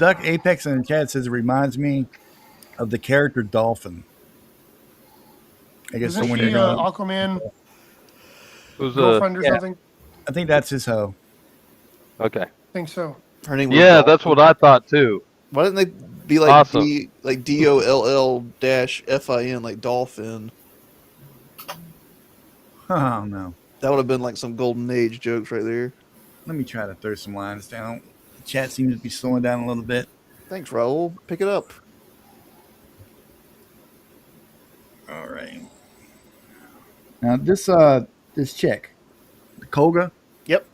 Duck Apex in the chat says it reminds me of the character Dolphin. I guess Isn't so when she you're going, Aquaman Who's girlfriend or yeah, something? I think that's his hoe. okay? I think so. Her name was Yeah, that's Dolphin. what I thought too. Why didn't they be like Awesome. DOLL-FIN, like dolphin? Oh no. That would have been like some golden age jokes right there. Let me try to throw some lines down. The chat seems to be slowing down a little bit. Thanks, Raul. Pick it up. All right. Now this chick, Kolga, Yep.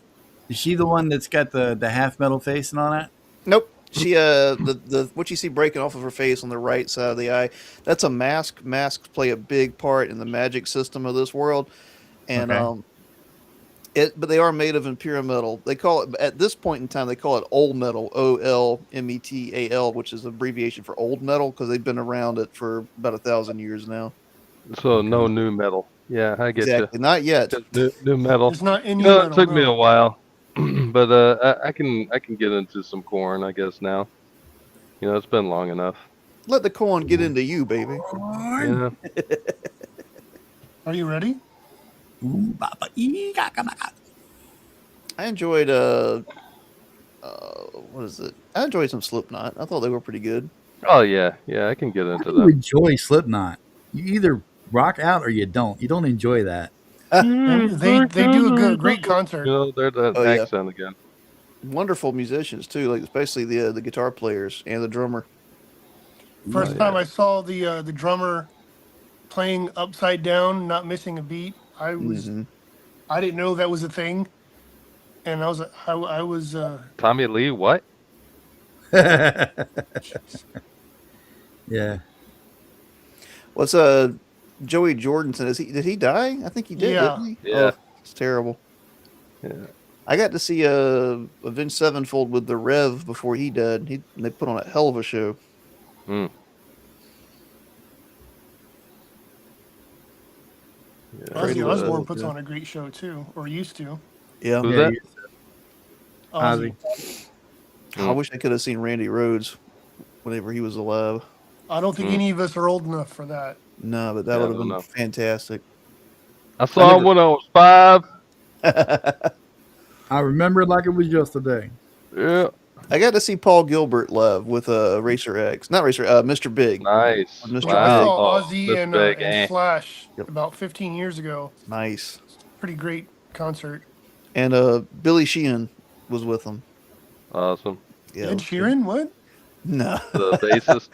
is she the one that's got the half metal face and all that? Nope. She the what you see breaking off of her face on the right side of the eye, that's a mask. Masks play a big part in the magic system of this world, and Okay. but they are made of imperial metal. They call it at this point in time they call it old metal, OLMETAL, which is abbreviation for old metal because they've been around it for about 1,000 years now. So no new metal. Yeah, I get Exactly. Not yet. you. New metal. There's not any It metal. took me a No. while, but I can get into some corn, I guess now. It's been long enough. Let the corn get into you, baby. Yeah. Are you ready? I enjoyed what is it? I enjoyed some Slipknot. I thought they were pretty good. Oh yeah, I can get How into do you them. enjoy Slipknot? You either rock out or you don't. You don't enjoy that. And they do a great concert. They're that Oh, yeah. accent again. Wonderful musicians too, like especially the guitar players and the drummer. First time I saw the drummer playing upside down, not missing a beat, I didn't know that was a thing, and I was Tommy Lee, what? Yeah. What's Joey Jordanson? Did he die? I think he did. Yeah. Didn't he? Yeah. Oh, it's terrible. Yeah. I got to see Avenged Sevenfold with the Rev before he died. They put on a hell of a show. Mm. Yeah. Ozzy Osbourne puts on a great show too, or used to. Yeah. Who's Yeah, that? Ozzy. I wish I could have seen Randy Rhoads whenever he was alive. I don't think any of us are old enough for that. No, but that Yeah, I would have don't been know. fantastic. I saw him when I was 5. I remember it like it was yesterday. Yeah. I got to see Paul Gilbert live with Racer X, not Racer, Mr. Big. Nice. Mr. Yeah, I Wow. saw Oh, Ozzy Mr. Big, and Slash about 15 years ago. Nice. Pretty great concert. And Billy Sheehan was with them. Awesome. Yeah. Ed Sheeran? What? No. The bassist.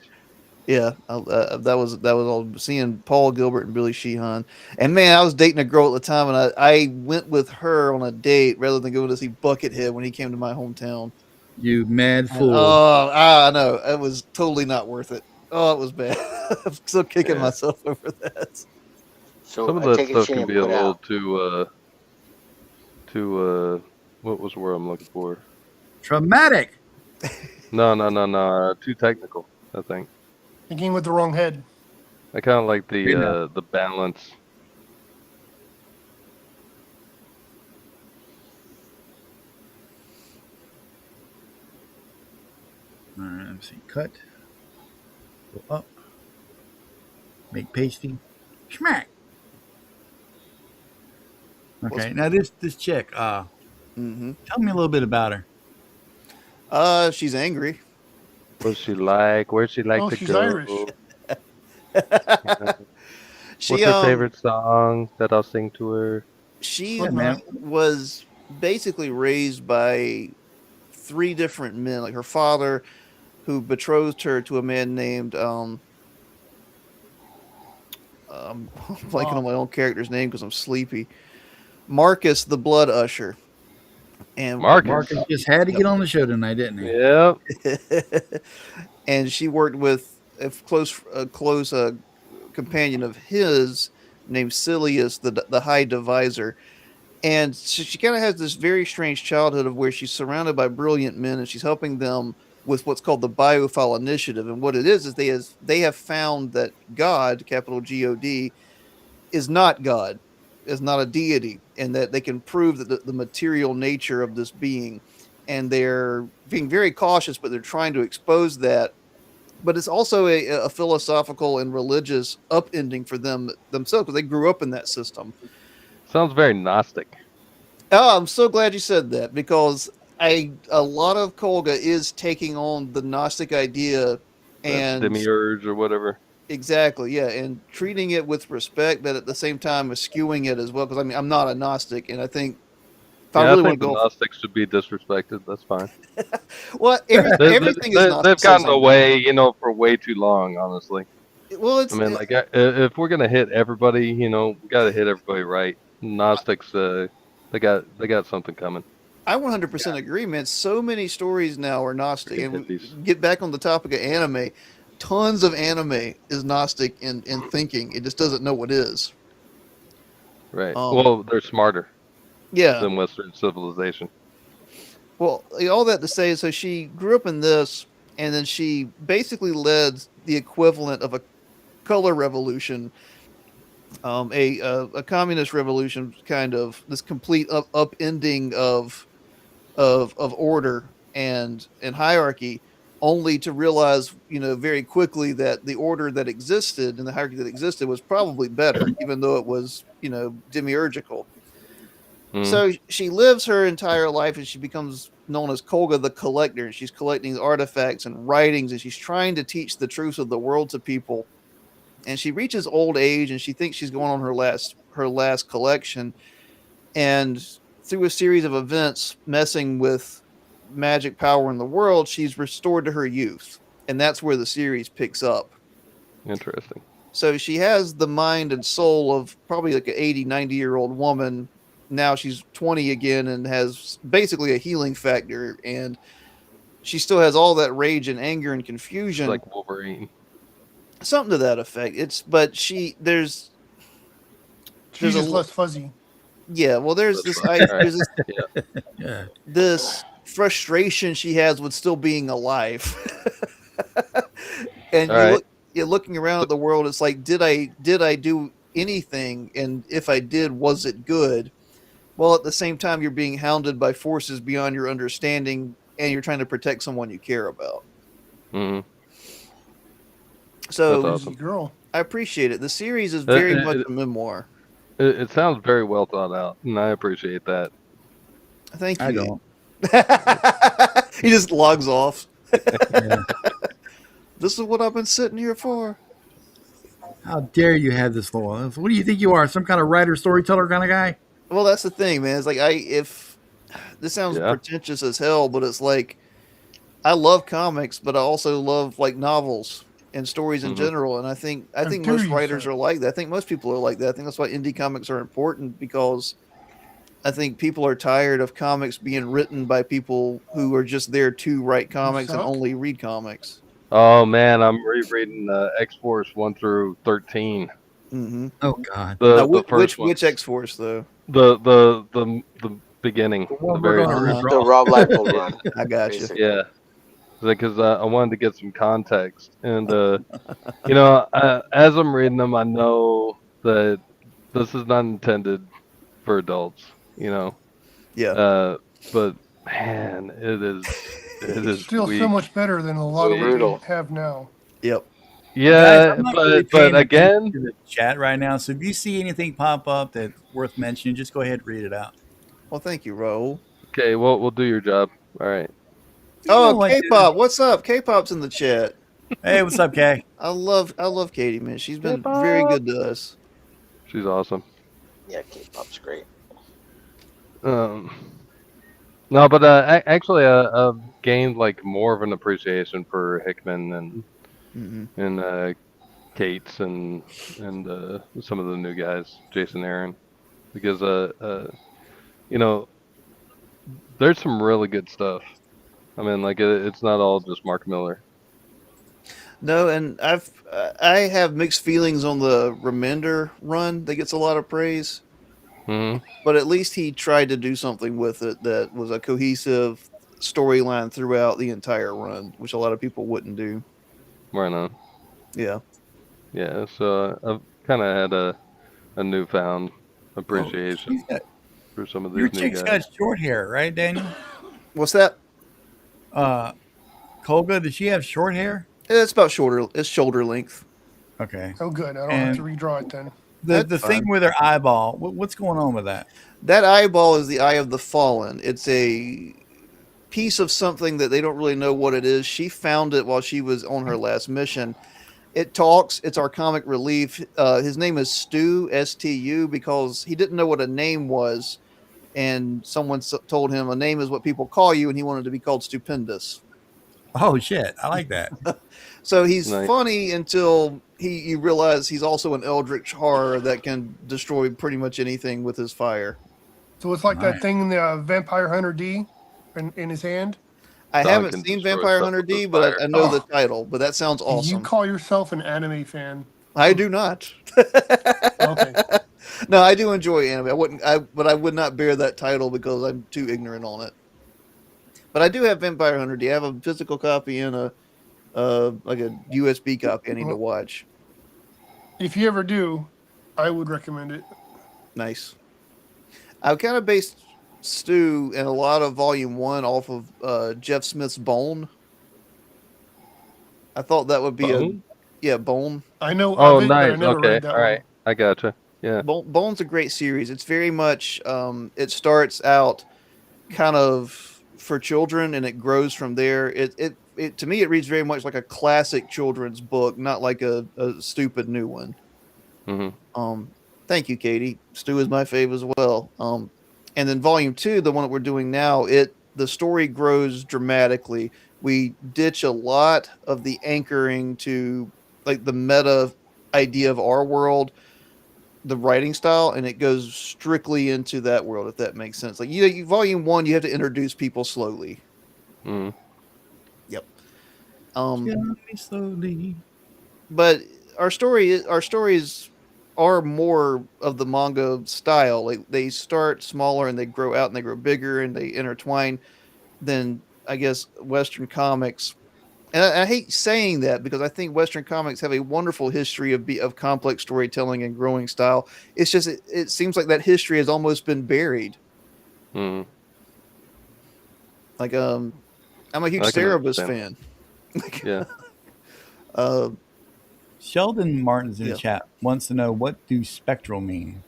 Yeah, that was all seeing Paul Gilbert and Billy Sheehan. And man, I was dating a girl at the time, and I went with her on a date rather than going to see Buckethead when he came to my hometown. You mad fool. Oh, I know. It was totally not worth it. Oh, it was bad. I'm still kicking myself over that. So Some of I that take it stuff she can didn't be a put little out. too what was the word I'm looking for? Traumatic. No. Too technical, I think. Thinking with the wrong head. I kind of like Yeah. the balance. All right, let's see. Cut. Go up. Make pasty. Schmack. Okay, now this chick, tell me a little bit about her. She's angry. What's she like? Where's she like to she's go? Irish. She What's her favorite song that I'll sing to her? She Slipknot. was basically raised by 3 different men, like her father, who betrothed her to a man named I'm blanking on my own character's name because I'm sleepy. Marcus, the Blood Usher, and Marcus. Just had to get on the show tonight, didn't he? Yep. and she worked with a close companion of his named Silius, the High Divisor. And so she kind of has this very strange childhood of where she's surrounded by brilliant men and she's helping them with what's called the Biophile Initiative. And what it is they have found that God, capital G-O-D, is not God, is not a deity, and that they can prove that the material nature of this being and they're being very cautious, but they're trying to expose that. But it's also a philosophical and religious upending for themselves because they grew up in that system. Sounds very Gnostic. Oh, I'm so glad you said that because a lot of Kolga is taking on the Gnostic idea That and demiurge or whatever. exactly, yeah, and treating it with respect, but at the same time eschewing it as well. Because I mean, I'm not a Gnostic, and I think if I Yeah, I really want think to the go, Gnostics should be disrespected. That's fine. well, everything is They've gotten Gnosticism. away, for way too long, honestly. Well, I mean, like, if we're gonna hit everybody, we gotta hit everybody right. Gnostics, they got something coming. I 100% agree, man. So many stories now are Gnostic, Freaking and hippies. get back on the topic of anime. Tons of anime is Gnostic in thinking. It just doesn't know what is. Right. Um, Well, they're smarter yeah. than Western civilization. Well, all that to say, so she grew up in this, and then she basically led the equivalent of a color revolution, a communist revolution, kind of this complete upending of order and hierarchy, only to realize, very quickly that the order that existed and the hierarchy that existed was probably better, even though it was, demiurgical. Mm, So she lives her entire life and she becomes known as Kolga the Collector. And she's collecting artifacts and writings and she's trying to teach the truth of the world to people. And she reaches old age and she thinks she's going on her last collection. And through a series of events messing with magic power in the world, she's restored to her youth. And that's where the series picks up. interesting. So she has the mind and soul of probably like an 80, 90-year-old woman. Now she's 20 again and has basically a healing factor. And she still has all that rage and anger and It's confusion. like Wolverine. Something to that effect. There's She's a just less fuzzy. yeah, well there's That's this right. Right. there's Yeah. Yeah. this frustration she has with still being alive. And All right. you're looking around at the world, it's like, did I do anything, and if I did, was it good? Well, at the same time, you're being hounded by forces beyond your understanding, and you're trying to protect someone you care about. Mm, So That's Easy awesome. girl. I appreciate it. The series is It, very it, much it, a memoir. it sounds very well thought out, and I appreciate that. Thank you. I don't. He just logs off. Yeah. This is what I've been sitting here for. How dare you have this law? What do you think you are? Some kind of writer, storyteller kind of guy? Well, that's the thing, man. It's like if this sounds Yeah. pretentious as hell, but it's like I love comics, but I also love like novels and stories in Mhm. general. And I think How most dare you, writers sir. are like that. I think most people are like that. I think that's why indie comics are important because I think people are tired of comics being written by people who are just there to write comics and suck. only read comics. Oh man, I'm rereading X Force 1 through 13. Mm-hmm. Oh God. The Now, first one. which X Force though? The beginning. The one The we're very going to first. Uh-huh. redraw. The Rob Liefeld run. I got you. Basically. Yeah. Because I wanted to get some context, and as I'm reading them, I know that this is not intended for adults. Yeah. But man, it is Still so weak. much better than a lot of what Brutal. they have now. Yep. Yeah, Guys, I'm not really but paying attention again, to the chat right now. So if you see anything pop up that's worth mentioning, just go ahead and read it out. Well, thank you, Raul. okay, well we'll do your job. All right. You know Oh, what, dude? K-pop. What's up? K-pop's in the chat. Hey, what's up, Kay? I love Katie, man. She's been K-pop. very good to us. She's awesome. Yeah, K-pop's great. No, but actually, I've gained like more of an appreciation for Hickman and Mm-hmm. Cates and some of the new guys, Jason Aaron, because there's some really good stuff. I mean, like it's not all just Mark Miller. No, and I have mixed feelings on the Remender run that gets a lot of praise, Hmm. but at least he tried to do something with it that was a cohesive storyline throughout the entire run, which a lot of people wouldn't do. Right on. Yeah. Yeah. So I've kind of had a newfound Oh, appreciation she's got- for some of your these new chick's guys. got short hair, right, Daniel? What's that? Kolga, does she have short hair? It's about shorter. It's shoulder length. Okay. Oh, good. I don't have And to redraw it then. the That's thing fine. with her eyeball, what's going on with that? That eyeball is the eye of the fallen. It's a piece of something that they don't really know what it is. She found it while she was on her last mission. It talks. It's our comic relief. His name is Stu, S-T-U, because he didn't know what a name was, and someone told him a name is what people call you, and he wanted to be called Stupendous. Oh shit, I like that. So he's Nice. funny until you realize he's also an eldritch horror that can destroy pretty much anything with his fire. So it's like Nice. that thing in the Vampire Hunter D in his hand. I Dog haven't can seen destroy Vampire stuff Hunter with D, his but fire. I know the Oh. title. But that sounds You awesome. call yourself an anime fan? I do not. Okay. No, I do enjoy anime. But I would not bear that title because I'm too ignorant on it. But I do have Vampire Hunter D. I have a physical copy and a like a USB copy I need to watch. If you ever do, I would recommend it. Nice. I've kind of based Stu and a lot of Volume 1 off of Jeff Smith's Bone. I thought that would be Bone? Bone. I know Oh, of it, but I nice. never Okay. read that All right. one. I gotcha. Yeah. Bone's a great series. It's very much it starts out kind of for children and it grows from there. It to me it reads very much like a classic children's book, not like a stupid new one. Mm-hmm. Thank you, Katie. Stu is my fave as well. And then Volume 2, the one that we're doing now, the story grows dramatically. We ditch a lot of the anchoring to like the meta idea of our world, the writing style, and it goes strictly into that world, if that makes sense. Like Volume 1, you have to introduce people slowly. Mm-hmm. Yep. Kill me slowly. But our stories are more of the manga style. Like they start smaller and they grow out and they grow bigger and they intertwine than I guess Western comics. And I hate saying that because I think Western comics have a wonderful history of complex storytelling and growing style. It's just it seems like that history has almost been buried. Mm-hmm. Like I'm a huge I can Cerebus understand. fan. Yeah. Sheldon Martin's in Yeah. the chat wants to know, what do spectral mean?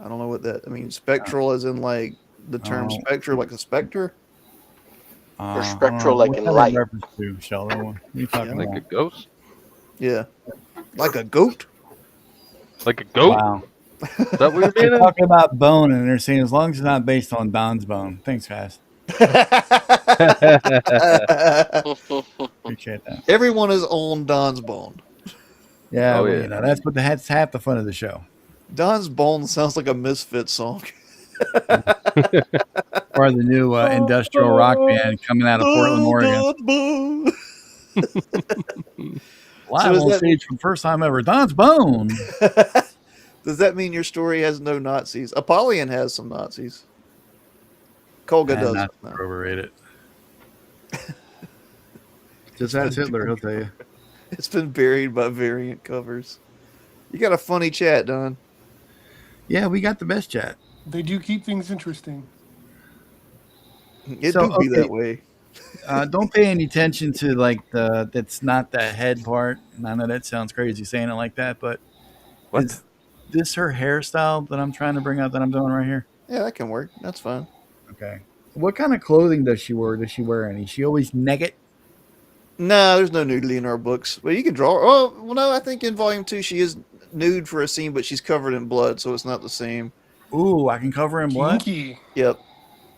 I don't know what that. I mean, spectral, as in like the term Oh. spectre, like a specter. Or spectral, like what's in that light. reference to, Sheldon? What are you talking Like a about? ghost? Yeah, like a goat. Like a goat? Wow. Is that what you're They're meaning? talking about bone, and they're saying as long as it's not based on Don's bone. Thanks, guys. Appreciate that. Everyone is on Don's bone. Yeah, Oh, well, yeah. you know, that's half the fun of the show. Don's bone sounds like a Misfit song. Or the new industrial rock band coming out of Portland, Oregon. Don's bone. Live does on that stage for the first time ever. Don's Bone. Does that mean your story has no Nazis? Apollyon has some Nazis. Kolga does. Not No. overrated. Just ask Hitler, he'll tell you. It's been buried by variant covers. You got a funny chat, Don. Yeah, we got the best chat. They do keep things interesting. It So, do be okay. that way. Don't pay any attention to like that's not the head part. And I know that sounds crazy saying it like that, but What? is this her hairstyle that I'm trying to bring out that I'm doing right here? Yeah, that can work. That's fine. Okay. What kind of clothing does she wear? Does she wear any? Is she always naked? No, there's no nudity in our books. Well, you can draw. Oh, well, no, I think in Volume 2 she is nude for a scene, but she's covered in blood, so it's not the same. Ooh, I can cover in blood. Kinky. Yep.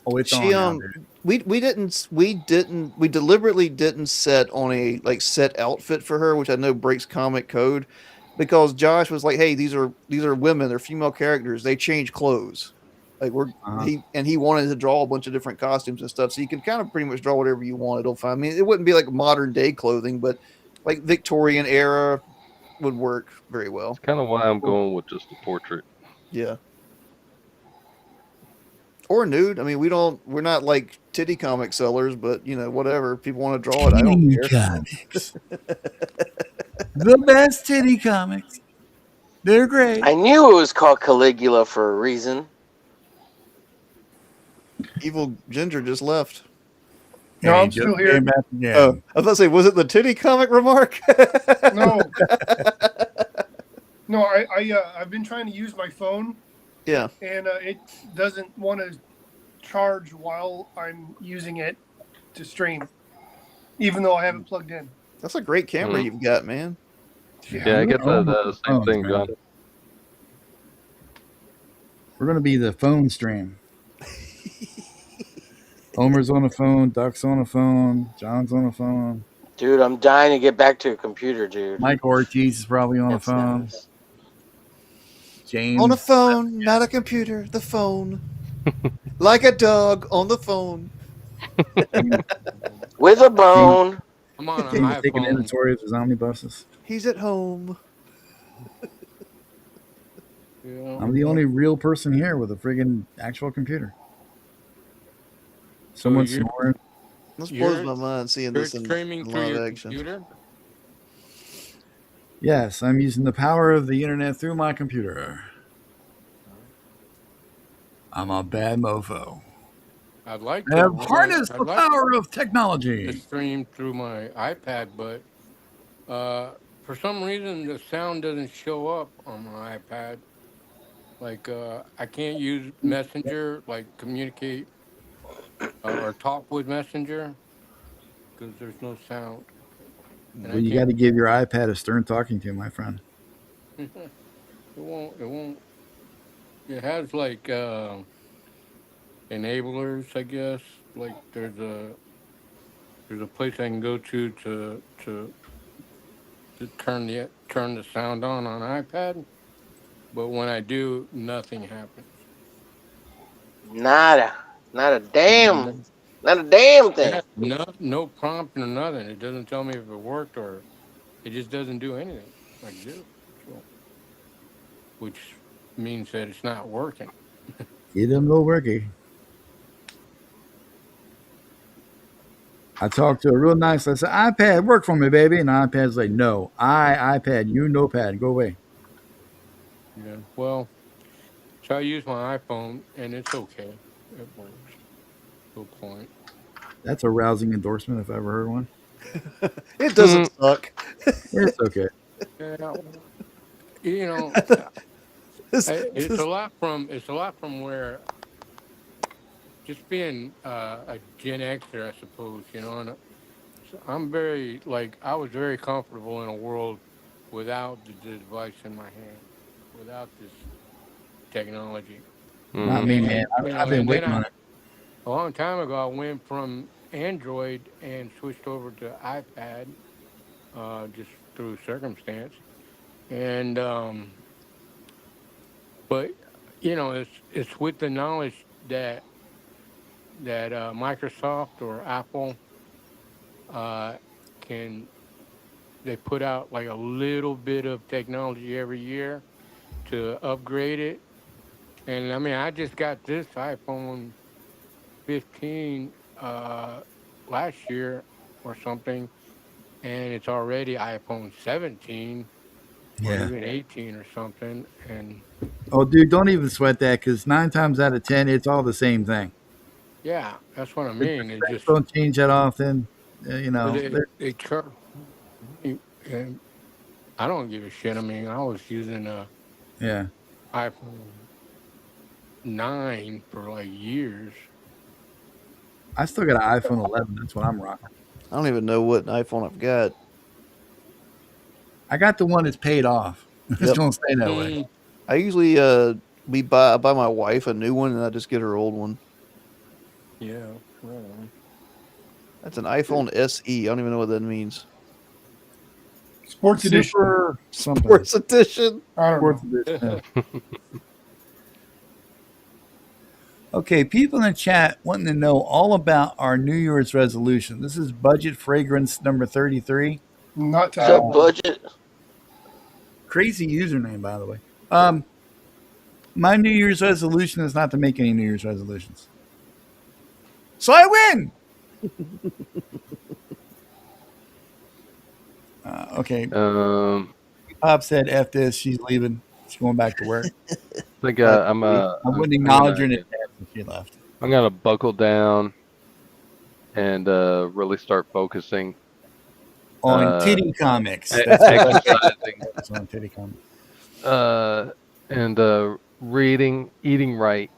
Oh, it's She on now, dude. we deliberately didn't set on a like set outfit for her, which I know breaks comic code, because Josh was like, "Hey, these are women, they're female characters, they change clothes." Like he wanted to draw a bunch of different costumes and stuff, so you can kind of pretty much draw whatever you want. It'll find. I mean, it wouldn't be like modern day clothing, but like Victorian era would work very well. Kind of why I'm going with just a portrait. Yeah. Or nude. I mean, we're not like titty comic sellers, but you know, whatever. People want to draw it. I don't care. Comics. The best titty comics. They're great. I knew it was called Caligula for a reason. Evil Ginger just left. No, And he I'm just still here. came back again. Oh, I was about to say, was it the titty comic remark? No, no, I've been trying to use my phone, Yeah. and it doesn't want to charge while I'm using it to stream, even though I have it plugged in. That's a great camera Mhm. you've got, man. Yeah, I get the same thing, man. John. We're going to be the phone stream. Homer's on the phone, Duck's on the phone, John's on the phone. Dude, I'm dying to get back to a computer, dude. Mike Ortiz is probably on the It's phone. nuts. James. On a phone, not a computer, the phone. Like a dog on the phone. With a bone. I'm on an James is taking iPhone. inventory of his omnibuses. He's at home. Yeah. I'm the only real person here with a friggin' actual computer. Someone's you're- snoring. This blows You're- my mind seeing You're this in streaming through live your action. computer. Yes, I'm using the power of the internet through my computer. I'm a bad mofo. I'd like I to have harnessed I'd the like power of to technology. stream through my iPad, but for some reason the sound doesn't show up on my iPad. Like I can't use Messenger, like communicate or talk with Messenger, because there's no sound. And Well, you got to give your iPad a stern talking to, my friend. It won't. It won't. It has like enablers, I guess. Like there's a place I can go to turn the sound on iPad. But when I do, nothing happens. Nada. Not a damn. And Not a damn it thing. has no prompt or nothing. It doesn't tell me if it worked, or it just doesn't do anything. Like zero. So, which means that it's not working. Get him no worky. I talked to her real nice. I said, iPad, work for me, baby. And the iPad's like, no, iPad, you no pad, go away. Yeah. Well, so I use my iPhone, and it's okay. It works to a point. That's a rousing endorsement if I ever heard one. It doesn't suck. It's okay. Yeah, you know, This- it's this- a lot from where just being a Gen Xer, I suppose. And so I'm very I was very comfortable in a world without the device in my hand, without this technology. Not me, man. I've been And then waiting on it. a long time ago, I went from Android and switched over to iPad, just through circumstance. And but it's with the knowledge that Microsoft or Apple uh, can they put out like a little bit of technology every year to upgrade it. And I mean, I just got this iPhone 15 last year or something, and it's already iPhone 17 or Yeah. even 18 or something. And Oh, dude, don't even sweat that because 9 times out of 10, it's all the same thing. yeah, that's what I mean. It just Don't change that often. You know, they charge. And I don't give a shit. I mean, I was using a yeah. iPhone 9 for like years. I still got an iPhone 11. That's what I'm rocking. I don't even know what iPhone I've got. I got the one that's paid off. It's Yep. going to stay that way. I usually I buy my wife a new one and I just get her old one. Yeah. Well, That's an iPhone SE. I don't even know what that means. Sports edition. Super something. Sports edition. I don't Sports know. edition. Okay, people in the chat wanting to know all about our New Year's resolution. This is budget fragrance number 33. Not to What's have up, budget? Crazy username, by the way. My New Year's resolution is not to make any New Year's resolutions. So I win. Okay. Pop said, "F this." She's leaving. She's going back to work. I think I'm I wouldn't acknowledge her in advance if she left. I'm gonna buckle down and really start focusing On titty comics. e- That's what exercising, it's on titty comics. and reading, eating right,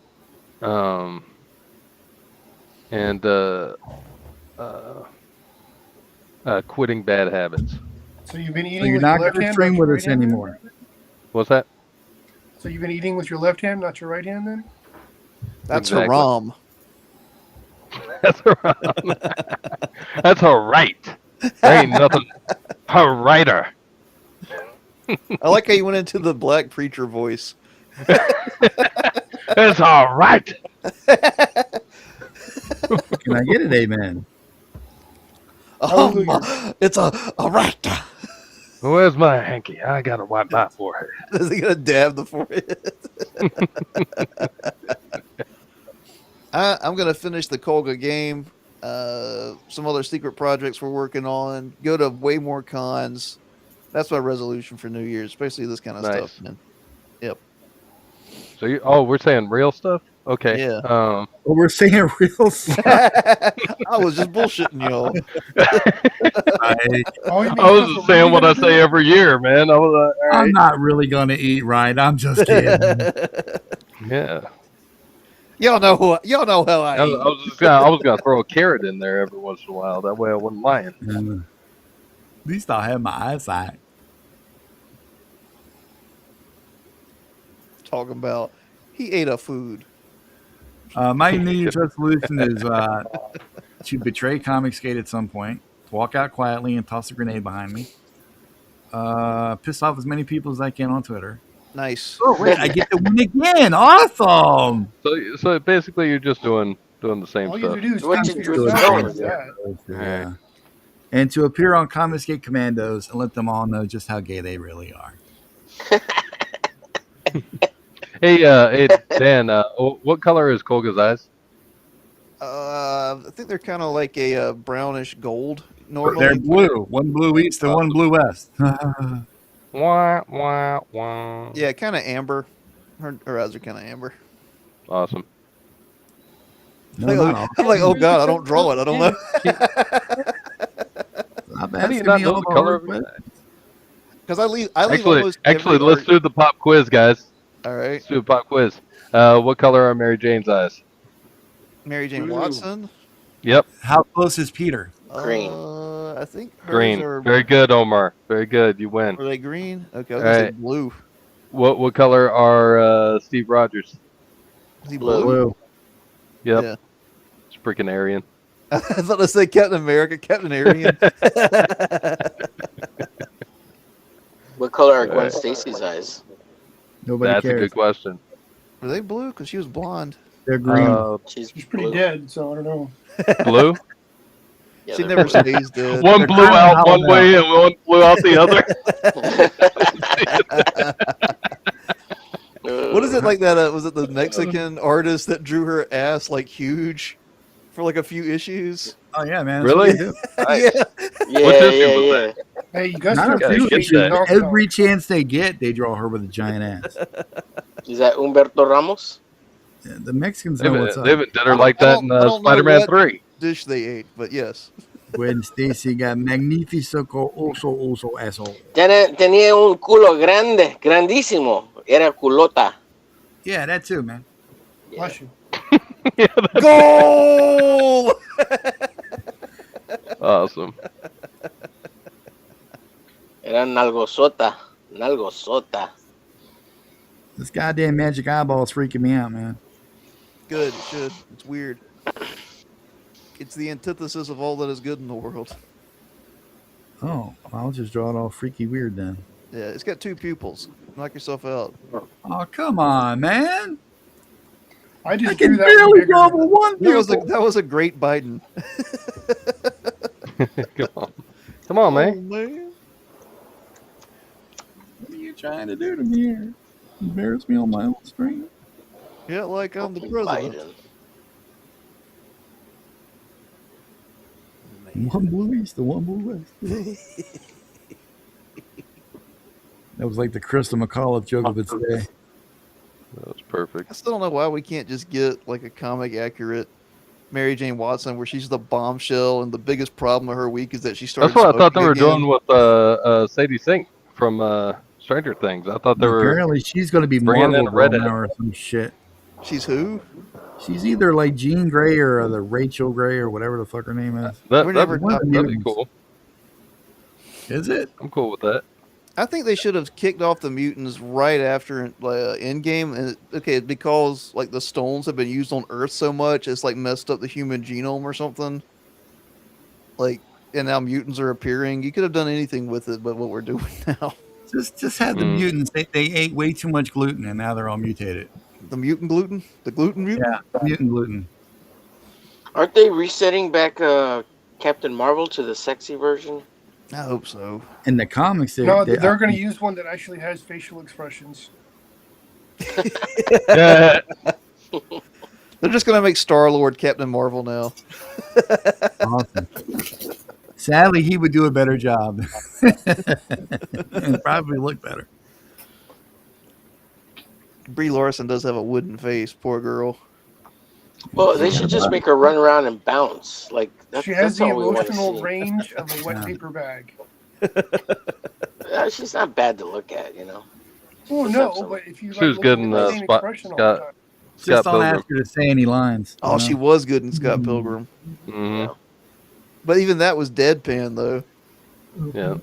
um, and quitting bad habits. So you've been So eating you're with your not left going to hand, stream not with your us right hand? anymore. What's that? So you've been eating with your left hand, not your right hand, then? That's Exactly. haram. That's right. That's all right. There ain't nothing a writer. I like how you went into the black preacher voice. It's all right. Can I get it, amen? It's a right. Where's my hanky? I gotta wipe my forehead. Is he gonna dab the forehead? I'm gonna finish the Kolga game. Some other secret projects we're working on. Go to way more cons. That's my resolution for New Year's, especially this kind of Nice. stuff, man. Yep. So we're saying real stuff? Okay. Yeah. Well, we're saying real stuff. I was just bullshitting y'all. Oh, you mean I was stuff just we're saying really what I gonna say do? every year, man. I was all I'm right. not really going to eat right. I'm just kidding. Yeah. Y'all know how I I eat. was gonna throw a carrot in there every once in a while. That way I wasn't lying. At least I'll have my eyesight. Talking about he ate a food. My New Year's resolution is to betray Comicsgate at some point, to walk out quietly and toss a grenade behind me, piss off as many people as I can on Twitter. Nice. Oh, wait, I get to win again. Awesome. So basically, you're just doing the same All you have stuff. to do is What think you for do is yourself. going, Like that. Yeah. And to appear on Comicsgate Commandos and let them all know just how gay they really are. Hey, Dan. What color is Kolga's eyes? I think they're kind of like a brownish gold normally. They're blue. One blue east and one blue west. Wah wah wah. Yeah, kind of amber. Her eyes are kind of amber. Awesome. No, not all. I'm like, oh god, I don't draw it. I don't know. Stop How do you asking not me know all the color of hard your questions. Because I leave almost Actually, every let's art- do the pop quiz, guys. All right, Let's do a pop quiz. What color are Mary Jane's eyes? Mary Jane Blue. Watson. Yep, How close is Peter? Green. I think hers green. Are, Very good, Omar. Very good. You win. are they green? Okay, I was All gonna say right. blue. What color are Steve Rogers? Is he Blue. Blue. Yep. Yeah. It's freaking Aryan. I thought I said Captain America, Captain Aryan. What color are Gwen Alright. Stacy's eyes? Nobody That's a cares. good question. Were they blue? Because she was blonde. They're green. She's She's pretty blue. dead, so I don't know. Blue. Yeah, She they're never blue. stays dead. One They're blew kinda out hollowed one way and one blew out the other. What is it like that? Was it the Mexican artist that drew her ass like huge for like a few issues? Oh, yeah, man. Really? That's what they do. Nice. Yeah. Yeah, What's his yeah, was yeah. Hey, you guys Not can a few get appreciate that. your Every chance they get, they draw her with a giant ass. Is that Humberto Ramos? Yeah, the Mexicans They know what's up. haven't did her I like don't- that I in don't know Spider-Man what- 3. Dish they ate, but yes. When Stacy got magnifico oso asshole. Tenía un culo grande, grandísimo. Era culota. Yeah, that too, man. Bless you. Yeah, that's Goal! awesome. Era nalgosota. Nalgosota. This goddamn magic eyeball is freaking me out, man. Good, it should. It's weird. It's the antithesis of all that is good in the world. Oh, I'll just draw it all freaky weird then. Yeah, it's got two pupils. Knock yourself out. Oh, come on, man. I I just can drew that barely one bigger. draw with one pupil. That was a great Biden. Come on, Oh, man. man. What are you trying to do to me here? Embarrass me on my own screen? Yeah, like I'm the Fucking president. Biden. One blue east and one blue west. That was like the Krista McAuliffe joke of its day. That was I perfect. still don't know why we can't just get like a comic accurate Mary Jane Watson where she's the bombshell and the biggest problem of her week is that she started That's what I thought they smoking were again. doing with Sadie Sink from Stranger Things. I thought they were Apparently, she's going to be bringing in Marvel a Girl redhead. now or some shit. She's who? She's either like Jean Grey or the Rachel Grey or whatever the fuck her name is. We're never that'd be cool. Is it? I'm cool with that. I think they should have kicked off the mutants right after Endgame, and okay, because like the stones have been used on Earth so much, it's like messed up the human genome or something. Like, and now mutants are appearing. You could have done anything with it, but what we're doing now, Just have the mutants. They ate way too much gluten and now they're all mutated. the mutant gluten, the gluten mutant. Yeah, mutant gluten. Aren't they resetting back Captain Marvel to the sexy version? I hope so. In the comics, No, they're going to use one that actually has facial expressions. Yeah. They're just gonna make Star-Lord Captain Marvel now. Awesome. Sadly, he would do a better job and probably look better. Brie Larson does have a wooden face. Poor girl. Well, they should just make her run around and bounce. Like She has that's the all we want to emotional see. range of a wet Yeah. paper bag. She's not bad to look at, you know. Oh Just no, have some- but if you She was look good at in, the same Spot- expression all the Scott. time. Just Scott don't Pilgrim. ask her to say any lines. Oh, she was good in Scott Pilgrim, Mhm. but even that was deadpan though. Yeah.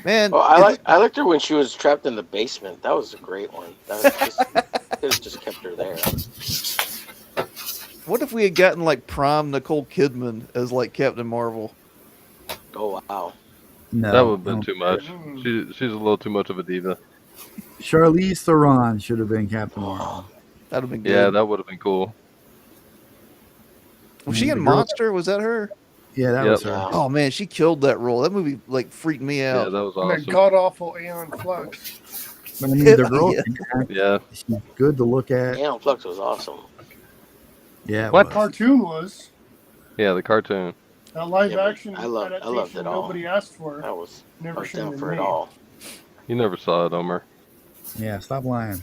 Man, Well, I liked her when she was trapped in the basement. That was a great one. That was just, could have just kept her there. what if we had gotten like prime Nicole Kidman as like Captain Marvel? Oh wow. No, That would have been no. too much. She's a little too much of a diva. Charlize Theron should have been Captain Marvel. That'd have been good. Yeah, that would have been cool. Was she The in girl- Monster? Was that her? Yeah, that Yep. was her. Yeah. Oh man, she killed that role. That movie like freaked me Yeah, out. that was And that awesome. god awful Aeon Flux. But I mean, the girl Yeah. can act. Yeah. She's good to look at. Aeon Flux was awesome. Yeah, it What? was. Cartoon was Yeah, the cartoon. a live Yeah, but action I loved adaptation it all. nobody asked for. That was I Never was should have down been for it made. all. You never saw it, Omer. Yeah, stop lying.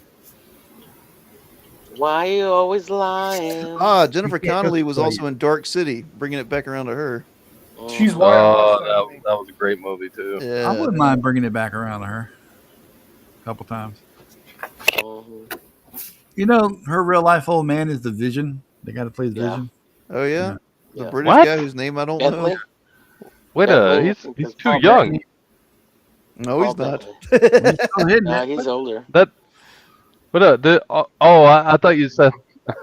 Why you always lying? Ah, Jennifer You can't Connelly just was play also in Dark City, bringing it back around to her. She's Mm. why I Oh, watched that that, movie. that was a great movie too. Yeah. I wouldn't mind bringing it back around to her a couple times. Mhm. You know, her real life old man is the Vision. The guy that plays Yeah. Vision. Oh yeah, the Yeah. British What? guy whose name I don't Bentley? know. Wait Bentley, I he's think he's that's too Paul young. Bentley. No, he's Paul not. Bentley. He's still hitting Nah, it. he's older. That I thought you said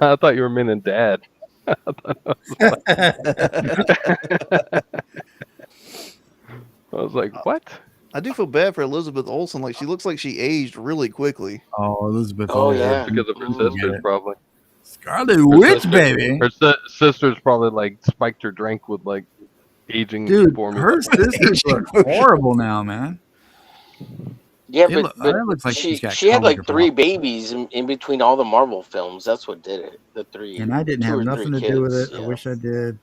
I thought you were meaning dad. I was like, what? I do feel bad for Elizabeth Olsen. Like she looks like she aged really quickly. Oh, Elizabeth. Oh, Olsen. yeah. Because of her Mhm. sisters, Yeah. probably. Scarlet Her Witch, sister- baby. Her sisters probably like spiked her drink with like aging Dude, formula. her sisters look horrible now, man. Yeah, It but looks like she she's got had like colored 3 pop. babies in between all the Marvel films. That's what did it. The 3. And I didn't 2 have or 3 nothing to do with kids, it. I yeah. wish I did.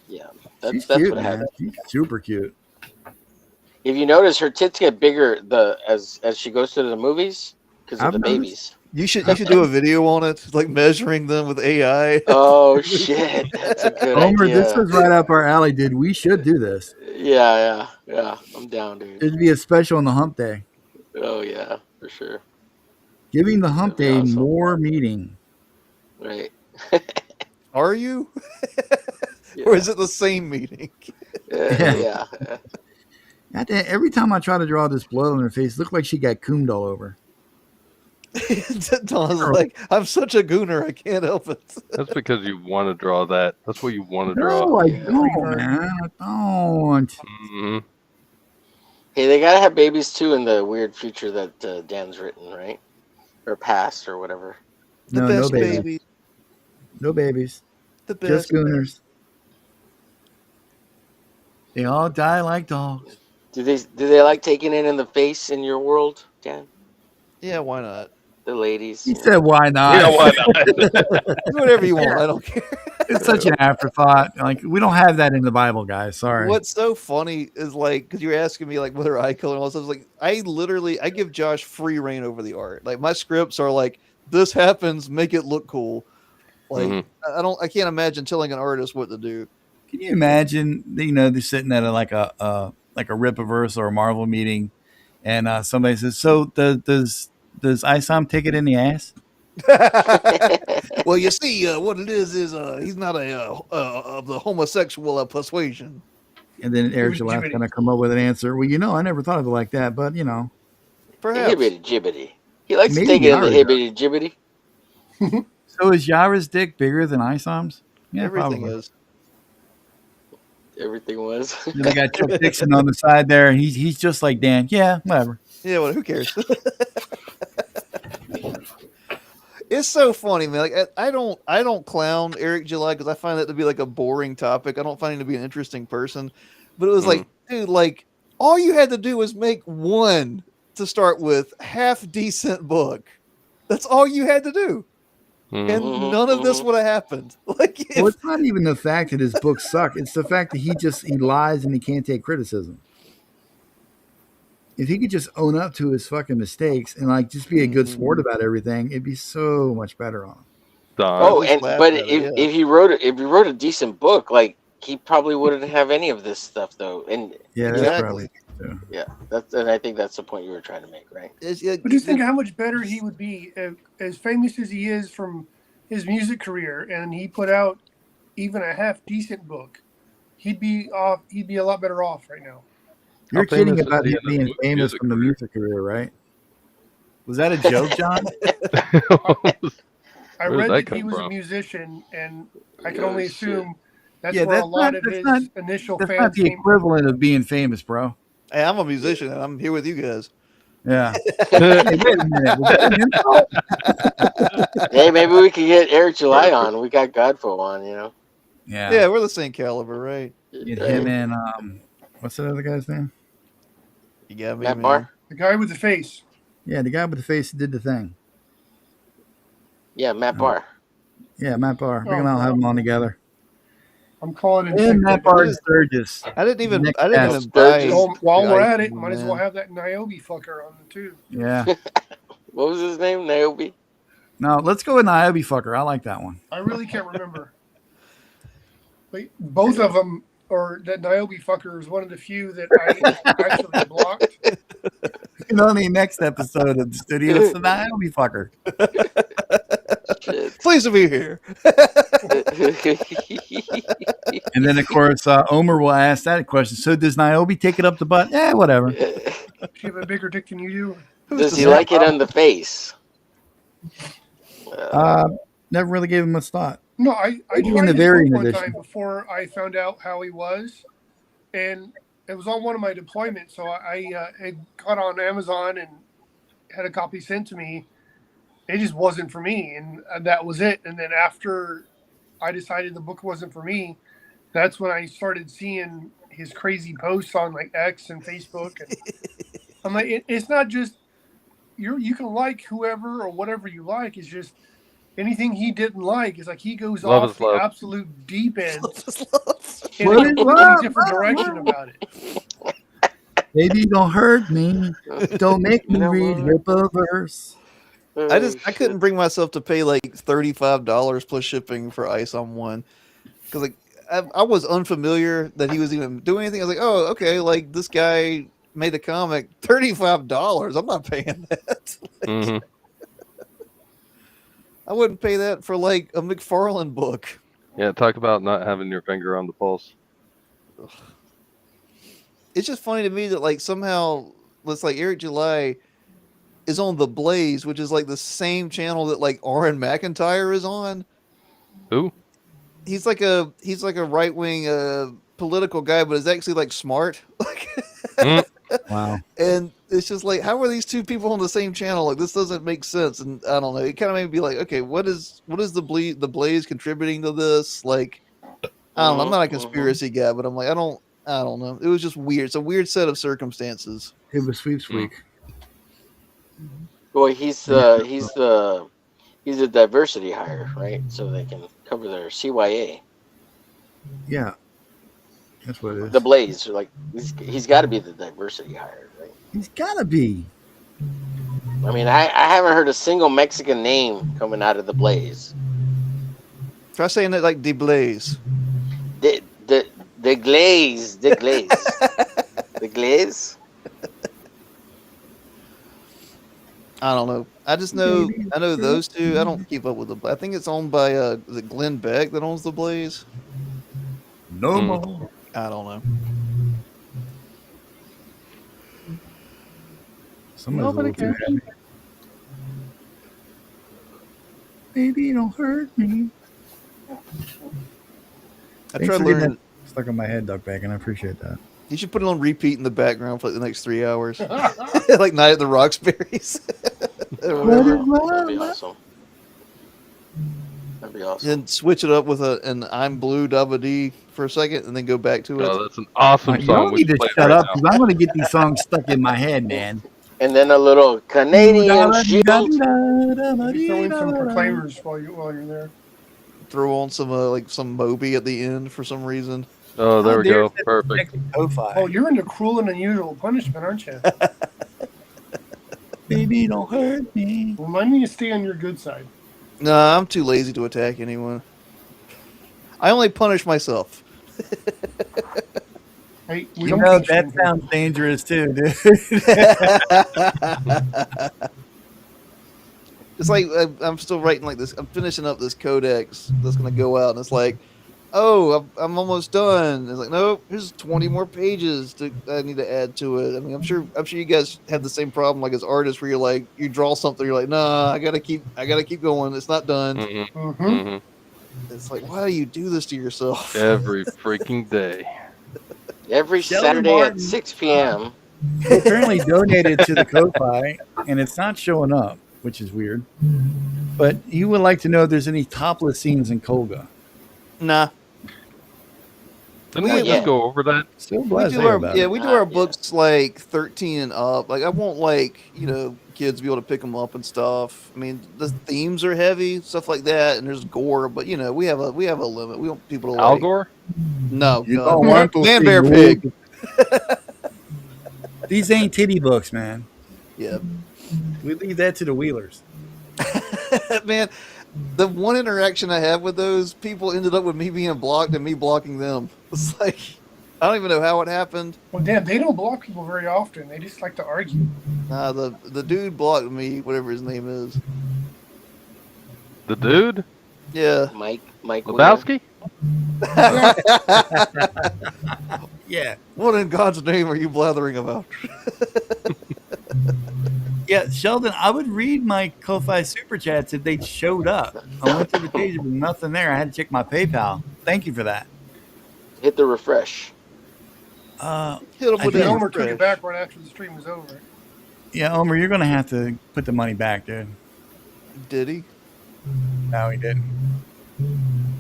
Yeah, She's that's cute, what man. happened. She's super cute. If you notice, her tits get bigger as she goes to the movies because of I've the noticed. babies. You should do a video on it, like measuring them with AI. Oh shit, that's a good Homer, idea. this was right up our alley, dude. We should do this. Yeah. I'm down, dude. It'd be a special on the hump day. Oh yeah, for sure. Giving the hump That'd be day awesome. more meaning. Right. Are you? Yeah. Or is it the same meeting? Yeah. Goddamn, every time I try to draw this blood on her face, it looked like she got cooned all over. Don's like, I'm such a gooner, I can't help it. That's because you want to draw that. That's what you want to draw. No, I don't, man. I don't. hmm Hey, they gotta have babies too in the weird future that Dan's written, right? Or past, or whatever. The No, best no babies. baby. No babies. The best. Just gooners. They all die like dogs. Do they like taking it in the face in your world, Dan? Yeah, why not? The ladies. He said, why not? Yeah, why not? Do whatever you want. I don't care. It's such an afterthought. Like we don't have that in the Bible, guys. Sorry. What's so funny is like because you're asking me like whether I color and all this. I was like, I give Josh free reign over the art. Like my scripts are like, this happens, make it look cool. Like I can't imagine telling an artist what to do. Can you imagine? You know, they're sitting at like a Rippaverse or a Marvel meeting, and somebody says, "So does Isom take it in the ass?" Well, you see, what it is he's not of the homosexual persuasion. And then Eric Gillatte's going to come up with an answer. Well, you know, I never thought of it like that, but you know, Perhaps. Hibbity jibbity. He likes Maybe to take it in the Yara hibbity jibbity. so is Yara's dick bigger than Isom's? Yeah, Everything probably. is. Everything was. Then they got Chuck Dixon on the side there. He's just like Dan. Yeah, whatever. Yeah, well, who cares? It's so funny, man. Like I don't clown Eric July because I find that to be like a boring topic. I don't find him to be an interesting person. But it was like, dude, like all you had to do was make one to start with half decent book. That's all you had to do. And none of this would have happened. Like, Well, it's not even the fact that his books suck. It's the fact that he lies and he can't take criticism. If he could just own up to his fucking mistakes and like just be a good sport about everything, it'd be so much better on him. Oh, least and laugh but at it, if he wrote a decent book, like he probably wouldn't have any of this stuff though. And Yeah, that's Exactly. probably yeah, and I think that's the point you were trying to make, right? But just think how much better he would be as famous as he is from his music career, and he put out even a half decent book. He'd be a lot better off right now. You're How kidding famous is about he him in the being famous music from the career? music career, right? Was that a joke, John? I Where did read that that he come was a from? musician, and I can Oh, only shit. assume that's Yeah, where a that's lot not- of that's his not- initial That's not fans the came from. equivalent of being famous, bro. Hey, I'm a musician and I'm here with you guys. Yeah. Hey, wait a minute. Was that an insult? Hey, maybe we could get Eric July on. We got GODFOE on, you know. Yeah, we're the same caliber, right? Get Right? him and what's that other guy's name? You got me, Matt man. Barr. The guy with the face. Yeah, the guy with the face that did the thing. Yeah, Matt Barr. Yeah, Matt Barr. We're Oh, gonna all have them on together. I'm calling him. And sick. Matt Barr and Sturgis. I didn't even Next buy Sturgis. So while we're at it, Iceman, might as man. well have that Niobe fucker on too. Yeah. What was his name? Niobe. No, let's go with Niobe fucker. I like that one. I really can't remember. But both of them, or that Niobe fucker is one of the few that I actually blocked. And on the next episode of the studio, it's the Niobe fucker. Shit. Pleased to be here. And then, of course, Omer will ask that question. So does Niobe take it up the butt? Yeah, whatever. She have a bigger dick than you do. Does he like it on the face? Never really gave him much thought. No, I Maybe in tried the his variant book one edition. time before I found out how he was, and it was on one of my deployments. So I had got on Amazon and had a copy sent to me. It just wasn't for me, and that was it. And then after I decided the book wasn't for me, that's when I started seeing his crazy posts on like X and Facebook. And I'm like, it's not just you can like whoever or whatever you like. It's just anything he didn't like is like he goes Love off is the love. absolute deep end in What a is completely love? different Love, direction love. about it. Baby, you don't hurt me. Don't make me You know read what? Rippaverse. I couldn't bring myself to pay like $35 plus shipping for Ice on one because like I was unfamiliar that he was even doing anything. I was like, oh, okay, like this guy made a comic, $35. I'm not paying that. Mhm. I wouldn't pay that for like a McFarlane book. Yeah, talk about not having your finger on the pulse. It's just funny to me that like somehow it's like Eric July is on The Blaze, which is like the same channel that like Aaron McIntyre is on. Who? He's like a right wing political guy, but is actually like smart. Like, Wow. and it's just like, how are these two people on the same channel? Like, this doesn't make sense. And I don't know. It kind of made me be like, okay, what is the Blaze contributing to this? Like, I don't know. I'm not a conspiracy guy, but I'm like, I don't know. It was just weird. It's a weird set of circumstances. It was sweeps week. Well, he's the He's a diversity hire, right? So they can cover their CYA. Yeah, that's what it The is. Blaze, like he's got to be the diversity hire, right? He's gotta be. I mean, I haven't heard a single Mexican name coming out of the Blaze. Try saying it like De Blaze. The Glaze, the Glaze, the Glaze. I don't know. I just know I know those two. I don't keep up with I think it's owned by the Glenn Beck that owns the Blaze. No Hmm. more. I don't know. Somebody's Nobody a little too cares. happy. Baby, don't hurt me. I Thanks tried for getting learning. that stuck on my head, Duck Bag, and I appreciate that. You should put it on repeat in the background for like the next 3 hours, like Night at the Roxbury's. Or whatever. That'd be awesome. That'd be awesome. Then switch it up with an I'm Blue Dabba Dee for a second, and then go back to it. Oh, that's an awesome You song. don't We need should to play it shut right up now. because I'm going to get these songs stuck in my head, man. And then a little Canadian shield. Maybe throw in some proclaimers while you're there. Throw on some like some Moby at the end for some reason. Oh, there we go. Perfect. Oh, you're into cruel and unusual punishment, aren't you? Baby, don't hurt me. Remind me to stay on your good side. Nah, I'm too lazy to attack anyone. I only punish myself. Hey, we You don't know, teach you that anything. sounds dangerous too, dude. It's like I'm still writing like this. I'm finishing up this codex that's gonna go out, and it's like, oh, I'm almost done. It's like, no, here's 20 more pages I need to add to it. I mean, I'm sure you guys have the same problem, like as artists, where you're like, you draw something, you're like, nah, I gotta keep going. It's not done. Mm-hmm. Mm-hmm. Mm-hmm. It's like, why do you do this to yourself? Every freaking day. Every Sheldon Saturday Martin, at 6 p.m. He apparently donated to the Ko-Fi, and it's not showing up, which is weird. But he would like to know if there's any topless scenes in Kolga. Nah. Didn't we Yeah. just go over that? So We blasé do our about it. we do our Yeah. books like 13 and up. Like I won't kids be able to pick them up and stuff. I mean, the themes are heavy, stuff like that, and there's gore. But we have a limit. We want people to Al like. Gore? No, You God. don't want to Man, see Bear, movies. Pig. These ain't titty books, man. Yeah, We leave that to the Wheelers. man. The one interaction I had with those people ended up with me being blocked and me blocking them. It's like I don't even know how it happened. Well, damn, they don't block people very often. They just like to argue. Nah, the dude blocked me, whatever his name is. The dude? Yeah. Mike Wheeler. Lebowski? Yeah. What in God's name are you blathering about? Yeah, Sheldon, I would read my Ko-Fi super chats if they showed up. I went to the page, there was nothing there. I had to check my PayPal. Thank you for that. Hit the refresh. Hit him I with did. The that Elmer took refresh. it back right after the stream was over. Yeah, Omer, you're going to have to put the money back, dude. Did he? No, he didn't.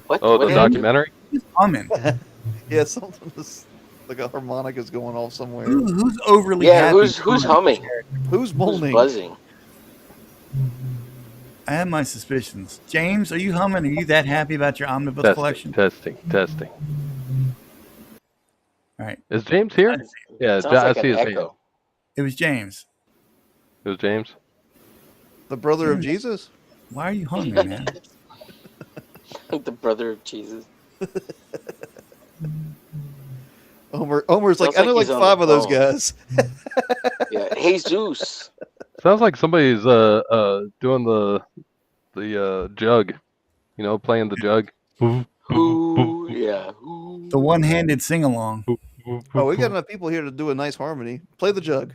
What? Oh, what the happened? documentary? He's humming. Yeah, something was like a harmonica's going off somewhere. Who's overly Yeah, happy? who's humming? Who's Who's moaning? buzzing? I have my suspicions. James, are you humming? Are you that happy about your omnibus collection? Testing. All right. Is James here? Yeah, Sounds I like see an his hand. echo. It was James. It was James. The brother of Jesus? Why are you humming, man? The brother of Jesus. Omer's like, Sounds I know like like he's on 5 the of those phone. guys. Yeah, Jesus. Sounds like somebody's doing the jug. You know, playing the jug. Who? Yeah. Who? The one-handed sing-along. Oh, we got enough people here to do a nice harmony. Play the jug.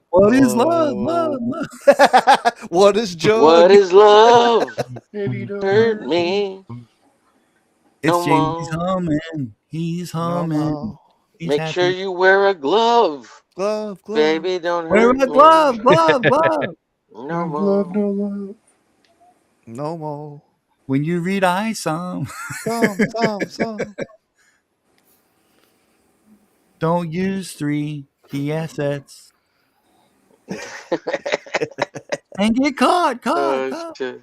What is love? Love, love. What is jug? What is love? Maybe don't Hurt me. It's No James. He's more. humming. He's humming. No. He's Make happy. sure you wear a glove. Glove. Baby, don't Wear hurt a me. glove, glove. No No more. love, no love. No more. When you read I some, Some. don't use 3 key assets. and get caught. Shit.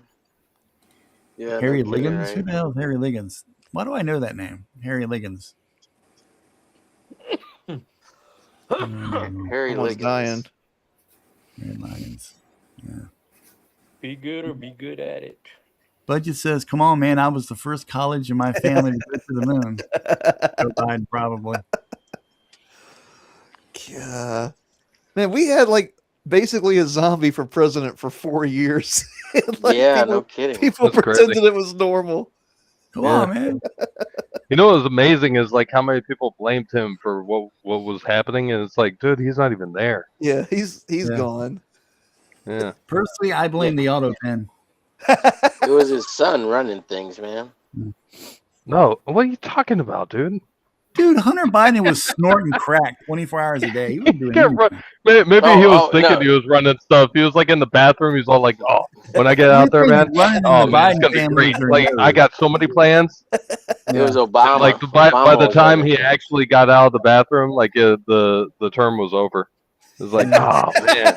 Yeah, Harry no kidding, Liggins? Who right? the hell is Harry Liggins? Why do I know that name? Harry Liggins. Harry Someone's dying. Harry Liggins. Yeah. Be good or be good at it. Budget says, come on, man. I was the first college in my family to go to the moon. Joe Biden, probably. God. Man, we had like basically a zombie for president for 4 years. Like, Yeah, people, no kidding. people That's pretended crazy. it was normal. Come Yeah. on, man. You know what was amazing is like how many people blamed him for what was happening, and it's like, dude, he's not even there. Yeah, he's Yeah. gone. Yeah. Personally, I blame the auto pen. It was his son running things, man. No, what are you talking about, dude? Dude, Hunter Biden was snorting crack 24 hours a day. He wasn't doing Yeah, anything. Maybe he was thinking no. he was running stuff. He was like in the bathroom. He's all like, "Oh, when I get You out there, think man, running in oh the man, it's Biden gonna be family great. is Like I got so many plans." It was Obama. Like by Obama the was time running he things. actually got out of the bathroom, like the term was over. It was like, oh man,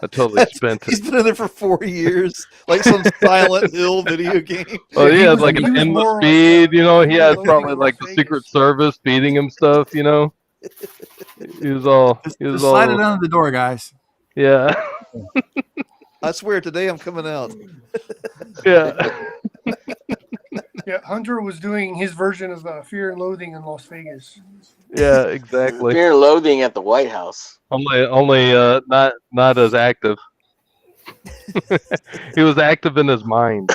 I totally spent He's it. been in there for 4 years, like some Silent Hill video game. Oh, Yeah, he he had was- like he an was endless more like, speed. You know, he had loading probably in like Las the Secret Vegas. Service feeding him stuff. You know, he was Just slide it all, under the door, guys. yeah, I swear, today I'm coming out. yeah. Yeah, Hunter was doing his version of Fear and Loathing in Las Vegas. Yeah, exactly. Fear and Loathing at the White House. Only not as active. He was active in his mind.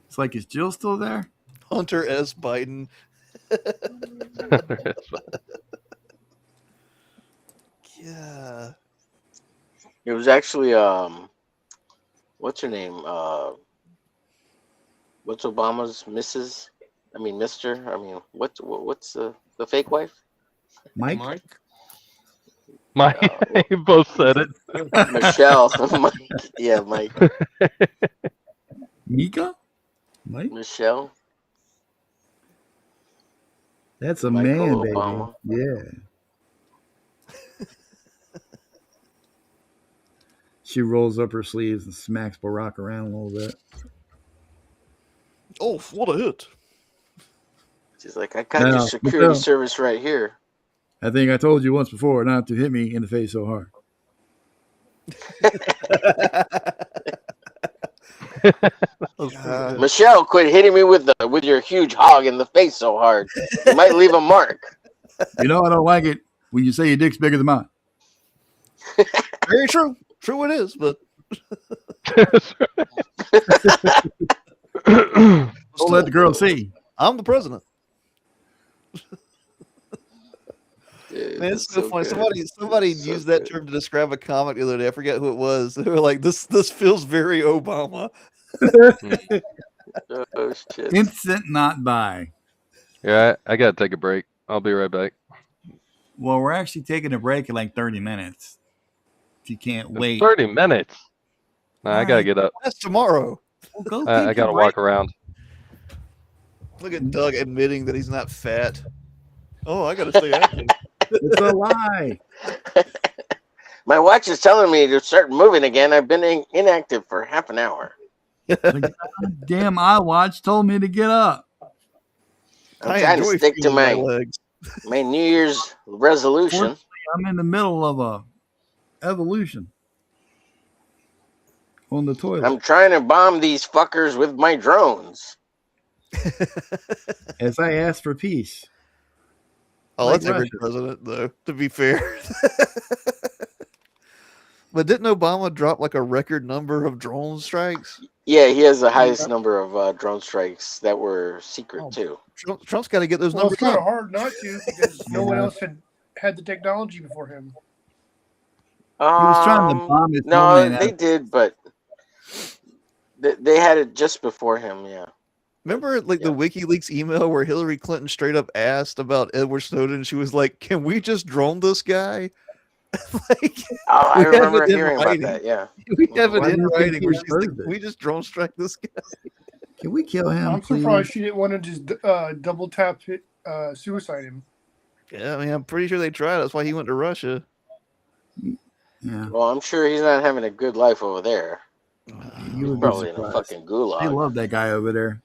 It's like, is Jill still there? Hunter S. Biden. Yeah. It was actually what's her name? What's Obama's Mrs. I mean Mr. I mean what's the fake wife? Mike? Mike, you both said it. Michelle. Mike. Yeah, Mike. Mika? Mike? Michelle. That's a Michael man, baby. Obama. Yeah. She rolls up her sleeves and smacks Barack around a little bit. Oh, what a hit. She's like, I got No, your no, security Michelle. service right here. I think I told you once before not to hit me in the face so hard. God. Michelle, quit hitting me with your huge hog in the face so hard. You might leave a mark. You know I don't like it when you say your dick's bigger than mine. Very true. True it is, but Don't let the girl see. I'm the president. Dude, Man, it's that's so funny. good. Somebody So used that good. term to describe a comic the other day. I forget who it was. They were like, "This feels very Obama." Oh shit. Instant not buy. Yeah, I gotta take a break. I'll be right back. Well, we're actually taking a break in like 30 minutes. If you can't wait. 30 minutes. Nah, I gotta Alright. get up. That's tomorrow. Well, go I take gotta your walk break. around. Look at Doug admitting that he's not fat. Oh, I gotta stay active. It's a lie. My watch is telling me to start moving again. I've been inactive for half an hour. The damn iWatch told me to get up. I'm trying to stick to feeling my legs. New Year's resolution. I'm in the middle of a evolution on the toilet. I'm trying to bomb these fuckers with my drones. As I ask for peace. Oh, Like that's every Russia. president, though, to be fair. But didn't Obama drop like a record number of drone strikes? Yeah, he has the highest number of drone strikes that were secret Oh. too. Trump's got to get those Well, it's numbers kind of up. hard not to because no one Yeah. else had the technology before him. He was trying to bomb his No, homeland. they did, but they had it just before him. Yeah. Remember, like the WikiLeaks email where Hillary Clinton straight up asked about Edward Snowden? She was like, "Can we just drone this guy?" Like, Oh, I we have remember it in hearing about writing. that. Yeah. We have it Why in do you think writing he where she's like, heard "Can we just drone strike this guy?" Can we kill him, I'm please? surprised she didn't want to just double tap suicide him. Yeah, I mean, I'm pretty sure they tried. That's why he went to Russia. Yeah, Well, I'm sure he's not having a good life over there. you He's would be probably in a surprised. fucking They gulag. love that guy over there.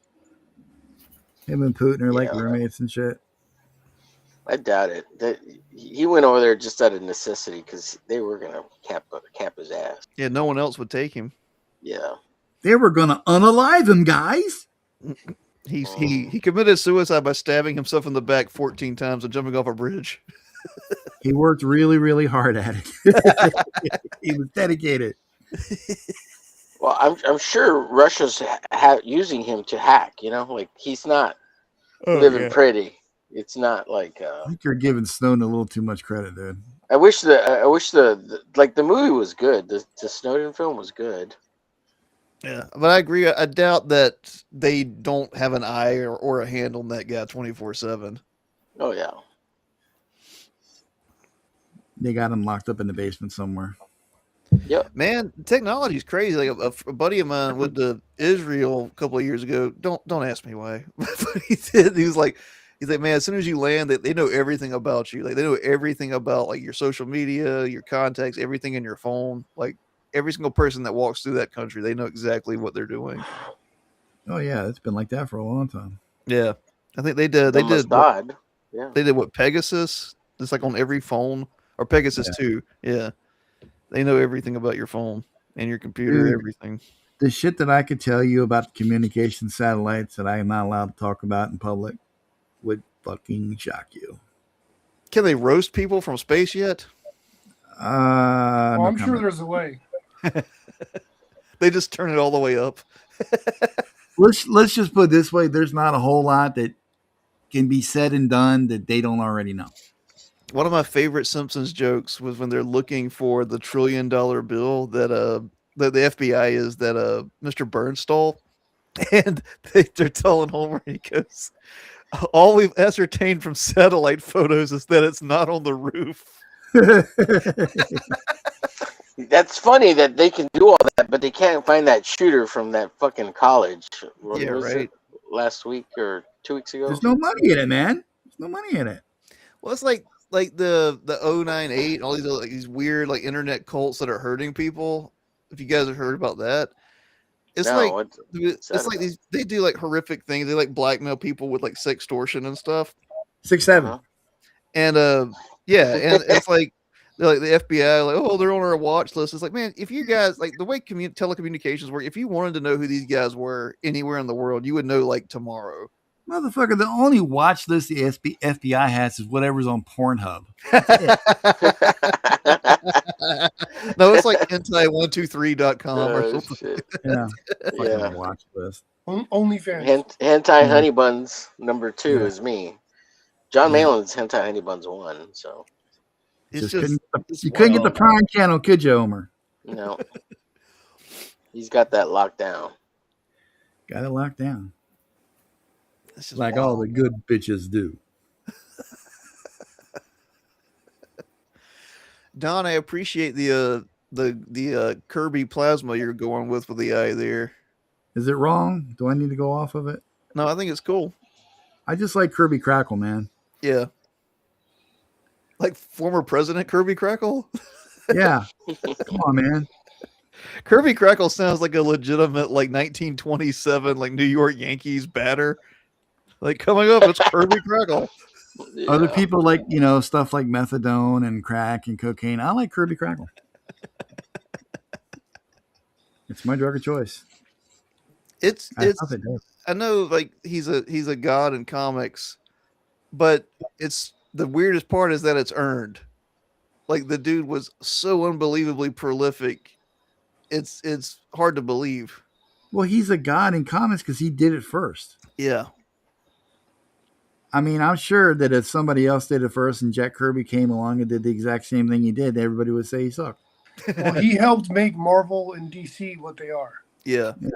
Him and Putin are like Yeah. roommates and shit. I doubt it. That he went over there just out of necessity because they were gonna cap his ass. Yeah, no one else would take him. Yeah. They were gonna unalive him, guys. He committed suicide by stabbing himself in the back 14 times and jumping off a bridge. He worked really, really hard at it. He was dedicated. Well, I'm sure Russia's using him to hack. You know, like he's not living pretty. It's not like. I think you're giving Snowden a little too much credit, dude. I wish the movie was good. The Snowden film was good. Yeah, but I agree. I doubt that they don't have an eye or a hand on that guy 24/7. Oh yeah. They got him locked up in the basement somewhere. Yep. Man, technology is crazy. Like a buddy of mine went to Israel a couple of years ago. Don't ask me why, but he did. He's like, man, as soon as you land, they know everything about you. Like they know everything about like your social media, your contacts, everything in your phone. Like every single person that walks through that country, they know exactly what they're doing. Oh yeah, it's been like that for a long time. Yeah, I think they did. The Mossad. Yeah. They did what, Pegasus? It's like on every phone, or Pegasus 2. Yeah, they know everything about your phone and your computer, Dude, everything. The shit that I could tell you about communication satellites that I am not allowed to talk about in public would fucking shock you. Can they roast people from space yet? Well, No I'm sure comment. there's a way. They just turn it all the way up. Let's just put it this way: there's not a whole lot that can be said and done that they don't already know. One of my favorite Simpsons jokes was when they're looking for the $1 trillion bill that the FBI is that Mr. Burns stole, and they're telling Homer, and he goes, "All we've ascertained from satellite photos is that it's not on the roof." That's funny that they can do all that, but they can't find that shooter from that fucking college. What Yeah, was right. it, last week or 2 weeks ago? There's no money in it, man. There's no money in it. Well, it's like the 098, all these like these weird like internet cults that are hurting people. If you guys have heard about that, it's No, it's like these they do like horrific things. They like blackmail people with like sextortion and stuff. 6'7". Uh-huh. And yeah, and it's like they're like the FBI, like, oh, they're on our watch list. It's like, man, if you guys like the way telecommunications work, if you wanted to know who these guys were anywhere in the world, you would know like tomorrow. Motherfucker, the only watch list the FBI has is whatever's on Pornhub. No, it's like hentai123.com or something. Shit. Yeah. Yeah. Fucking watch list. OnlyFans. Hentai Honey Buns number 2 Yeah. is me. John Yeah. Malin's Hentai Honey Buns 1. So It's You couldn't get the Prime channel, could you, Homer? no, he's got that locked down. Got it locked down. It's just Like wild. all the good bitches do. Don, I appreciate the Kirby plasma you're going with the eye there. Is it wrong? Do I need to go off of it? No, I think it's cool. I just like Kirby Crackle, man. Yeah. Like former President Kirby Crackle? Yeah. Come on, man. Kirby Crackle sounds like a legitimate like 1927 like New York Yankees batter. Like coming up, it's Kirby Crackle. Yeah. Other people like, stuff like methadone and crack and cocaine. I like Kirby Crackle. It's my drug of choice. It's I love it, dude. I know like he's a god in comics, but it's the weirdest part is that it's earned. Like the dude was so unbelievably prolific. It's hard to believe. Well, he's a god in comics because he did it first. Yeah. I mean, I'm sure that if somebody else did it first and Jack Kirby came along and did the exact same thing he did, everybody would say he sucked. Well, he helped make Marvel and DC what they are. Yeah. Yeah.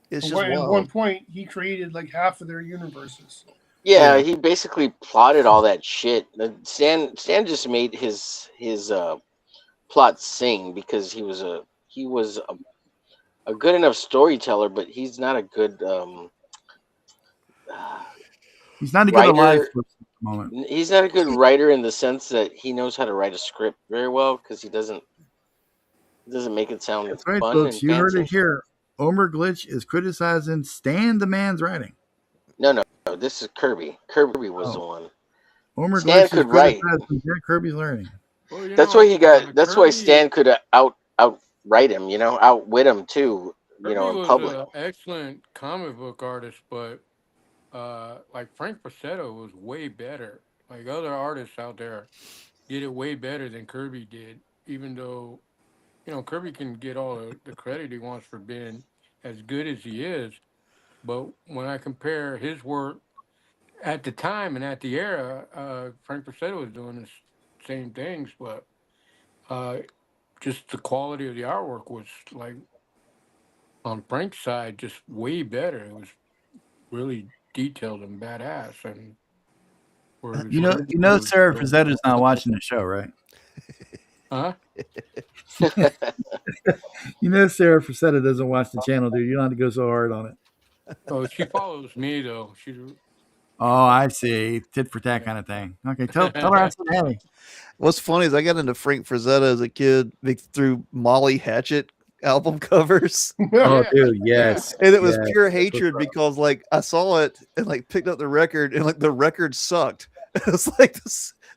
It's just At wild. one point, he created like half of their universes. Yeah, he basically plotted all that shit. Stan just made his plot sing because he was a good enough storyteller, but he's not a good He's not a good writer. alive person. moment. He's not a good writer in the sense that he knows how to write a script very well because he doesn't make it sound That's right, fun folks. and You heard fancy. it here. Omer Glitch is criticizing Stan the man's writing. No. This is Kirby. Kirby was the one. Omer Stan Glitch is could write. criticizing Jack Kirby's learning. Well, That's why he got. That's why Kirby, Stan could outwrite him. Outwit him too. Kirby In was public. an excellent comic book artist, but like Frank Frazetta was way better. Like other artists out there did it way better than Kirby did. Even though Kirby can get all the credit he wants for being as good as he is, but when I compare his work at the time and at the era, Frank Frazetta was doing the same things, but just the quality of the artwork was like on Frank's side just way better. It was really detailed and badass, and Sarah Frazetta's not watching the show, right? Huh? Sarah Frazetta doesn't watch the channel, dude. You don't have to go so hard on it. Oh, she follows me though. Oh, I see. Tit for tat kind of thing. Okay, tell her I said hey. What's funny is I got into Frank Frazetta as a kid through Molly Hatchet album covers. Oh, dude, yes. And it was pure hatred because like I saw it and like picked up the record and like the record sucked. It's like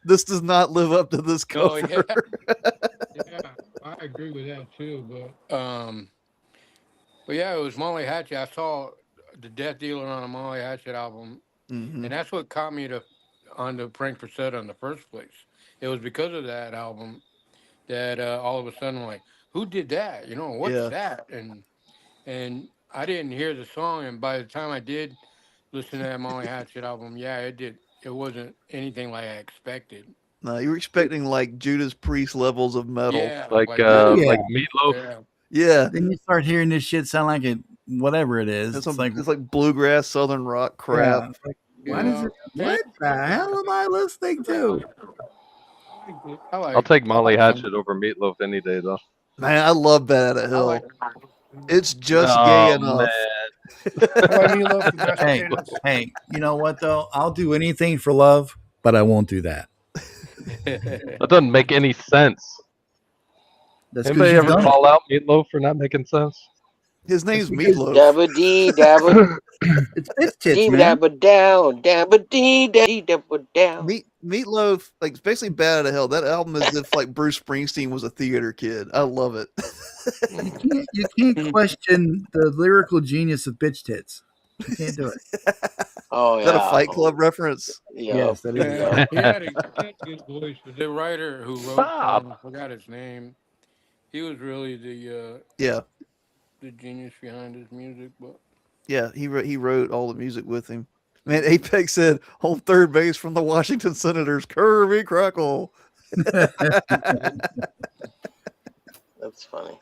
this does not live up to this cover. Oh, yeah, I agree with that too. But yeah, it was Molly Hatchet. I saw the Death Dealer on a Molly Hatchet album, and that's what caught me on the Frank Frazetta in the first place. It was because of that album that all of a sudden I'm like, who did that? What's that? And I didn't hear the song, and by the time I did listen to that Molly Hatchet album, it wasn't anything like I expected. No, you were expecting like Judas Priest levels of metal. Yeah, like Meatloaf. Yeah. Then you start hearing this shit sound like it, whatever it is. It's like bluegrass, southern rock crap. Yeah. What the hell am I listening to? I'll take Molly Hatchet over Meatloaf any day, though. Man, I love Bad at Hill. It's just gay enough. Hey, you know what though? I'll do anything for love, but I won't do that. That doesn't make any sense. Anybody ever call out Meatloaf for not making sense? His name's Meatloaf. Dabba dee dabba. It's bitch tits, man. Dabba down, dabba dee dabba down. Meatloaf, like basically Bad at Hell. That album is if like Bruce Springsteen was a theater kid. I love it. You can't question the lyrical genius of bitch tits. You can't do it. Oh, Is that a Fight Club reference? Yes, that is. He had a good voice. The writer who wrote, I forgot his name. He was really the genius behind his music. But yeah, he wrote all the music with him. Man, Apex said home third base from the Washington Senators, Kirby Crackle. That's funny.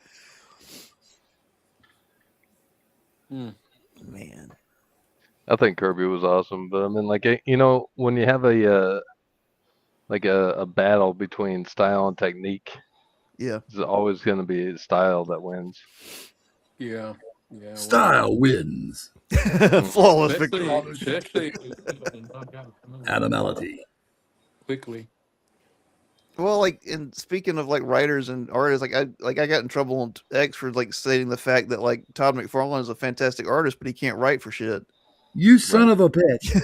Man, I think Kirby was awesome, but I mean, like when you have a battle between style and technique, it's always going to be style that wins. Yeah. Style wins. Flawless victory. Animality. Quickly. Well, like, and speaking of like writers and artists, I got in trouble on X for like stating the fact that like Todd McFarlane is a fantastic artist, but he can't write for shit. You son of a bitch!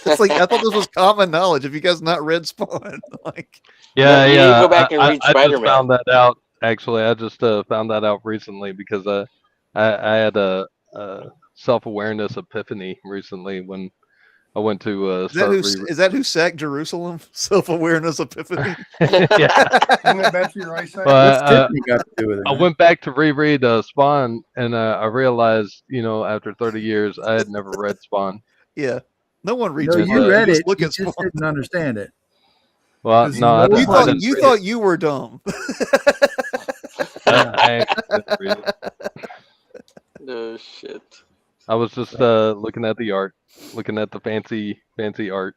It's like I thought this was common knowledge. If you guys not read Spawn, like, You go back and read I Spider-Man. just found that out. Actually, I just found that out recently because I had a self-awareness epiphany recently when I went to is that who sacked Jerusalem? Self-awareness epiphany. Yeah. You went back to your eyesight. But, got to do with it, I went back to reread Spawn, and I realized, after 30 years, I had never read Spawn. Yeah, no one reads. No, you read it. Look You at just Spawn. didn't understand it. Well, no, I didn't. You thought you were dumb. I didn't read it. No shit. I was just looking at the art, looking at the fancy art.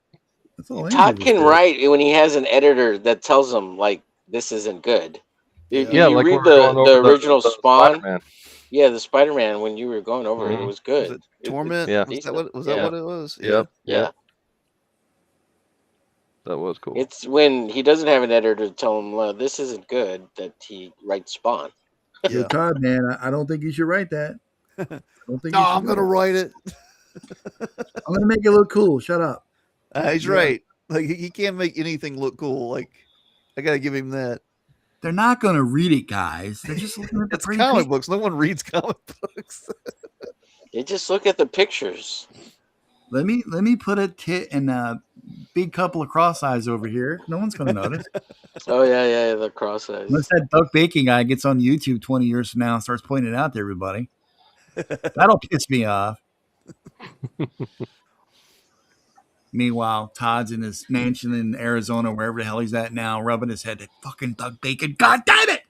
That's all Todd can write when he has an editor that tells him like this isn't good. If you like read we were going the over original Spawn, Spider-Man. yeah, the Spider-Man when you were going over it was good. Was it Torment? Yeah. Was that what it was? Yep. Yeah. That was cool. It's when he doesn't have an editor to tell him this isn't good that he writes Spawn. Yo, Todd, man, I don't think you should write that. I don't think No, you should I'm gonna write it. I'm gonna make it look cool. Shut up. He's right. Like he can't make anything look cool. Like I gotta give him that. They're not gonna read it, guys. They're just looking at the It's pretty comic pictures. books. No one reads comic books. They just look at the pictures. Let me put a tit and a big couple of cross eyes over here. No one's gonna notice. Oh yeah, the cross eyes. Unless that duck bacon guy gets on YouTube 20 years from now and starts pointing it out to everybody. That'll piss me off. Meanwhile, Todd's in his mansion in Arizona, wherever the hell he's at now, rubbing his head. That fucking duck bacon. God damn it!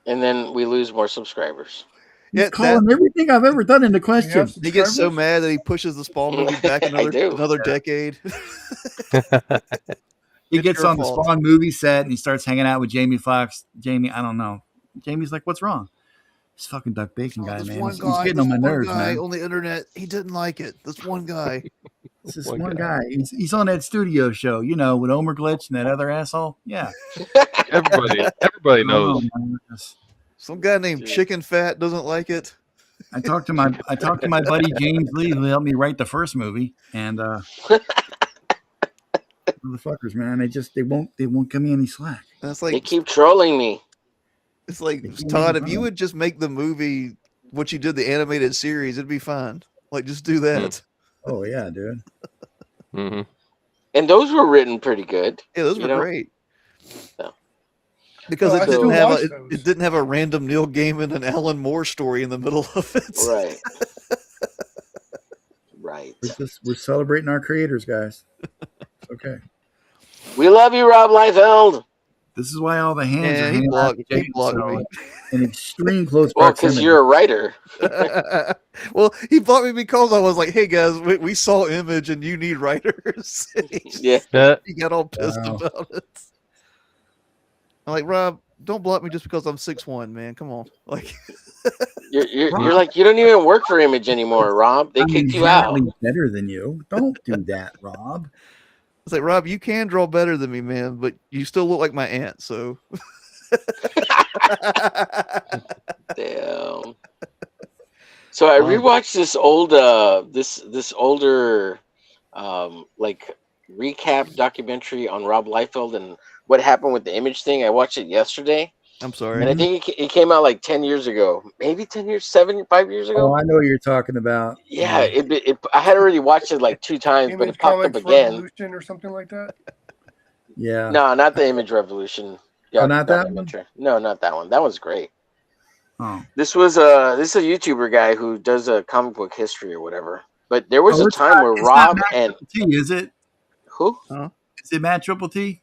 And then we lose more subscribers. He's calling everything I've ever done into question. He gets so mad that he pushes the Spawn movie back another decade. He It's gets your on the fault. Spawn movie set and he starts hanging out with Jamie Foxx. Jamie, I don't know. Jamie's like, what's wrong? This fucking duck bacon guy, This man. one He's guy, getting on my this one nerves, guy man. on the internet, he didn't like it. This one guy. It's this one guy. He's on that studio show, with Omer Glitch and that other asshole. Yeah. Everybody knows. Some guy named Chicken Fat doesn't like it. I talked to my buddy James Lee, who helped me write the first movie, and motherfuckers, man, they won't give me any slack. That's They like keep trolling me. it's like Todd, if you would just make the movie what you did the animated series, it'd be fine. Like just do that. Oh yeah, dude. Mm-hmm. And those were written pretty good. Yeah, those were great. No. Because No, I still watch those. it didn't have a random Neil Gaiman and Alan Moore story in the middle of it. Right. Right. We're celebrating our creators, guys. Okay. We love you, Rob Liefeld. This is why all the hands are Yeah, he hanging out. blocked me. In extreme close Well, proximity. because you're a writer. Well, he blocked me because I was like, "Hey guys, we saw Image, and you need writers." Yeah. He got all pissed about it. I'm like, Rob, don't block me just because I'm 6'1", man. Come on, like. You're like, you don't even work for Image anymore, Rob. They kicked you out. Better than you. Don't do that, Rob. It's like, Rob, you can draw better than me, man, but you still look like my aunt. So. Damn. So I rewatched this old this older like recap documentary on Rob Liefeld and what happened with the Image thing. I watched it yesterday. I'm sorry. And I think it came out like 10 years ago. Maybe 10 years, 5 years ago. Oh, I know what you're talking about. Yeah, I had already watched it like 2 times, but Image it popped up Comics again. Revolution or something like that. Yeah. No, not the Image Revolution. Oh, not that one? documentary. No, not that one. That one's great. Oh. This is a YouTuber guy who does a comic book history or whatever. But there was a time where Rob and T, is it? who? Is it Matt Triple T?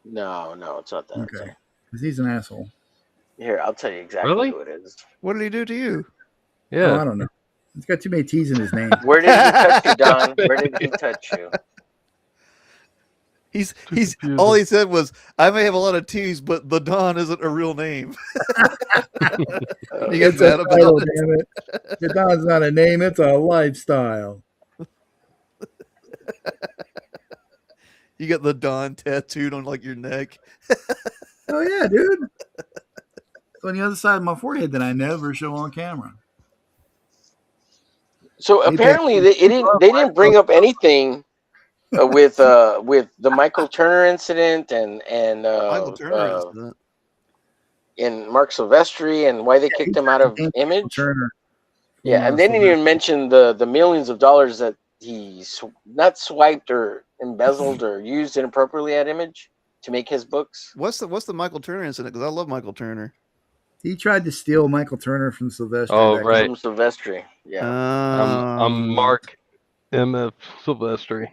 No, it's not that. Okay. Because he's an asshole. Here, I'll tell you exactly who it is. What did he do to you? Yeah. Oh, I don't know. He's got too many T's in his name. Where did he touch you, Don? Where did he touch you? He's all he said was, "I may have a lot of T's, but the Don isn't a real name." He gets mad about it. Damn it. The Don's not a name; it's a lifestyle. You got the Don tattooed on like your neck. Oh yeah, dude. It's on the other side of my forehead that I never show on camera. So apparently they didn't bring up anything with the Michael Turner incident and Michael Turner incident. And Mark Silvestri and why they kicked him out of Image. Turner. Yeah, and they didn't even mention the millions of dollars that he not swiped or embezzled or used inappropriately at Image to make his books. What's the Michael Turner incident? Because I love Michael Turner. He tried to steal Michael Turner from Silvestri. Oh, right. From Silvestri. Yeah. I'm Mark M.F. Silvestri.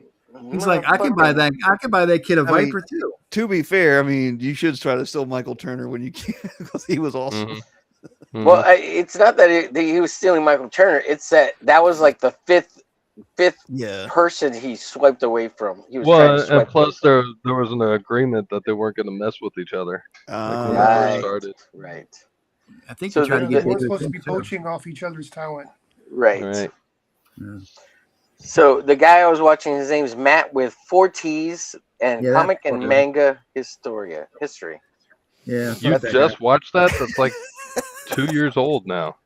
He's like, I can buy that kid a Viper too. To be fair, I mean, you should try to steal Michael Turner when you can, because he was awesome. Mm-hmm. Well, it's not that he was stealing Michael Turner. It's that was like the fifth person he swiped away from. He was trying to swipe and plus there was an agreement that they weren't going to mess with each other. Right. Started. Right. I think So they tried to get we're supposed to be poaching off each other's talent. Right. Right. Yeah. So the guy I was watching, his name's Matt with 4 T's and Yeah, comic that's and fucker. manga history. Yeah, You fuck that just guy. watched that? That's like 2 years old now.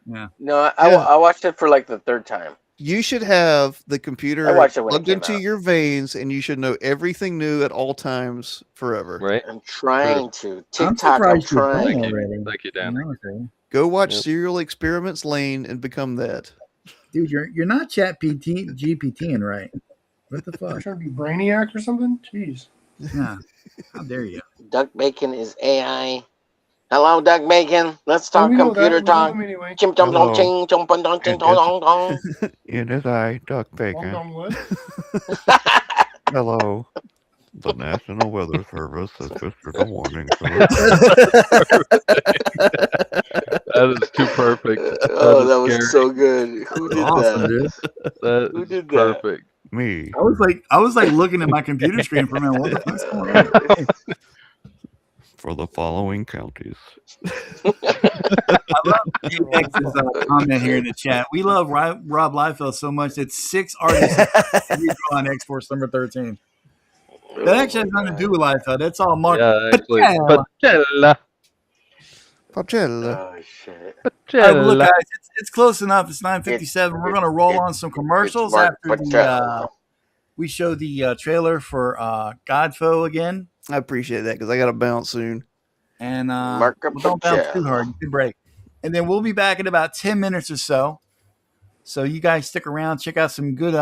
Yeah. No, Yeah. I watched it for like the 3rd time. You should have the I computer watched it when it plugged came into out. your veins, and you should know everything new at all times forever. Right? I'm trying to. I'm TikTok, I'm surprised you're trying. playing Thank you. already. Thank you, To be Dan. honest with you. Go watch Yep. Serial Experiments Lane and become that. Dude, you're not GPTing right. What the You're fuck? trying to be Brainiac or something? Jeez. Yeah. How dare you? Duck Bacon is AI. Hello, Duck Bacon. Let's Oh, talk we know computer that. We know talk. him anyway. Chim chom Hello. chom ching chom pon dong ching dong dong dong. It is I, Duck Long Dong what? Hello. The National Weather Service has issued a warning to That is too perfect. Oh, is that was scary. so good. Who did Awesome, that? dude. That Who is did that? perfect. me. I was like looking at my computer screen for a minute. What the fuck's going on? For the following counties. X's comment here in the chat. We love Rob Liefeld so much that 6 artists redraw on X-Force number 13. That actually has nothing to do with Liefeld. That's all Mark. Yeah, actually. Pacella. Pacella. Pacella. Oh shit! All right, well, look, Pacella. guys, it's close enough. It's 9:57. We're going to roll on some commercials Mark after we show the trailer for GODFOE again. I appreciate that because I got to bounce soon. And Mark don't bounce too hard. You can break. And then we'll be back in about 10 minutes or so. So you guys stick around. Check out some good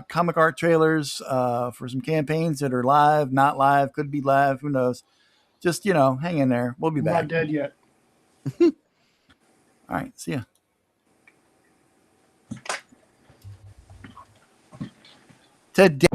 comic art trailers for some campaigns that are live, not live, could be live. Who knows? Just, hang in there. We'll be I'm back. not dead yet. All right. See ya. Today.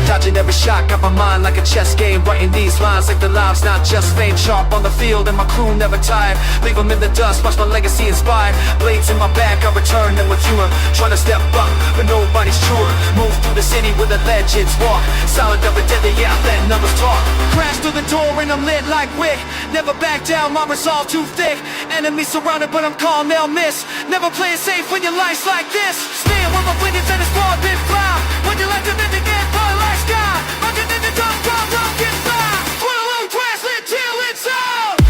Dodging every shot, got my mind like a chess game. Writing these lines like the lives, not just fame. Sharp on the field and my crew never tired. Leave them in the dust, watch my legacy inspired. Blades in my back, I return them with humor. Trying to step up, but nobody's truer. Move through the city where the legends walk. Silent but deadly, yeah, I let numbers talk. Crash through the door and I'm lit like wick. Never back down, my resolve too thick. Enemies surrounded, but I'm calm, they'll miss. Never play it safe when your life's like this. Stand when my fingers and it's far been fly. When you like to live again, far like sky. Rockin' in the dump, don't get by. Put a little translate till it's out.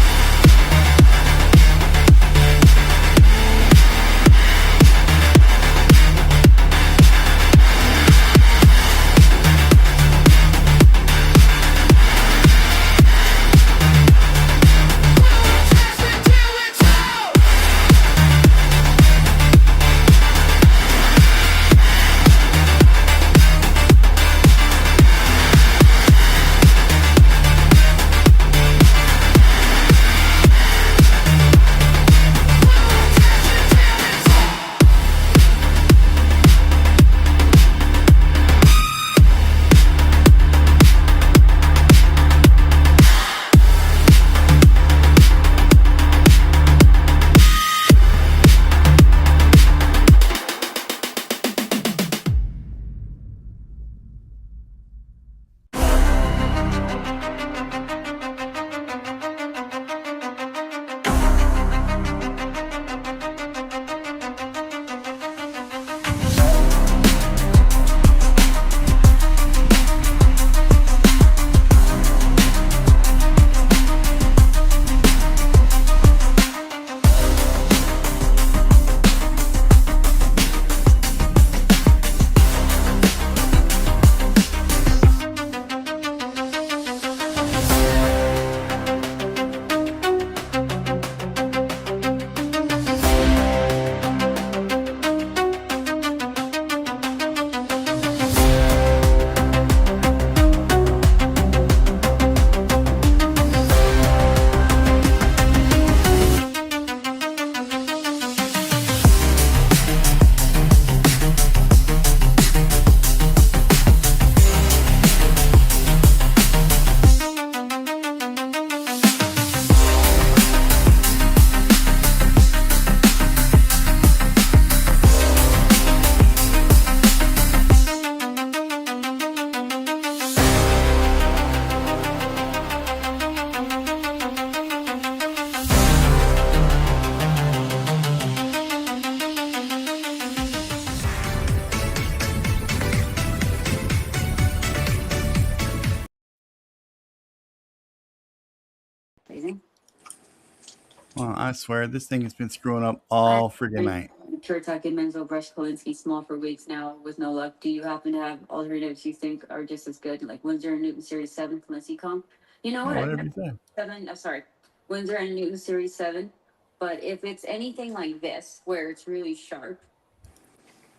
Well, I swear this thing has been screwing up all friggin' night. Turtucket, Menzel, Brush, Kolinsky, small for weeks now with no luck. Do you happen to have alternatives you think are just as good, like Windsor and Newton Series 7 from the Seacom? You know what? Whatever you say. 7, sorry, Windsor and Newton Series 7. But if it's anything like this, where it's really sharp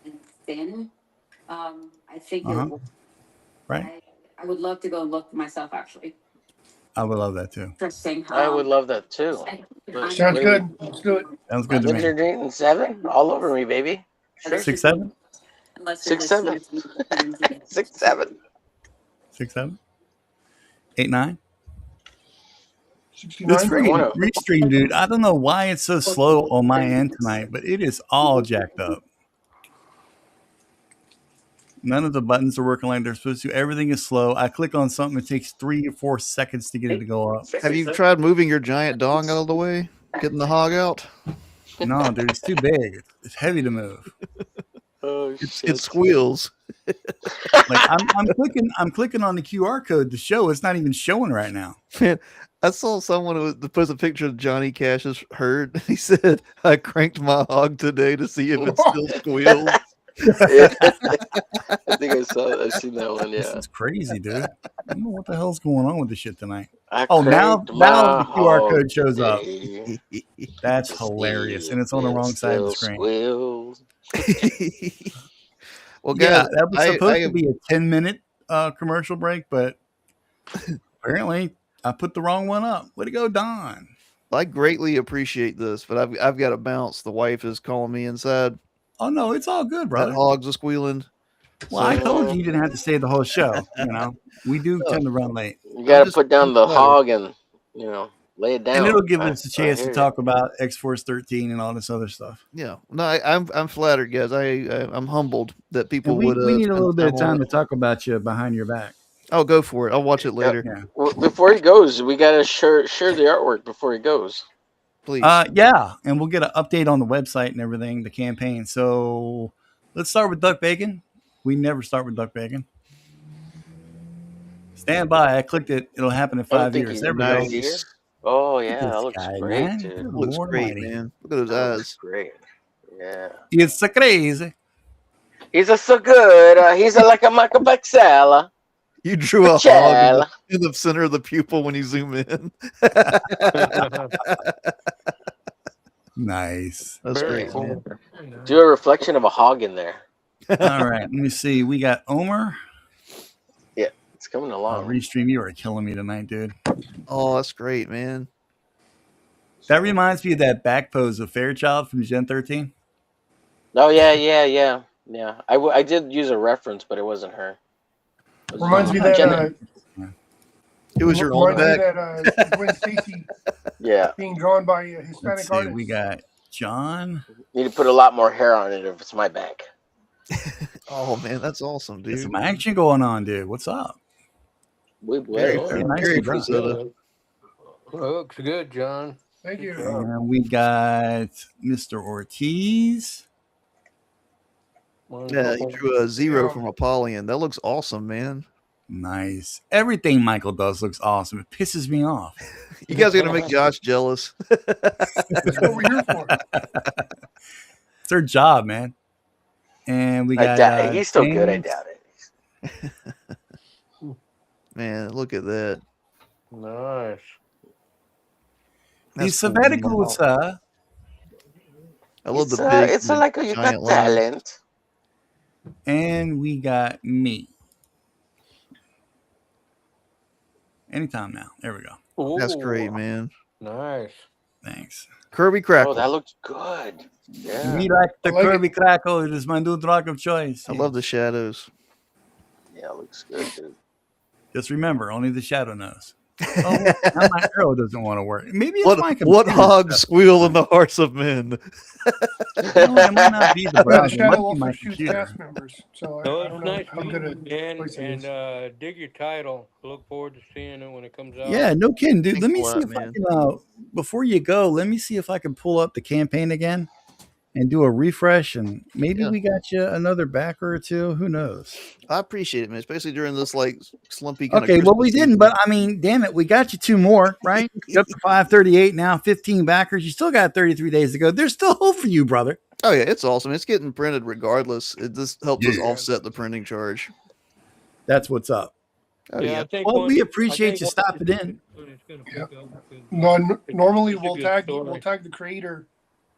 and thin, I think Right. I would love to go look myself, actually. I would love that too. Interesting. I would love that too. But Sounds what good. Let's do it. Sounds good to Windsor me. Newton 7? All over me, baby. Sure. 6'7"? Unless 6'7". 6'7". 6'7"? 8'9"? 69. This freaking wanna- restream, dude. I don't know why it's so slow on my end tonight, but it is all jacked up. None of the buttons are working like they're supposed to. Everything is slow. I click on something, it takes 3 or 4 seconds to get it to go up. Have you tried moving your giant dong out of the way? Getting the hog out? No, dude, it's too big. It's heavy to move. Oh, It squeals. Like I'm clicking on the QR code to show. It's not even showing right now. Man, I saw someone who post a picture of Johnny Cash's herd. He said, "I cranked my hog today to see if it still squeals." Yeah. I think I've seen that one, This yeah. is crazy, dude. I don't know what the hell's going on with this shit tonight. I Oh, now cranked the my QR hog code shows up. today That's to hilarious, see and it's on the if it wrong side of the still screen. squeals. Well, Yeah, guys, that was I supposed to am- be a 10-minute commercial break, but apparently I put the wrong one up. Way to go, Don. I greatly appreciate this, but I've got to bounce. The wife is calling me inside. Oh no, it's all good, That brother. hog's a squealing. Well, I told you didn't have to stay the whole show. You know, we do tend to run late, You gotta just- put down I'm the flattered. hog and, lay it down. and it'll give us a I chance hear to you. talk about X-Force 13 and all this other stuff. Yeah, no, I'm flattered, guys. I'm humbled that people And we would. need a spend little bit of on time it. to talk about you behind your back. Oh, go for it. I'll watch it later, Yeah. Well, before he goes, we gotta share the artwork before he goes. please. Yeah, and we'll get an update on the website and everything, the campaign. So let's start with Duck Bacon. We never start with Duck Bacon. Stand by. I clicked it. It'll happen in I don't 5 think years. he's There we nice. go. Is he here? Oh yeah, This that looks guy, great, man. dude. Good Looks Lord great, Almighty. man. Look at those That looks eyes. great. Yeah. It's so crazy. He's a so good. He's a, like a Michael Baxella. You drew a hog Chal. in the center of the pupil when you zoom in. Nice. That's Very great, cool. man. Very nice. Do a reflection of a hog in there. All right. Let me see. We got Omer. It's coming along. Restream, you are killing me tonight, dude. Oh, that's great, man. That reminds me of that back pose of Fairchild from Gen 13. Oh yeah. I did use a reference, but it wasn't her. It was, Reminds me that Jenna. It was your own reminds me back. that Gwen Stacy Yeah. being drawn by a Let's Hispanic see. artist. We got John. Need to put a lot more hair on it if it's my back. Oh man, that's awesome, There's dude. some action going on, dude. What's up? We Very, will. Very nice very to Frazetta. Looks good, John. Thank you. And we got Mr. Ortiz. Yeah, he drew a 0 from Apollyon. That looks awesome, man. Nice. Everything Michael does looks awesome. It pisses me off. You guys are gonna make Josh jealous. That's what we're here for. It's their job, man. And we I got doubt he's still good. I James. doubt it. Man, look at that. Nice. The That's cool. sabbatical, sir. I love It's the big. it's like you got giant line. talent. And we got me. Anytime now. There we go. That's great, Ooh, man. Nice. Thanks. Kirby Crackle. Oh, that looks good. Yeah. Me like the I like Kirby Crackle. It is my new drug of choice. I love the shadows. Yeah, it looks good, dude. Just remember, only the shadow knows. Oh, now my arrow doesn't want to work. Maybe it's my What computer hogs stuff. squeal in the hearts of men? No, it might not be the Well, the browser. It shadow might be my also shoots computer. cast members, so So I it's don't know nice how good a meeting you, Dan, place it is. and dig your title. Look forward to seeing it when it comes out. Yeah, no kidding, dude. Thanks Let me a see lot, if I man. can. Before you go, let me see if I can pull up the campaign again and do a refresh, and maybe Yeah. we got you another backer or two. Who knows? I appreciate it, man, especially during this like slumpy kind Okay, of well, we Christmas didn't, season. but I mean, damn it, we got you two more, right? You're up to 538 now, 15 backers. You still got 33 days to go. There's still hope for you, brother. Oh yeah, it's awesome. It's getting printed regardless. It just helps us Yeah. offset the printing charge. That's what's up. Oh Yeah, yeah. I think Well, we I appreciate think you once stopping it's in. it's gonna Yeah. pick up because Normally it's a we'll good tag story. the creator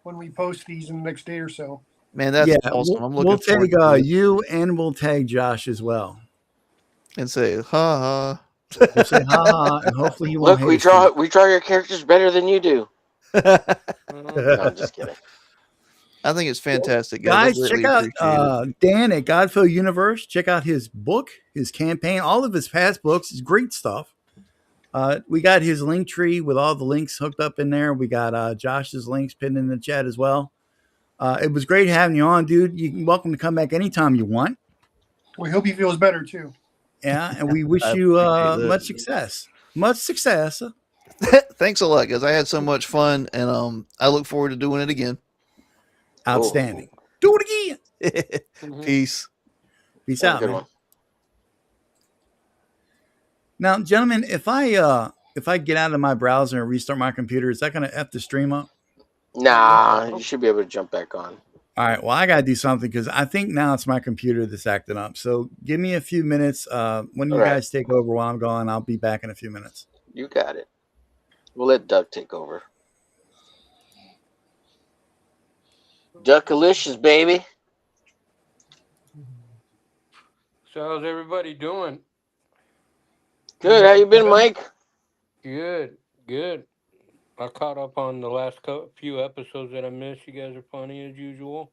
when we post these in the next day or so. Man, that's Yeah, awesome. I'm we'll looking forward tag to it. you and we'll tag Josh as well. And say, ha ha. We'll say ha ha, and hopefully he won't Look, hate we us too draw your characters better than you do. Mhm. No, I'm just kidding. I think it's fantastic, guys. I Guys, greatly check out appreciate it. Dan at GODFOE Universe. Check out his book, his campaign, all of his past books. It's great stuff. We got his link tree with all the links hooked up in there. We got Josh's links pinned in the chat as well. It was great having you on, dude. You're welcome to come back anytime you want. We hope he feels better too. Yeah, and we wish I you appreciate that. much success. Much success. Thanks a lot, guys. I had so much fun, and I look forward to doing it again. Outstanding. Do it again. Mhm. Peace. Peace Have a out, good man. one. Now, gentlemen, if I get out of my browser and restart my computer, is that going to F the stream up? Nah, you should be able to jump back on. All right. Well, I got to do something because I think now it's my computer that's acting up. So give me a few minutes. When you All right. guys take over while I'm gone, I'll be back in a few minutes. You got it. We'll let Duck take over. Duckalicious, baby. So how's everybody doing? Good. How you been, Mike? Good, good. I caught up on the last few episodes that I missed. You guys are funny as usual.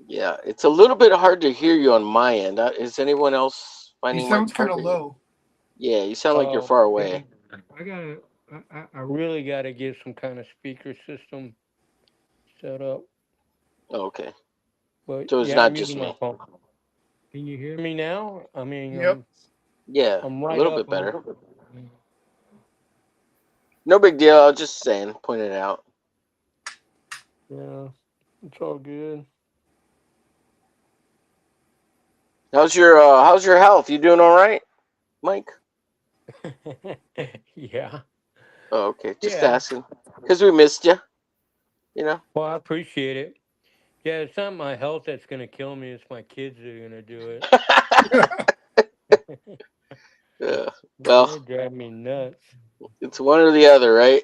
Yeah, it's a little bit hard to hear you on my end. Is anyone else He finding sounds Mike kind hard of to hear? low. Yeah, you sound like you're Oh, far away. I gotta. I really gotta get some kind of speaker system set up. Oh, okay. But So it's yeah, not I'm just using my me. phone. Can you hear me now? I mean, Yep. Yeah, I'm a right little up bit better. on- No big deal. I was just saying, pointing it out. Yeah, it's all good. How's your health? You doing all right, Mike? Yeah, Oh, okay. Just yeah. asking, because we missed you. You know. Well, I appreciate it. Yeah, it's not my health that's gonna kill me. It's my kids that are gonna do it. Yeah. They Well, drive me nuts. it's one or the other, right?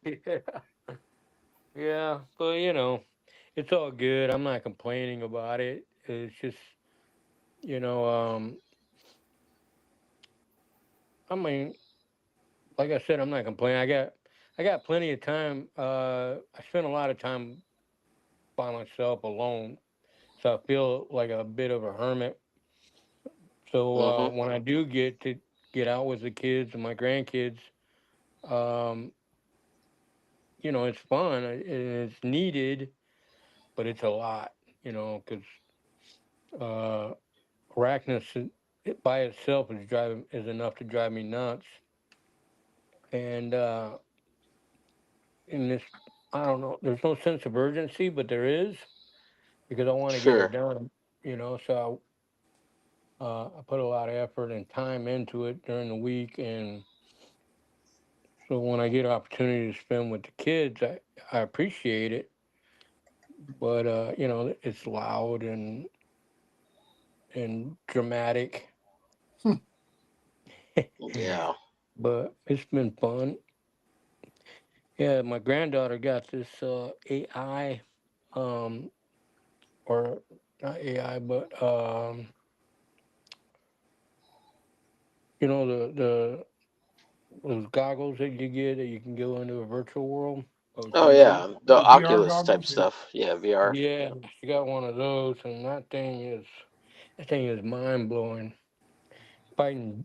Yeah. Yeah, but it's all good. I'm not complaining about it. It's just, you know, I mean, like I said, I'm not complaining. I got plenty of time. I spend a lot of time by myself alone, so I feel like a bit of a hermit. So Mm-hmm. when I do get to get out with the kids and my grandkids, um, it's fun and it's needed, but it's a lot, because uh, arachnus by itself is enough to drive me nuts. And in this, I don't know. There's no sense of urgency, but there is because I want to get it Sure. done. So I put a lot of effort and time into it during the week, and so when I get an opportunity to spend with the kids, I appreciate it. But it's loud and dramatic. Yeah. But it's been fun. Yeah, my granddaughter got this AI, um, or not AI, but the those goggles that you get that you can go into a virtual world of Oh 3D. yeah, the VR Oculus type goggles. Yeah. stuff. Yeah, VR. Yeah, she got one of those, and that thing is mind blowing. Fighting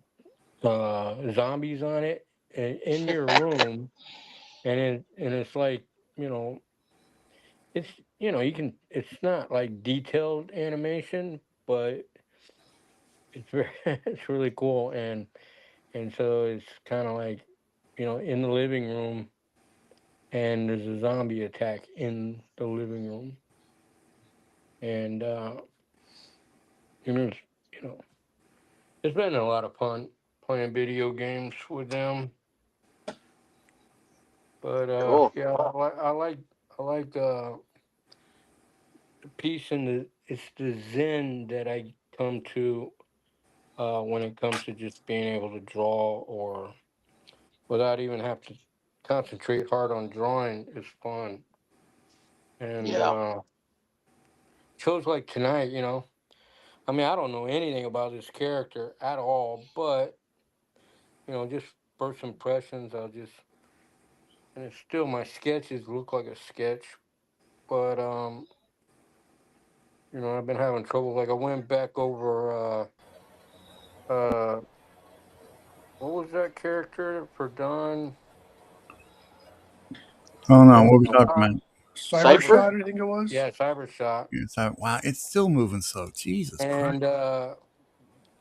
zombies on it in your room, and it's like you know it's you can it's not like detailed animation, but it's very it's really cool, and so it's kind of like in the living room, and there's a zombie attack in the living room, and it's, you know, it's been a lot of fun playing video games with them. But Cool. yeah, I like the peace and it's the zen that I come to when it comes to just being able to draw or without even have to concentrate hard on drawing is fun. And Yeah. shows like tonight, I mean, I don't know anything about this character at all, but just first impressions, and it's still my sketches look like a sketch, but I've been having trouble. Like I went back over uh, what was that character for Don? Oh no, Cyber what are we talking Shot. about? Cyber Cypher? Shot, I think it was. Yeah, Cyber Shot. Wow, it's still moving slow. Jesus Christ. And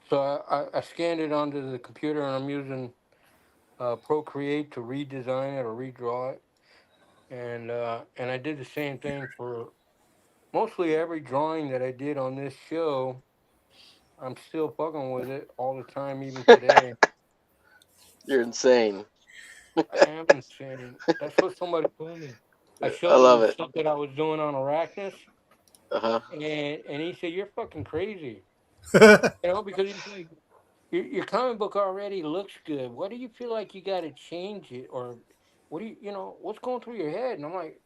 so I scanned it onto the computer, and I'm using Procreate to redesign it or redraw it. And I did the same thing for mostly every drawing that I did on this show. I'm still fucking with it all the time, even today. You're insane. I am insane. That's what somebody told me. I I showed him love the it. stuff that I was doing on Arachnus, Uh-huh. and he said, "You're fucking crazy," because he's like, your comic book already looks good. What do you feel like you got to change it, or what do what's going through your head? And I'm like,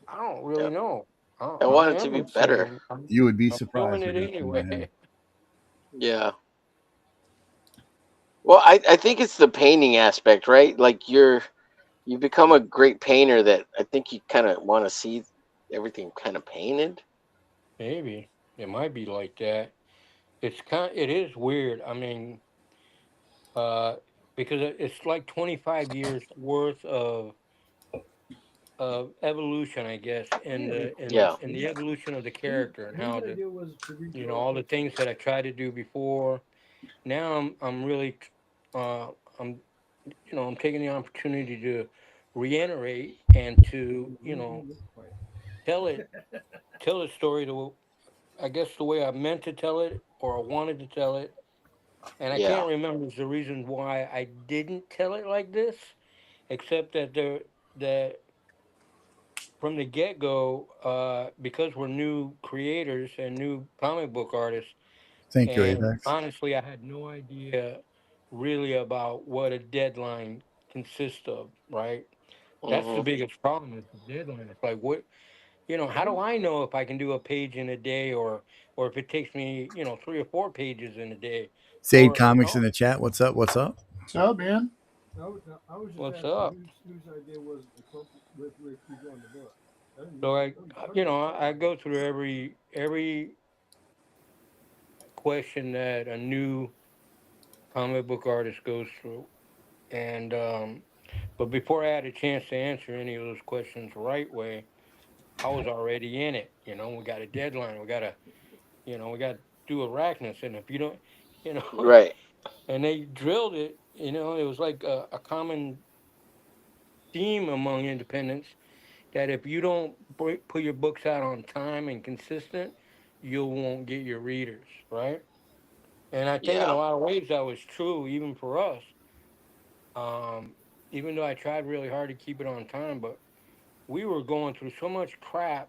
I don't Yeah. really know. I I want it to am be better. insane. You would be I'm doing surprised what it goes through my anyway. head. Yeah. Well, I think it's the painting aspect, right? Like you become a great painter that I think you kind of want to see everything kind of painted. Maybe it might be like that. It is weird. I mean, uh, because it's like 25 years worth of evolution, I guess, in Yeah. the evolution of the character and how all the things that I tried to do before. Now I'm really uh, I'm I'm taking the opportunity to reiterate and to tell it tell the story I guess the way I meant to tell it or I wanted to tell it. And I Yeah. can't remember the reason why I didn't tell it like this, except that from the get go, because we're new creators and new comic book artists, Thank you, and Apex. honestly, I had no idea really about what a deadline consists of. Right, that's the Mhm. biggest problem is the deadline. It's like how do I know if I can do a page in a day or if it takes me 3 or 4 pages in a day, Sade or Comics in the chat. What's up? What's up? What's up, man? what's up? So I go through every question that a new comic book artist goes through, and but before I had a chance to answer any of those questions the right way, I was already in it. We got a deadline. We got to do Arachnus, and if you don't, you know, Right. and they drilled it. It was like a common theme among independents that if you don't put your books out on time and consistent, you won't get your readers, right? And I think in a Yeah. lot of ways that was true even for us. Um, Even though I tried really hard to keep it on time, but we were going through so much crap,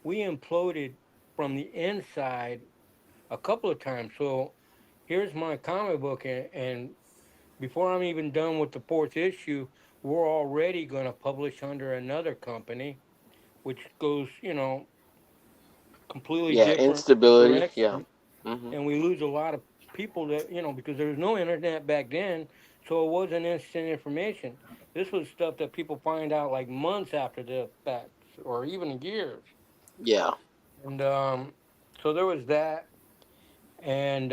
we imploded from the inside a couple of times. So here's my comic book, and before I'm even done with the fourth issue, we're already going to publish under another company, which goes, completely Yeah. different Instability. Yeah. direction, Mhm. and we lose a lot of people that because there was no internet back then, so it wasn't instant information. This was stuff that people find out like months after the fact, or even years. Yeah. And so there was that, and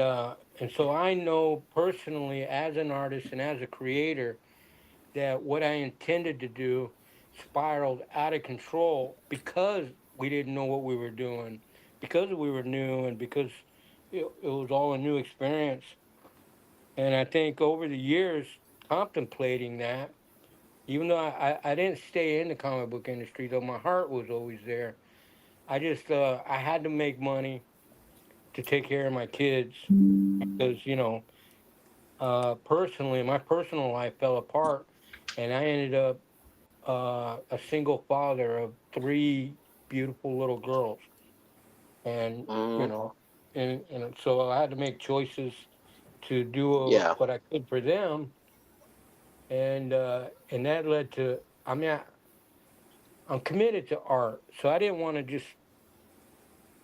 so I know personally as an artist and as a creator that what I intended to do spiraled out of control because we didn't know what we were doing, because we were new, and because it was all a new experience. And I think over the years, contemplating that, Even though I didn't stay in the comic book industry, though my heart was always there. I had to make money to take care of my kids because personally my personal life fell apart, and I ended up a single father of three beautiful little girls, and you Mm-hmm. know, and so I had to make choices to do Yeah. what I could for them, and that led to. I mean, I'm committed to art, so I didn't want to just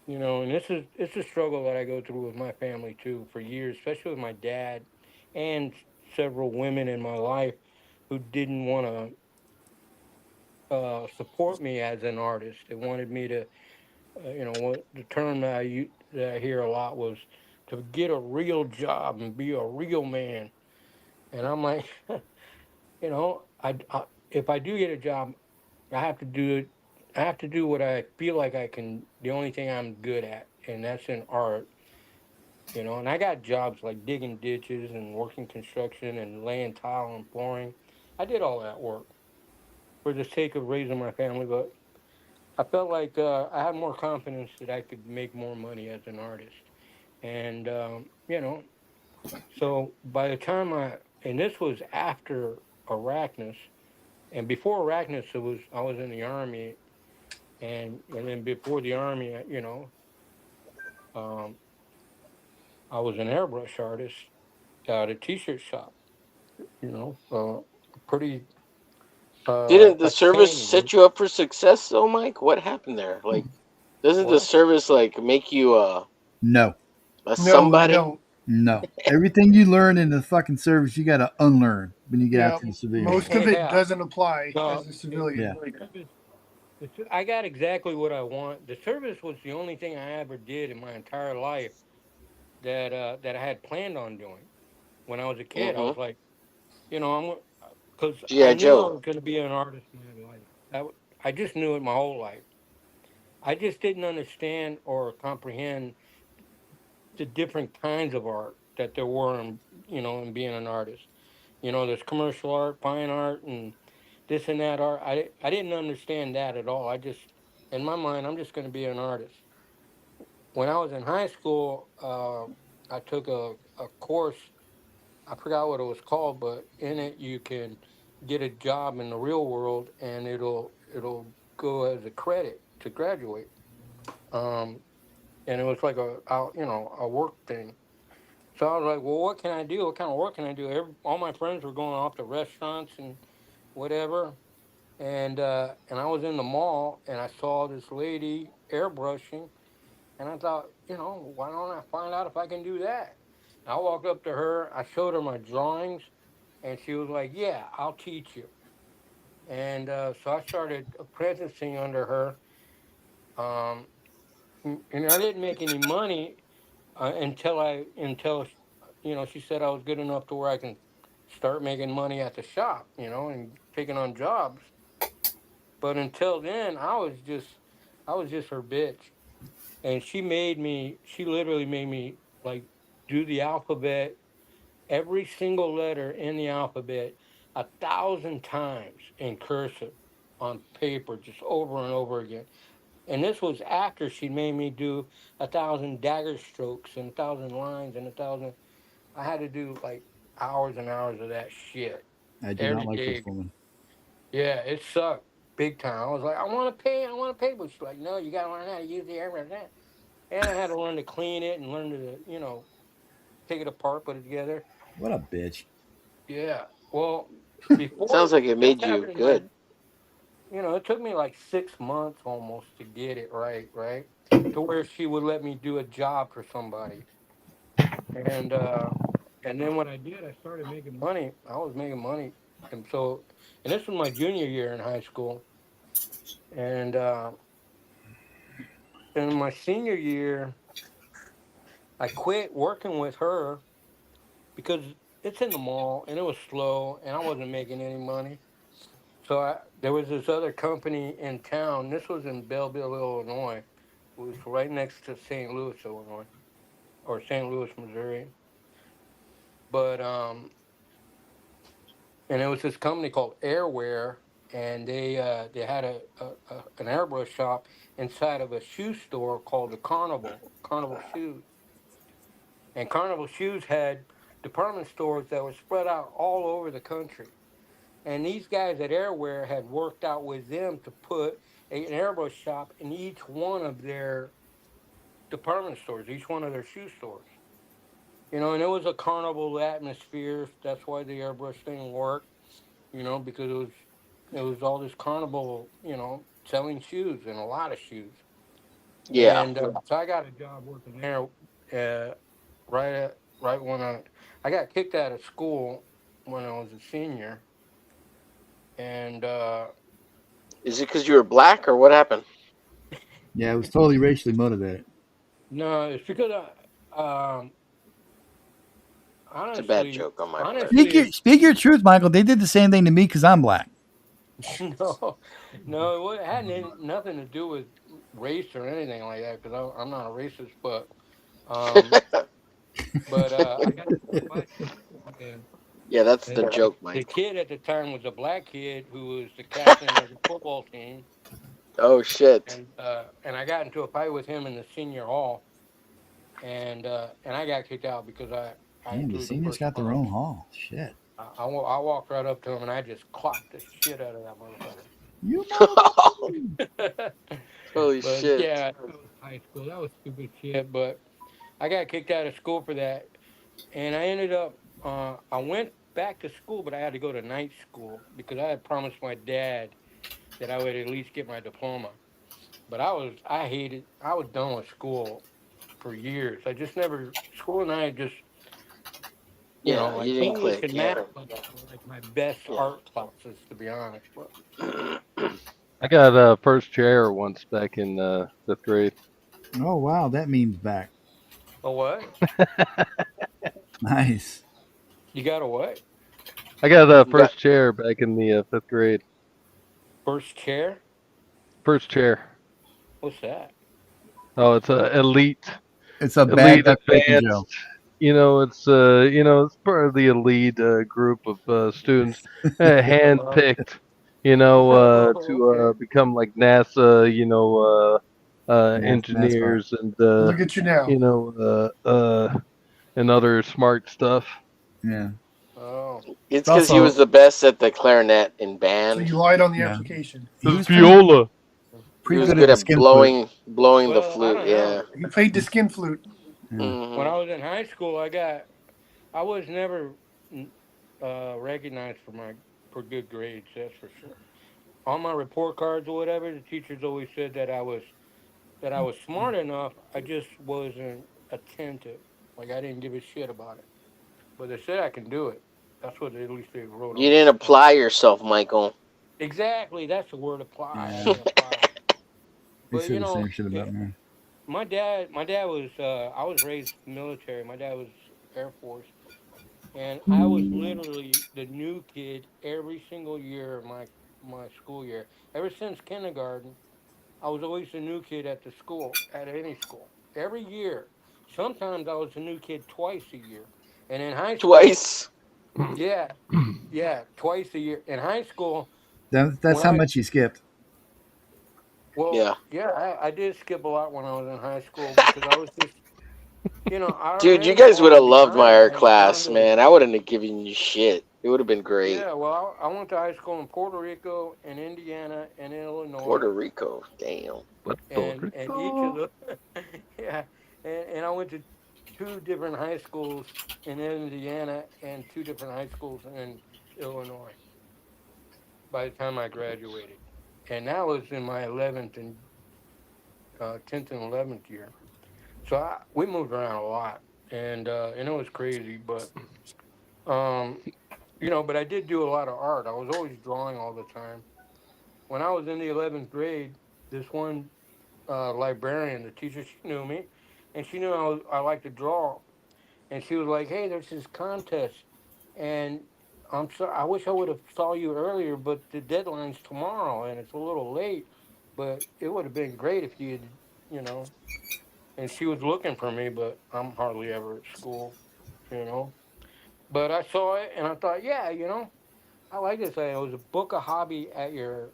and it's a struggle that I go through with my family too for years, especially with my dad and several women in my life who didn't want to support me as an artist. They wanted me to, what the term that I hear a lot was to get a real job and be a real man. And I'm like, if I do get a job, I have to do it. I have to do what I feel like I can. The only thing I'm good at, and that's in art. And I got jobs like digging ditches and working construction and laying tile and flooring. I did all that work for the sake of raising my family, but I felt like I had more confidence that I could make more money as an artist. And, so by the time and this was after Arachnus, and before Arachnus, I was in the Army, and then before the Army, um, I was an airbrush artist at a t-shirt shop. Pretty Didn't the service outstanding. set you up for success, though, Mike? What happened there? Like, doesn't the What? service like make you No, a No, they somebody? don't. no. Everything you learn in the fucking service, you got to unlearn when you get out Yeah, to the civilian most world. of it Yeah. doesn't apply as No, a civilian. Yeah. I got exactly what I want. The service was the only thing I ever did in my entire life that I had planned on doing. When I was a kid, I Mm-hmm. was like, I'm because I GI knew I Joe. was going to be an artist my life. I just knew it my whole life. I just didn't understand or comprehend the different kinds of art that there were in being an artist. There's commercial art, fine art, and this and that art. I didn't understand that at all. In my mind, I'm just going to be an artist. When I was in high school, I took a course. I forgot what it was called, but in it you can get a job in the real world, and it'll go as a credit to graduate. Um, and it was like a work thing. So I was like, well, what can I do? What kind of work can I do? All my friends were going off to restaurants and whatever. And I was in the mall and I saw this lady airbrushing, and I thought, why don't I find out if I can do that? I walked up to her, I showed her my drawings, and she was like, yeah, I'll teach you. And so I started apprenticing under her. Um, and I didn't make any money until she said I was good enough to where I can start making money at the shop, and taking on jobs. But until then, I was just her bitch, and she literally made me like do the alphabet, every single letter in the alphabet, 1,000 times in cursive on paper, just over and over again. And this was after she made me do 1,000 dagger strokes and 1,000 lines and 1,000. I had to do like hours and hours of that shit I do not every like this day. woman. Yeah, it sucked big time. I was like, I want to pay, but she's like, no, you gotta learn how to use the airbrush. And I had to learn to clean it and learn to, take it apart, put it together. What a bitch. Yeah. Well, Sounds before like it that made you happened, good. it took me like 6 months almost to get it right, right, to where she would let me do a job for somebody. And and then when I did, I started making money. I was making money, and this was my junior year in high school, and in my senior year, I quit working with her because it's in the mall and it was slow and I wasn't making any money. So there was this other company in town. This was in Belleville, Illinois. It was right next to St. Louis, Illinois, or St. Louis, Missouri. But and it was this company called Airwear, and they had an airbrush shop inside of a shoe store called the Carnival Shoes, and Carnival Shoes had department stores that were spread out all over the country. And these guys at Airwear had worked out with them to put an airbrush shop in each one of their department stores, each one of their shoe stores. And it was a carnival atmosphere. That's why the airbrush thing worked. Because it was all this carnival. Selling shoes and a lot of shoes. Yeah. And so I got a job working there. Right when I got kicked out of school when I was a senior, and Is it because you were black or what happened? Yeah, it was totally racially motivated. no, it's because It's a bad honestly, joke on my part. Speak your truth, Michael. They did the same thing to me because I'm black. no, it hadn't nothing to do with race or anything like that. Because I'm not a racist, but um, I got into a fight and Yeah, that's the the, joke, the Mike. kid at the time was a black kid who was the captain of the football team, Oh shit. and I got into a fight with him in the senior hall, and I got kicked out because I Damn, the threw the seniors first got their own punch. hall. Shit. I walked right up to him and I just clocked the shit out of that You motherfucker. motherfucker. Holy But shit. yeah, that was high school. That was stupid shit. But I got kicked out of school for that, and I ended up. I went back to school, but I had to go to night school because I had promised my dad that I would at least get my diploma. But I hated. I was done with school for years. I just never school and I just Yeah, like you didn't English click. and Yeah. math were like my best Yeah. art classes, to be honest. But I got a first chair once back in 5th grade. Oh wow, that meme's back. a what? Nice. You got a what? I got a You got first chair back in the 5th grade. First chair? First chair. What's that? Oh, it's a elite, It's a bad elite duck bacon advanced. joke. It's part of the elite group of students, handpicked. To Okay. become like NASA. Mascot. Engineers and Look at you now. and other smart stuff. Yeah. Oh. it's It's because he was also the best at the clarinet in So band. you lied on the yeah. application. He The was viola. He pretty was good good at the at skin flute. blowing the Well, I flute. don't Yeah. know. He played the skin flute. Yeah. When Hmm. I was in high school, I was never recognized for good grades. That's for sure. On my report cards or whatever, the teachers always said that I was smart enough. I just wasn't attentive. Like I didn't give a shit about it. But they said I can do it. That's what at least they wrote You on didn't on. apply yourself, Michael. Exactly, that's the word apply. I Yeah. didn't apply. They But said the same shit about me. my dad was. I was raised military. My dad was Air Force, and I was literally the new kid every single year of my school year. Ever since kindergarten, I was always the new kid at the school, at any school, every year. Sometimes I was a new kid twice a year, and in high school, Twice. yeah, yeah, twice a year. In high school, That's when how I much he skipped. well, Yeah. yeah, I did skip a lot when I was in high school because I was just, I Dude, you already guys would have fallen loved my behind when art it was time class, to. man. I wouldn't have given you shit. It would have been great. Yeah, well, I went to high school in Puerto Rico and Indiana and Illinois, Puerto Rico. Damn. Puerto and each of Rico. the, yeah, and I went to two different high schools in Indiana and two different high schools in Illinois by the time I graduated, and that was in my 11th and 10th and 11th year. So we moved around a lot, and it was crazy. But um, but I did do a lot of art. I was always drawing all the time. When I was in the 11th grade, this one librarian, the teacher, she knew me, and she knew I liked to draw, and she was like, "Hey, there's this contest, and I'm sorry, I wish I would have saw you earlier, but the deadline's tomorrow, and it's a little late, but it would have been great if you had, you know." And she was looking for me, but I'm hardly ever at school, you know. But I saw it and I thought, yeah, I like this thing. It was a book a hobby at your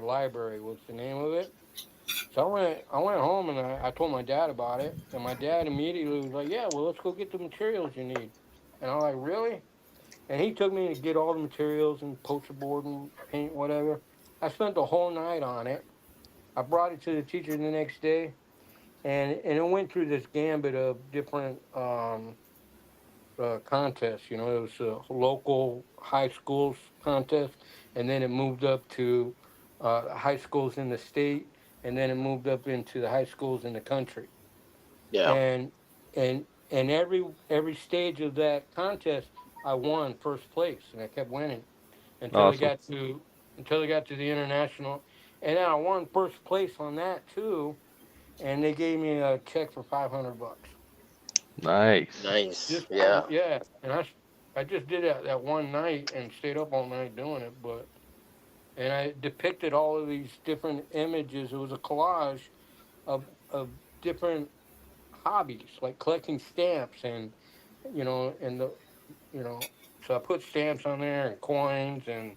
library was the name of it. So I went home and I told my dad about it, and my dad immediately was like, "Yeah, well, let's go get the materials you need." And I'm like, "Really?" And he took me to get all the materials and poster board and paint, whatever. I spent the whole night on it. I brought it to the teacher the next day, and it went through this gambit of different contests. You know, it was a local high schools contest, and then it moved up to high schools in the state, and then it moved up into the high schools in the country. Yeah. And and every stage of that contest, I won first place, and I kept winning until it Awesome. got to the international, and then I won first place on that too, and they gave me a check for $500. Nice. Nice. Just Yeah. yeah, and I just did that one night and stayed up all night doing it, but and I depicted all of these different images. It was a collage of different hobbies like collecting stamps and and the you know so I put stamps on there and coins and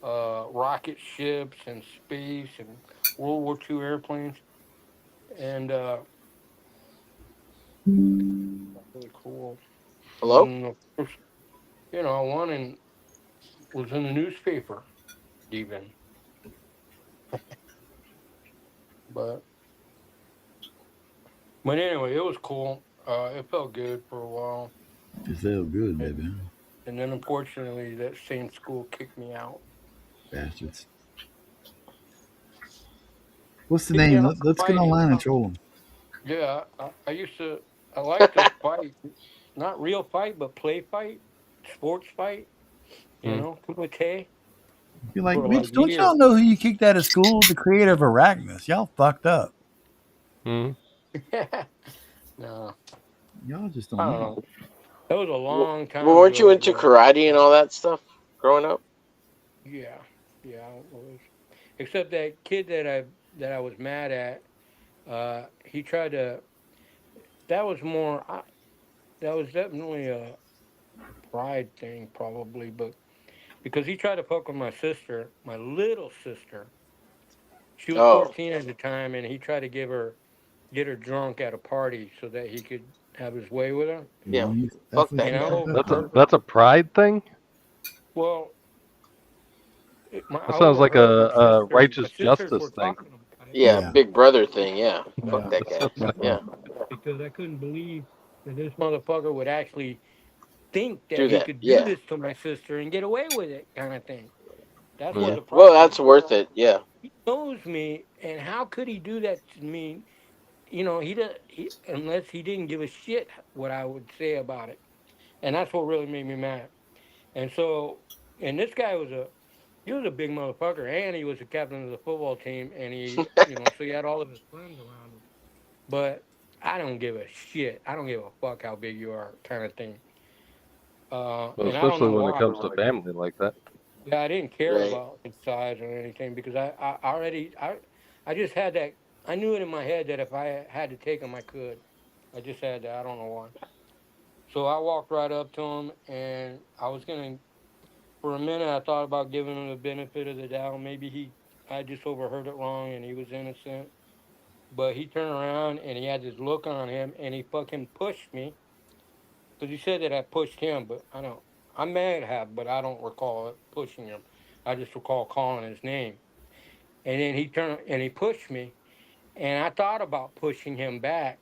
rocket ships and space and World War II airplanes and really cool. And Hello? then of course, one and was in the newspaper even. But anyway, it was cool. It felt good for a while, It felt good, and, baby. and then unfortunately, that same school kicked me out. Bastards. What's the Kicked me name? out for Let's get fighting. online and troll them. Yeah, I used to. I like to fight, not real fight, but play fight, sports fight. Hmm. Kumite You're like, for like bitch, don't y'all years. know who you kicked out of school? The creator of Arachnus. Y'all fucked up. Hmm. No, Y'all just I don't don't know. know. That was a Well, long time weren't you ago, into but karate and all that stuff growing up? yeah, yeah, I was. Except that kid that I was mad at, he tried to. That was more. That was definitely a pride thing, probably, but because he tried to fuck with my sister, my little sister. She was Oh, 14 at the time, and he tried to get her drunk at a party so that he could have his way with her. yeah. That's Fuck what that And you I guy. fucked up That's a for. overheard. that's a pride thing. Well, That I sounds like overheard a my righteous sisters were justice thing. talking about it. Yeah, Yeah. big brother thing. Yeah. Fuck Yeah, that guy. Yeah. because I couldn't believe that this motherfucker would actually think that Do he that. could do Yeah. this to my sister and get away with it, kind of thing. That's what Hmm. Yeah. the Well, problem that's was. worth it. Yeah. He knows me, and how could he do that to me? He does. Unless he didn't give a shit what I would say about it, and that's what really made me mad. And so, and this guy he was a big motherfucker, and he was the captain of the football team, and so he had all of his friends around him. But I don't give a shit. I don't give a fuck how big you are, kind of thing. Well, And I don't especially know when it why. comes to family like that. Yeah, I didn't care Right. about his size or anything because I just had that. I knew it in my head that if I had to take him, I could. I just had to. I don't know why. So I walked right up to him, and I was gonna. For a minute, I thought about giving him the benefit of the doubt. Maybe I just overheard it wrong, and he was innocent. But he turned around and he had this look on him, and he fucking pushed me because he said that I pushed him, but I don't. I may have, but I don't recall pushing him. I just recall calling his name. And then he turned and he pushed me, and I thought about pushing him back,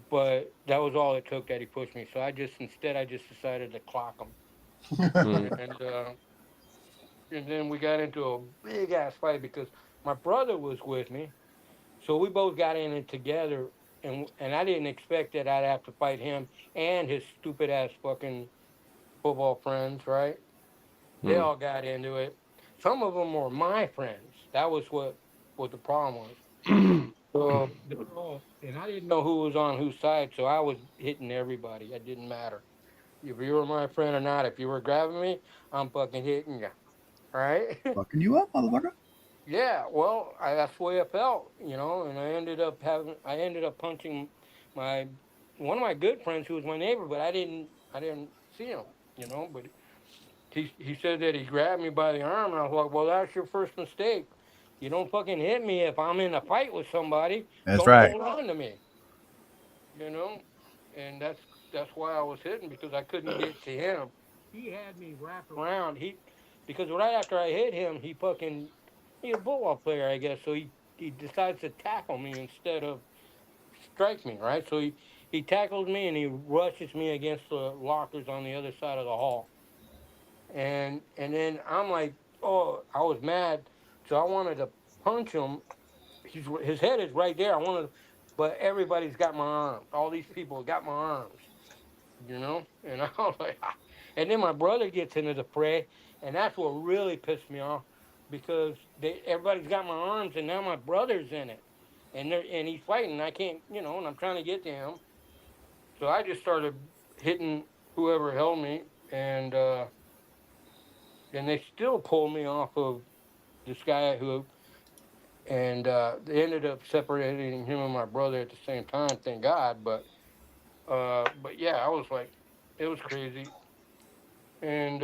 but that was all it took that he pushed me. So I just decided to clock him, Hmm. and then we got into a big ass fight because my brother was with me, so we both got in it together, and I didn't expect that I'd have to fight him and his stupid ass fucking football friends, right? They Hmm. all got into it. Some of them were my friends. That was what the problem was. So they were and I didn't know who was on whose side, so I was hitting everybody. It didn't matter if you were my friend or not. If you were grabbing me, I'm fucking hitting you. Right? Fucking you up, motherfucker. Yeah. Well, that's the way I felt, and I ended up punching my one of my good friends who was my neighbor, but I didn't see him, but he said that he grabbed me by the arm, and I was like, well, that's your first mistake. You don't fucking hit me if I'm in a fight with somebody. That's Don't right. hold on to me. You know, and that's why I was hitting, because I couldn't get to him. He had me wrapped around. Because right after I hit him, he's a football player, I guess. So he decides to tackle me instead of strike me, right? So he tackles me and he rushes me against the lockers on the other side of the hall. And then I'm like, oh, I was mad, so I wanted to punch him. His head is right there. But everybody's got my arms. All these people got my arms, And I was like, ah. And then my brother gets into the fray, and that's what really pissed me off, because everybody's got my arms, and now my brother's in it, and he's fighting. And I can't, and I'm trying to get to him, so I just started hitting whoever held me, and they still pulled me off of this guy and they ended up separating him and my brother at the same time, thank God. But yeah, I was like, it was crazy, and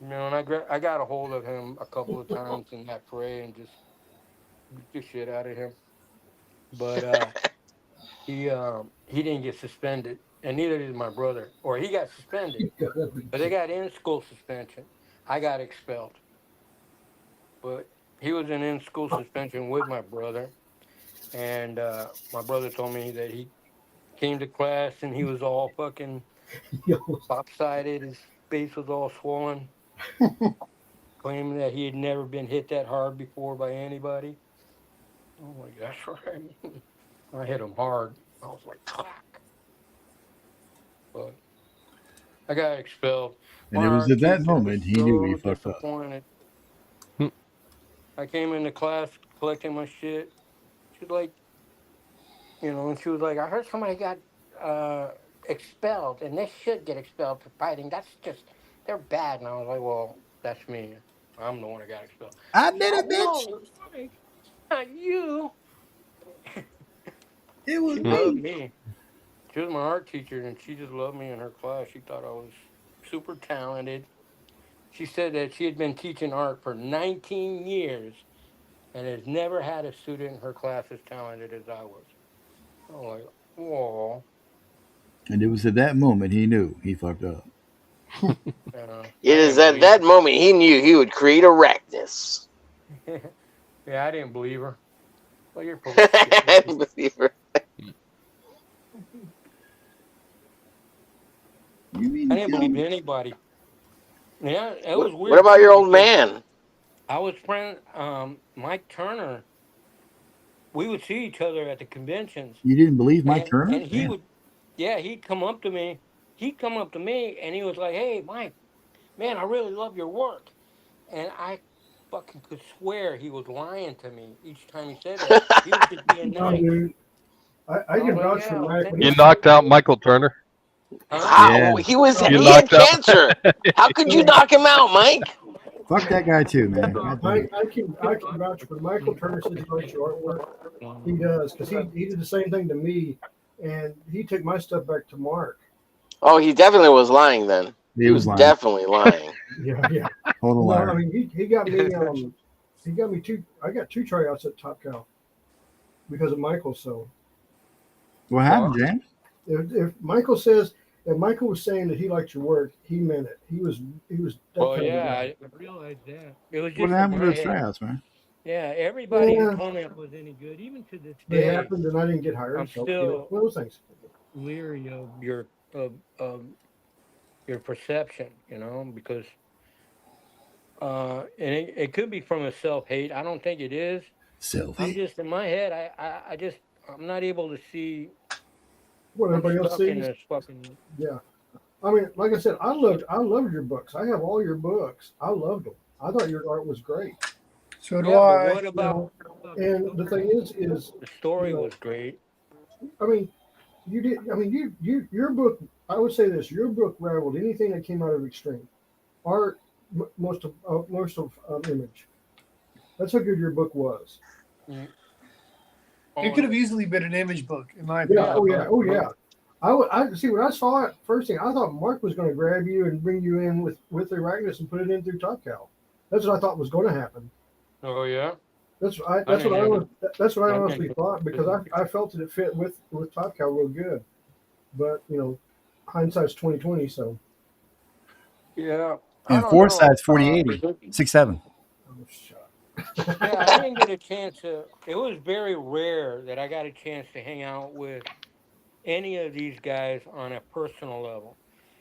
and I got a hold of him a couple of times in that fray and just beat the shit out of him. But he didn't get suspended, and neither did my brother. Or he got suspended, but they got in-school suspension. I got expelled, but he was in-school suspension with my brother. And my brother told me that he came to class and he was all fucking lopsided. His face was all swollen, claiming that he had never been hit that hard before by anybody. I'm like, that's right. I hit him hard. I was like, fuck. But I got expelled. And My it was art at that teacher was moment he knew he fucked up. disappointed. I came into class collecting my shit. She's like, and she was like, I heard somebody got expelled, and they should get expelled for fighting. They're bad. And I was like, well, that's me. I'm the one that got expelled. I did it, bitch. No, Mike, not you. It was She loved me. She was my art teacher, and she just loved me in her class. She thought I was super talented. She said that she had been teaching art for 19 years and has never had a student in her class as talented as I was. I was like, whoa. And it was at that moment he knew he fucked up. It is at that moment he knew he would create arachnids. Yeah, I didn't believe her. Well, you're I didn't believe her. I didn't believe anybody. Yeah, it was weird. What about your old man? I was friend Mike Turner. We would see each other at the conventions. You didn't believe Mike Turner? And he would, he'd come up to me. He'd come up to me, and he was like, "Hey, Mike, man, I really love your work." And I fucking could swear he was lying to me each time he said that. He was just being nice. Dude, I can vouch for Mike. You knocked out Michael Turner. How? Yeah. He had knocked cancer. How could you knock him out, Mike? Fuck that guy too, man. I can vouch for Michael Turner says he likes your artwork. He does, because he did the same thing to me, and he took my stuff back to Mark. Oh, he definitely was lying then. He was lying. Definitely lying. Yeah. Hold on, No, Larry. I mean he got me. He got me two. I got 2 tryouts at Top Cow because of Michael. So What happened, James? if Michael was saying that he liked your work, he meant it. He was. Well, yeah, I realized that. It was just What happened to in his my head. trouts, man? Yeah, everybody Yeah. in comment was any good, even to this They day. happened, and I didn't get hired. I'm so, still- one of those things. Leery of your perception, because and it could be from a self-hate. I don't think it is. I'm Selfie. just in my head. I'm not able to see. What I'm everybody else stuck in sees. this fucking. Yeah. I mean, like I said, I loved your books. I have all your books. I loved them. I thought your art was great. So do Yeah, I. but what about? And the thing is The story was great. I mean, you did. I mean, your book. I would say this: your book rivaled anything that came out of Extreme art, most of Image. That's how good your book was. It could have easily been an Image book, in my opinion. Yeah. Oh yeah. I see when I saw it first thing. I thought Mark was going to grab you and bring you in with the Arachnus and put it in through Top Cow. That's what I thought was going to happen. Oh yeah. That's what I honestly thought, because I felt that it fit with Top Cow real good. But hindsight's 20/20. So Yeah. And Foresight's 40/80, 6'7". I'm shot. Yeah, I didn't get a chance to. It was very rare that I got a chance to hang out with any of these guys on a personal level.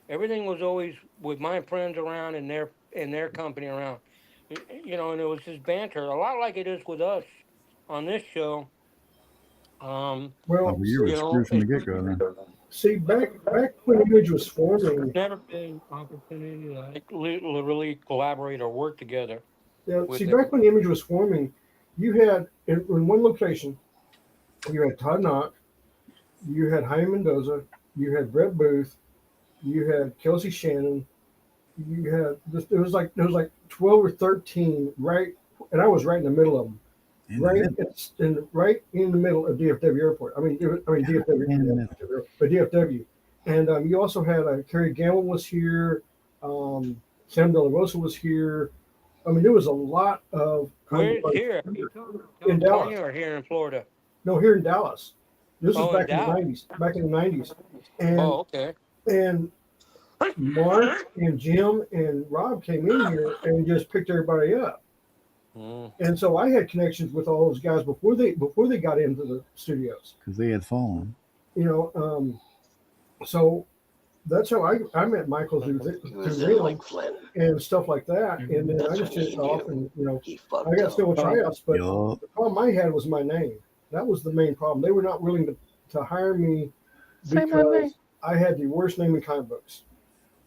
Everything was always with my friends around and their company around. And it was just banter, a lot like it is with us on this show. Oh, Well, you were screwed from the get-go then. see, back when Image was forming, Never been opportunity to like literally collaborate or work together. back when the Image was forming, you had in one location, you had Todd Knott, you had Jaime Mendoza, you had Brett Booth, you had Kelsey Shannon, you had this. There was like 12 or 13 right, and I was right in the middle of them. Right in the middle of DFW Airport. I mean DFW, but DFW. And you also had Kerry Gamble was here. Sam De La Rosa was here. I mean, there was a lot of. Where's here? In Dallas. Or here in Florida? No, here in Dallas. This was back in the Dallas. 90s. Back in the 90s. And, okay. And Mark and Jim and Rob came in here and just picked everybody up. And so I had connections with all those guys before they got into the studios, because they had fallen. So that's how I met Michael through like Flynn and stuff like that. And then I just took off, and I got still with tryouts. But the problem I had was my name. That was the main problem. They were not willing to hire me because I had the worst name in comic books.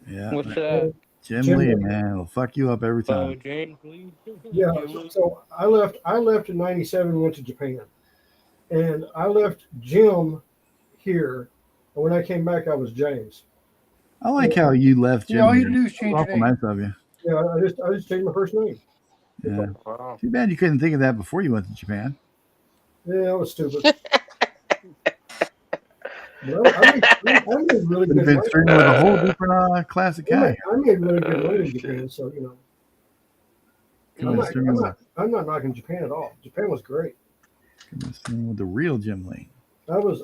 Yeah. What's that? Jim Lee, man, it'll fuck you up every time. James Lee. Yeah. So I left in '97 and went to Japan, and I left Jim here. And when I came back, I was James. I like how you left Jim. All you had to do is change your name. Nice of you. Yeah, I just changed my first name. Yeah. Wow. Too bad you couldn't think of that before you went to Japan. Yeah, I was stupid. Well, I made really good money. Been streaming with a whole different classic guy. I made really good money in Japan, so I'm not knocking Japan at all. Japan was great. With the real Jim Lee. I was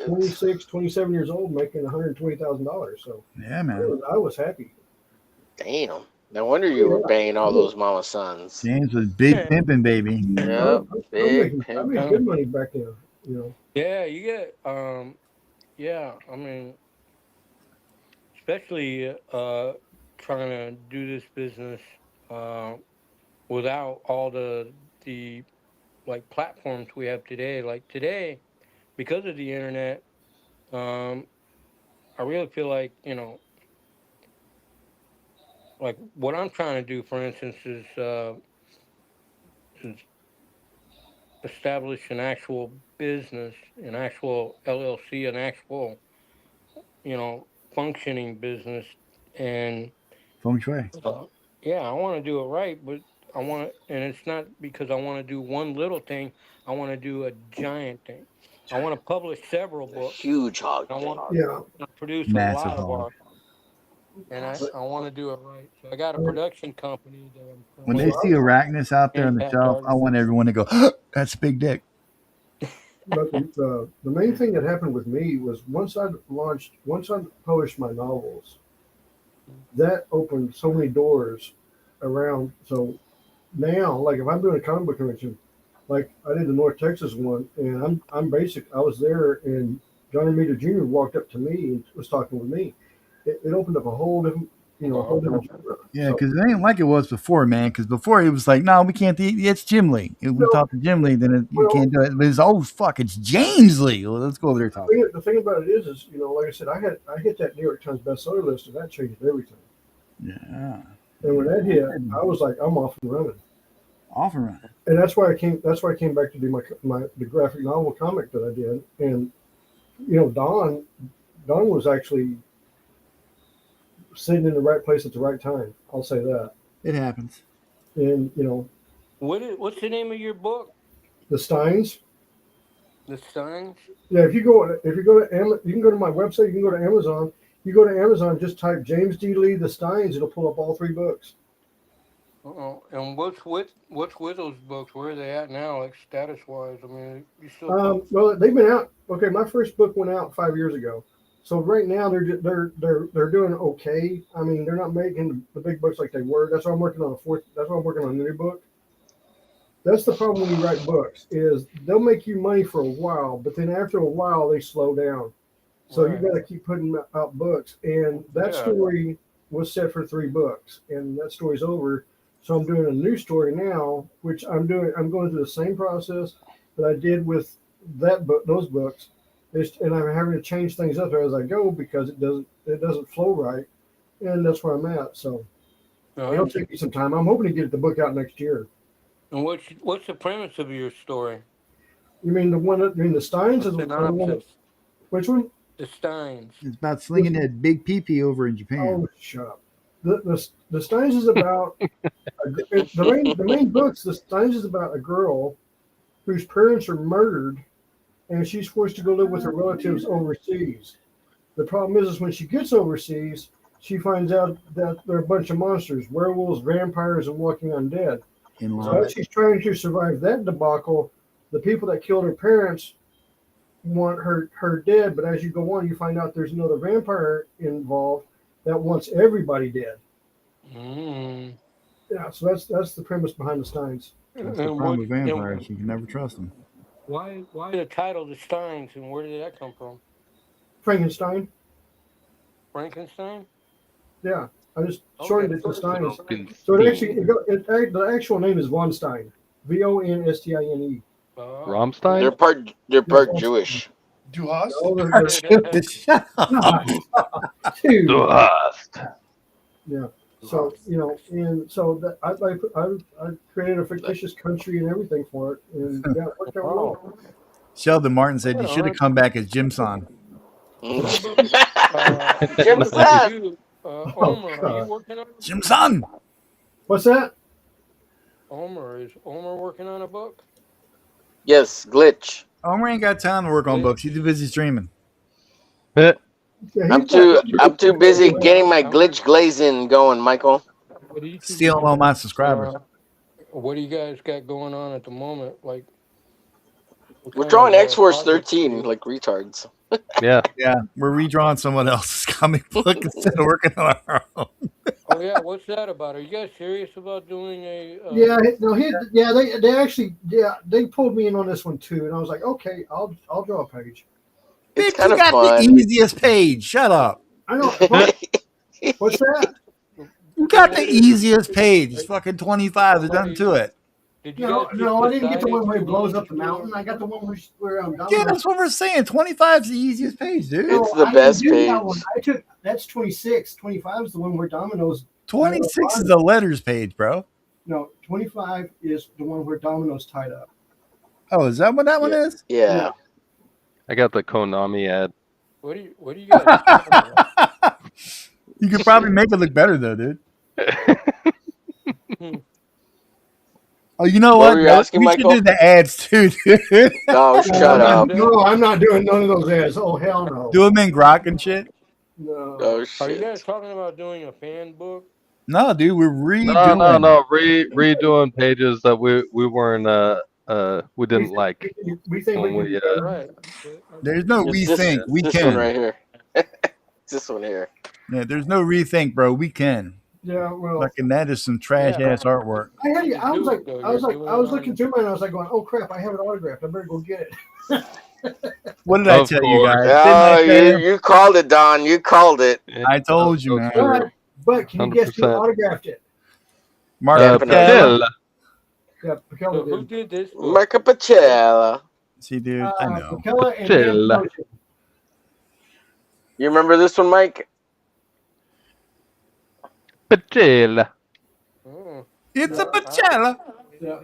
26, 27 years old, making $120,000. So yeah, man, I was happy. Damn. No wonder you were banging all those mama sons. James was big pimping, baby. Yep, I made good money back then. Yeah, you get yeah, I mean, especially trying to do this business without all the like platforms we have today. Like today, because of the internet, I really feel like, like what I'm trying to do, for instance, is establish an actual business, an actual LLC, an actual, functioning business. And feng shui. Yeah, I want to do it right, but and it's not because I want to do one little thing. I want to do a giant thing. I want to publish several books. Huge hog. I want to produce Massive a lot of hog. art. And I want to do it right. So I got a production company that I'm When they see Arachnus out there on the shelf, I want everyone to go, "That's a big dick." But the main thing that happened with me was once I published my novels, that opened so many doors around. So now, like if I'm doing a comic book convention, like I did the North Texas one, and I'm basic. I was there, and John Romita Jr. walked up to me and was talking with me. It opened up a whole different, a whole different genre. Yeah, because it ain't like it was before, man. Because before it was like, no, we can't. It's Jim Lee. If we talk to Jim Lee, then you can't do it. But it's fuck, it's James Lee. Well, let's go over there and talk. The thing about it is, like I said, I hit that New York Times bestseller list, and that changed everything. Yeah. And when that hit, I was like, I'm off and running. Off and running. And that's why I came back to do the graphic novel comic that I did. And Don was actually sitting in the right place at the right time. I'll say that. It happens. And what's the name of your book? The Steins. The Steins? Yeah, if you go to you can go to my website. You can go to Amazon. You go to Amazon, just type James D. Lee The Steins. It'll pull up all 3 books. And what's with those books? Where are they at now, like status wise? I mean, you still Well, they've been out. Okay, my first book went out 5 years ago. So right now they're doing okay. I mean, they're not making the big books like they were. That's why I'm working on That's why I'm working on a new book. That's the problem when you write books is they'll make you money for a while, but then after a while they slow down. So you got to keep putting out books. And that story was set for 3 books, and that story's over. So I'm doing a new story now, which I'm going through the same process that I did with those books. And I'm having to change things up as I go because it doesn't flow right, and that's where I'm at. So it'll take me some time. I'm hoping to get the book out next year. And what's the premise of your story? You mean the Steins? Which one? The Steins. It's about slinging that big pee-pee over in Japan. Oh, shut up. The Steins is about the main books. The Steins is about a girl whose parents are murdered, and she's forced to go live with her relatives overseas. The problem is when she gets overseas, she finds out that there are a bunch of monsters, werewolves, vampires, and walking undead. So as she's trying to survive that debacle, the people that killed her parents want her dead. But as you go on, you find out there's another vampire involved that wants everybody dead. Yeah, so that's the premise behind the Steins. That's the problem with vampires. You can never trust them. Why the title The Steins, and where did that come from? Frankenstein. Frankenstein? Yeah, I just shortened it to Steins. So the actual name is Von Stein. Vonstine. Rammstein? They're part Jewish. Du hast? Shut up. Dude. Dust. Yeah. So and so that I created a fictitious country and everything for it, and yeah, it worked out well. Sheldon Martin said you should have come back as Jim Son. Jim Son. Omer, are you working on Jim Son. What's that? Is Omer working on a book? Yes, Glitch. Omer ain't got time to work on books. He's too busy streaming. I'm too busy getting my glitch glazing going, Michael. Stealing all my subscribers. What do you guys got going on at the moment? Like, we're drawing X-Force 13 like retards. Yeah. Yeah, we're redrawing someone else's comic book instead of working on our own. Oh yeah, what's that about? Are you guys serious about doing a? They pulled me in on this one too, and I was like, okay, I'll draw a page. It's kind of fun. The easiest page. Shut up. I know. What's that? You got the easiest page. It's fucking 25. There's nothing to it. No, I didn't get the one where he blows up the mountain. I got the one where yeah, that's what we're saying. 25 is the easiest page, dude. It's the best page. That's 26. 25 is the one where Domino's. 26 is the letters page, bro. No, 25 is the one where Domino's tied up. Oh, is that what that one is? Yeah. I got the Konami ad. What do you guys talking about? You could probably make it look better though, dude. Oh, you know what? Were you asking, we Michael? should do the ads too, dude. Oh, shut up. No, I'm not doing none of those ads. Oh, hell no. Do them in Grok and shit? No. Oh, Are you shit. guys talking about doing a fan book? No, dude, we're redoing. No. Redoing pages that we weren't we didn't like. We think when we we Right. There's no rethink. We this can. one right here. It's this one here. Yeah, there's no rethink, bro. We can. Yeah, well, Fucking that is some trash ass artwork. I was looking through mine and I was like going, oh crap, I have it autographed. I better go get it. What did I tell you guys? Oh, you called it, Don. You called it. I told you, man. But can you guess who 100%. autographed it? Mark Definitely. Pacella. Yeah, Pacella Who did. did this? Marco Pacella. See, dude, I know. Pacella and Pacella. Dan Motion. You remember this one, Mike? Pacella. Oh. It's a Pacella. Yeah.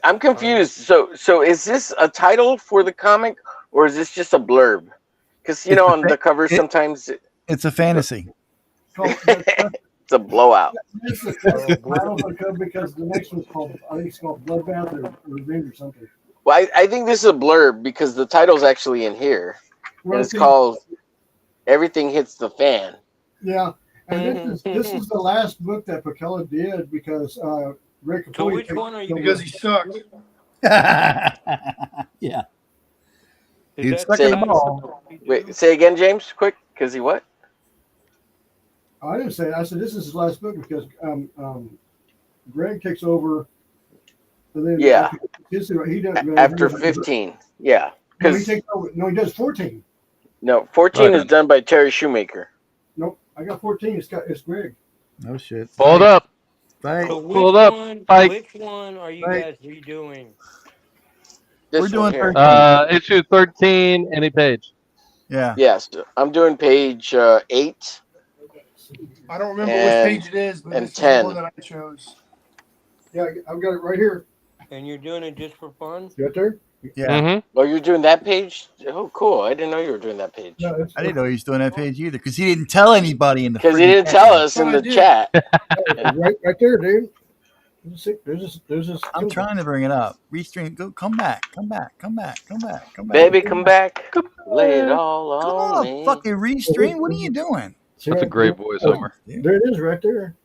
I'm confused. So is this a title for the comic, or is this just a blurb? Because you know, on the cover sometimes It's a fantasy. it's a blowout. That's the title because the next one's called, I think it's called Bloodbath or Revenge or something. Well, I think this is a blurb because the title's actually in here, Well, and it's see, called "Everything Hits the Fan." yeah, and this is the last book that Pacella did because Rick. So which one are you? Because he sucked. Yeah. Is He'd that stuck the in the last ball. one you do? Wait, say again, James, quick. Because he what? I didn't say it. I said this is his last book because Greg takes over, and then Yeah. he doesn't After 15. Yeah. No, he Because takes over. No, he does 14. no, 14 Right. is done by Terry Shoemaker. Nope, I got 14. It's Greg. No shit. Hold up. Right. So Hold up, Mike. which one are you Right. guys redoing? This We're one doing here. 13. Issue 13, any page. Yeah. Yes, I'm doing page 8. I don't remember And- which page it is, but and this is 10. the one that I chose. Yeah, I've got it right here. And you're doing it just for fun? You got there? Yeah. Mm-hmm. Oh, you're doing that page? Oh, cool. I didn't know you were doing that page. No, it's, I didn't know he was doing that page either because he didn't tell anybody in the. Because he friggin' didn't tell chat. us in Well, the I did. chat. right there, dude. There's this. I'm trying to bring it up. Restream. Go. Come back. Come back. Come back. Come back. Come back. Baby, come back. Lay it all Come on on, me. fucking restream. What are you doing, See That's a right great there? voice, Homer. There it is, right there.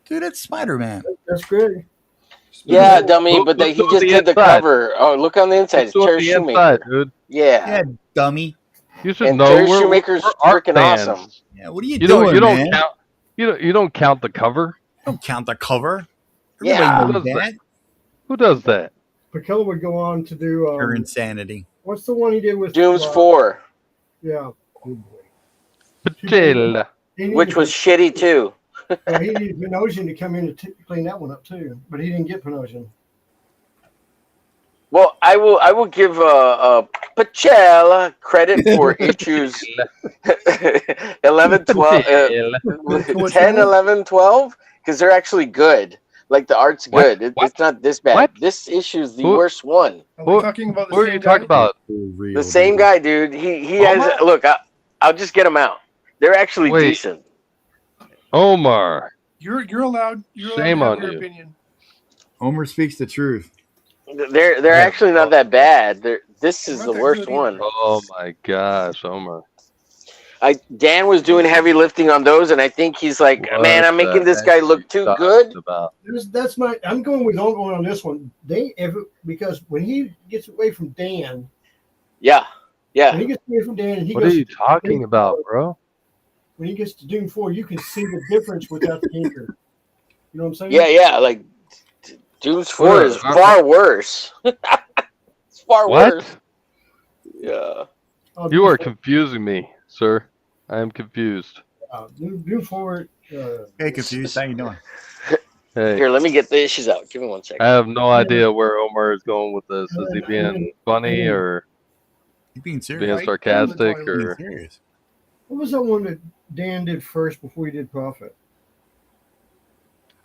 dude? That's Spider-Man. That's Greg. Yeah, dummy, Look- but look he just on the did the inside. cover. Oh, look on the inside. It's Let's do it Terry the Shoemaker. inside, dude. Yeah. Yeah, dummy. You should And know Terry we're Shoemaker's art freaking fans. awesome. Yeah. What are you, You doing, don't. You don't man? count. You don't count the cover. Don't count the cover. Yeah. Everybody knows that. Who does that? Pacella would go on to do. Pure insanity. What's the one he did with Doom's 4, Yeah. Pachela. which was shitty too. He needed Panosian to come in to clean that one up too, but he didn't get Panosian. Well, I will give Pachela credit for issues 11, 12, 10, 11, 12, because they're actually good. Like the art's What? good. What? It's not this bad. What? This issue is the Who- worst one. Are we talking about the Who are same you talking guy? about? The same guy, dude. He has. Omar? Look, I'll just get them out. They're actually Wait. decent. Omar. You're allowed. You're Shame allowed on to have your you. opinion. Homer speaks the truth. They're actually not that bad. This is Not the that worst good either. one. Oh my gosh, Omar. Dan was doing heavy lifting on those, and I think he's like, man, I'm making this guy look too good. About? That's my. I'm going with ongoing on this one. Because when he gets away from Dan, Yeah, yeah. when he gets away from Dan, and he What goes are you talking about, bro? when he gets to Doom 4, you can see the difference without the anchor. You know what I'm saying? Yeah. Like Doom's 4 What? is far worse. It's far What? worse. Yeah. Oh, You are Doom confusing me, sir. I am confused. 4, Doom 4. Hey, confused. How you doing? Hey, Here, let me get the issues out. Give me 1 I second. have no idea where Omar is going with this. Is he being funny or You being being serious? Right. sarcastic Being Being or? serious. What was that one that Dan did first before he did Prophet?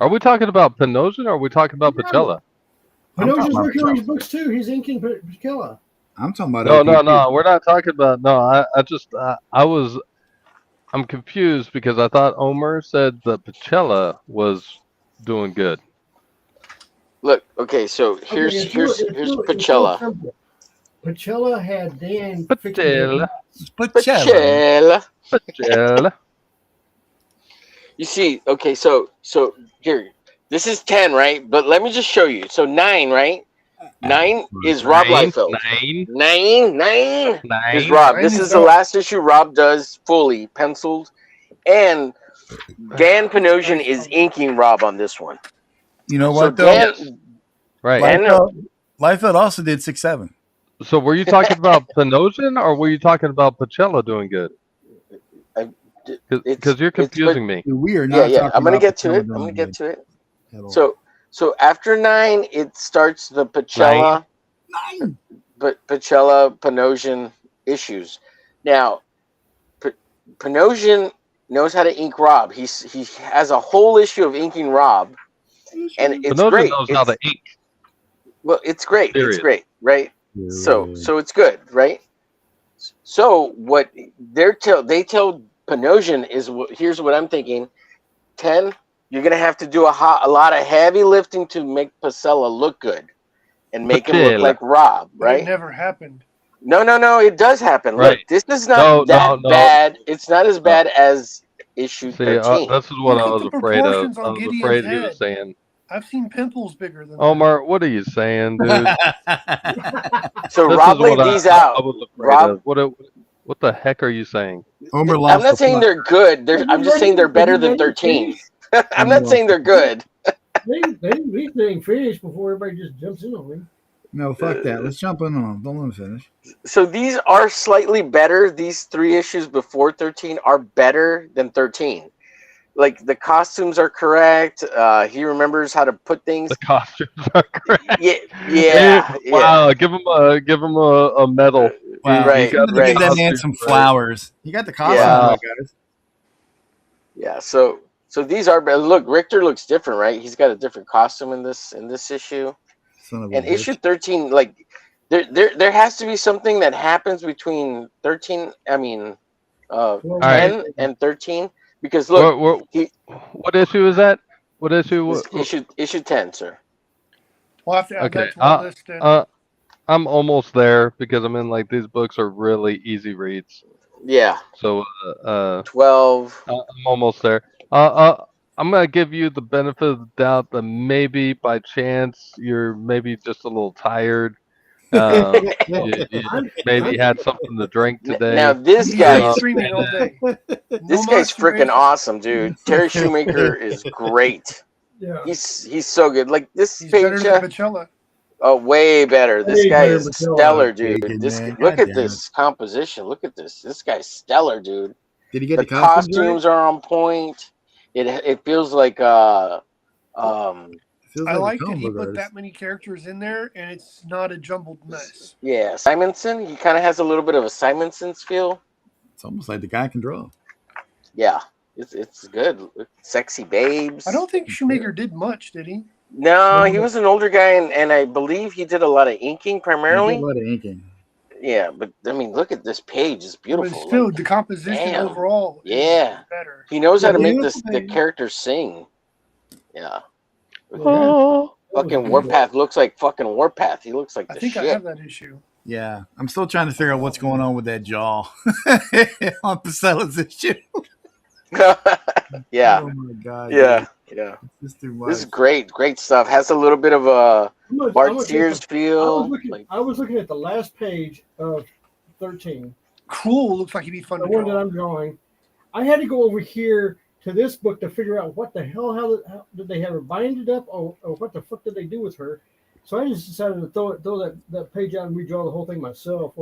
Are we talking about Panosian or are we talking about No. Pachela? I'm talking Panosian's about working on his Pacella. books too. He's inking Pacella. I'm talking about No. We're not talking about. No, I'm confused because I thought Omer said that Pachela was doing good. Look, okay, so here's Pachela. Pacella had Dan Pachela. Pacella. Pachela. Pachela. You see, okay, so here, this is 10, right? But let me just show you. So 9, right? 9 is Rob Liefeld. 9 is Nine. Rob. 9 This is is the Rob. last issue Rob does fully penciled, and Dan Panosian is inking Rob on this one. You know So what though? Dan, Right. Liefeld also did 6-7. So were you talking about Panosian or were you talking about Pachela doing good? Because you're confusing me. Dude, we are not. yeah. talking I'm gonna about get to Pacella it. I'm doing gonna get good to it. at all. So after 9, it starts the Pachela. 9. But Pachela Panosian issues. Now, Panosian knows how to ink Rob. He has a whole issue of inking Rob, and it's Panosian great. knows how to ink. Well, it's great. Period. It's great, right? So it's good, right? So what they tell Panosian is here's what I'm thinking. 10, you're gonna have to do a lot of heavy lifting to make Pacella look good. and make him look like Rob, That right? never happened. No, it does happen. Right. Look, this is not that bad. It's not as bad as issue See, 13. this is what Look I at was the afraid of. proportions I on was Gideon's afraid he was head. saying, I've seen pimples bigger than Omar, what are you saying, dude? So This Rob is what laid these I out. was afraid Rob, of. What the heck are you saying? Homer I'm lost not the saying plot. they're good. I'm just saying they're better than 13. I'm not saying they're good. They ain't finished before everybody just jumps in on me. No, fuck that. Let's jump in on them. Don't let them finish. So these are slightly better. These 3 issues before 13 are better than 13. Like the costumes are correct. He remembers how to put things. The costumes are correct. Yeah. Wow, give him a medal. Wow. Right, Give that man costumes some right. flowers. You got the costume Wow. right, guys. Yeah. So these are. Look, Richter looks different, right? He's got a different costume in this issue. Son of a And bitch. issue 13, like there has to be something that happens between 13. I mean, 10 and 13. Because look, what issue is that? What issue? Issue 10, sir. We'll have to add Okay, that to our list. Then. I'm almost there because I'm in like these books are really easy reads. Yeah. So 12. I'm almost there. I'm gonna give you the benefit of the doubt that maybe by chance you're maybe just a little tired. You maybe had something to drink today. Now this He's guy been is streaming all day. this guy's freaking awesome, dude. Terry Shoemaker is great. Yeah. He's so good. Like this He's page. better than Pachella. Oh, way better. This Way guy better is than Pachella. stellar, dude. Bacon, This man. look God at damn this composition. Look at this. This guy's stellar, dude. Did he get The the costumes right? are on point. It feels like Feels I like a that he comic put artist. that many characters in there, and it's not a jumbled mess. Yeah, Simonson. He kind of has a little bit of a Simonson's feel. It's almost like the guy can draw. Yeah, it's good. Sexy babes. I don't think Shoemaker did much, did he? No, he was an older guy, and I believe he did a lot of inking He primarily. did a lot of inking. Yeah, but I mean, look at this page; it's But beautiful. still, Like, the composition damn. overall Yeah. is better. he knows how to make Beautiful, the baby. characters sing. Yeah. Oh. Fucking Warpath looks like fucking Warpath. He looks like I the think shit. I have that issue. Yeah. I'm still trying to figure out what's going on with that jaw on Pacella's issue. Yeah. Oh my god. Yeah. dude. Yeah. It's too much. This is great stuff. Has a little bit of a Bart Sears feel. I was looking at the last page of 13. Cruel looks like he'd be fun The to one that draw. I'm drawing. I had to go over here to this book to figure out what the hell, how did they have her binded up, or what the fuck did they do with her? So I just decided to throw that page out and redraw the whole thing myself.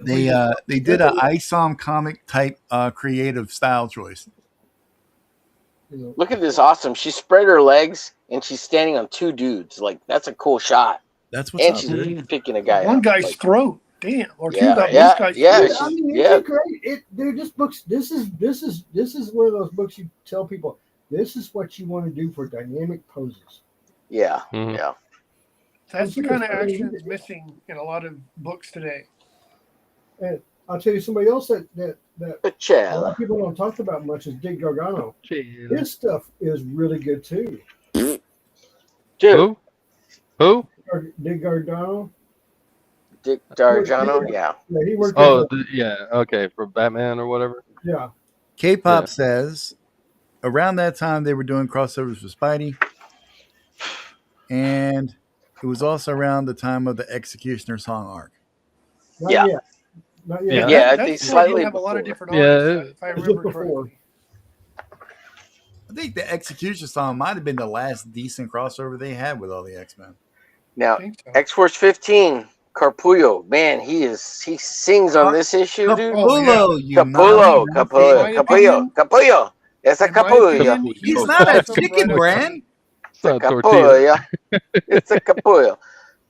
They did a ISOM comic type creative style choice. Look at this awesome. She spread her legs and she's standing on 2 dudes. Like that's a cool shot. That's what's And up, she's dude. picking a guy One up. guy's Like, throat. Damn. Or Yeah, two guys. yeah, This guy's yeah, throat. she's- I mean, yeah. it's great. Dude, this book's this is one of those books you tell people this is what you want to do for dynamic poses. Yeah. Mhm. Yeah. That's the kind of action that's missing in a lot of books today. And I'll tell you somebody else that a lot Pachella. of people don't talk about much is Dick Gargano. Jeez. His stuff is really good too. Dude, Who? Dick Gargano. Dick D'Argano. Yeah. Yeah, he worked. Oh, yeah. Okay, for Batman or whatever. Yeah. K-pop Yeah. says around that time they were doing crossovers with Spidey, and it was also around the time of the Executioner song arc. Not Yeah. yet. Not yet. Yeah. Yeah, I That's think where slightly you have a lot of before. different Yeah, artists, if I It's just remember before. correctly. I think the Execution song might have been the last decent crossover they had with all the X-Men. Now, I think so. X-Force 15, Carpullo. Man, he sings on this issue, dude. Capullo, you Capullo, naughty Capullo, In my Capullo, opinion- Capullo. It's a In my Capullo. opinion, He's was not a awesome chicken right brand. It's not It's a tortilla. Capullo. It's a Capullo.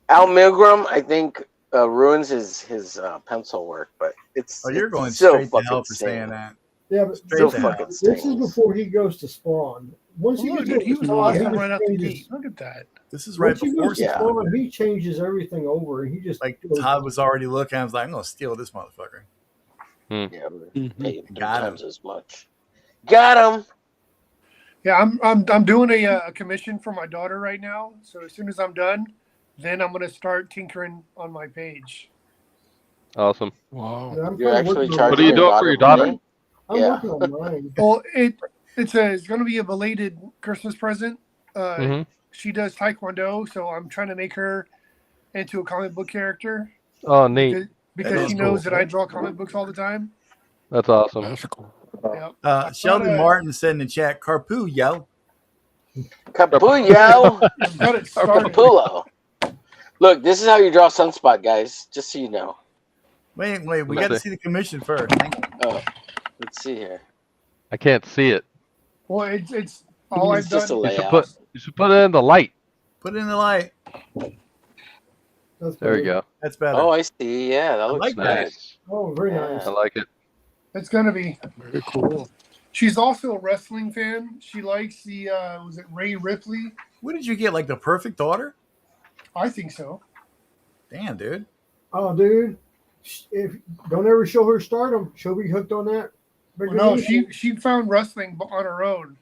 Al Milgram, I think, ruins his pencil work, but it's Oh, you're going still straight to fucking hell for stinging. saying that. Yeah, but Still Straight fucking this is stings. before he goes to Spawn. Once Look, gets dude, to he was Spawn, awesome just right out the changes- gate. Look at that. This is right Once he before goes to Yeah. Spawn, he changes everything over, and he just like Todd was already looking. I was like, I'm gonna steal this motherfucker. Yeah, but paid 3 Got him. times as much. Got him. Yeah, I'm doing a commission for my daughter right now. So as soon as I'm done, then I'm gonna start tinkering on my page. Awesome. Wow. Yeah, I'm You're kinda actually working on What are charging you mine. your doing for your daughter daughter? money? I'm Yeah. working on mine. Well, it's going to be a belated Christmas present. Mm-hmm. She does Taekwondo, so I'm trying to make her into a comic book character Oh, neat. because That's she knows cool. that I draw comic books all the time. That's awesome. That's cool. Yep. Sheldon Martin said in the chat, "Carpoo, yo." Kabuyo! I've got it started. Capullo. Look, this is how you draw Sunspot, guys. Just so you know. Wait, we Let's got to see. see the commission first. Hang on. Oh, let's see here. I can't see it. Well, it's all I've It's just a done. layout. You should put it in the light. Put it in the light. That's There we better. go. That's better. Oh, I see. Yeah, that looks like that. nice. Oh, very Yeah. nice. I like it. It's going to be. Very cool. She's also a wrestling fan. She likes the was it Ray Ripley? What did you get? Like the perfect daughter? I think so. Damn, dude. Oh, dude, if don't ever show her stardom, she'll be hooked on that. Well, no, she found wrestling on her own.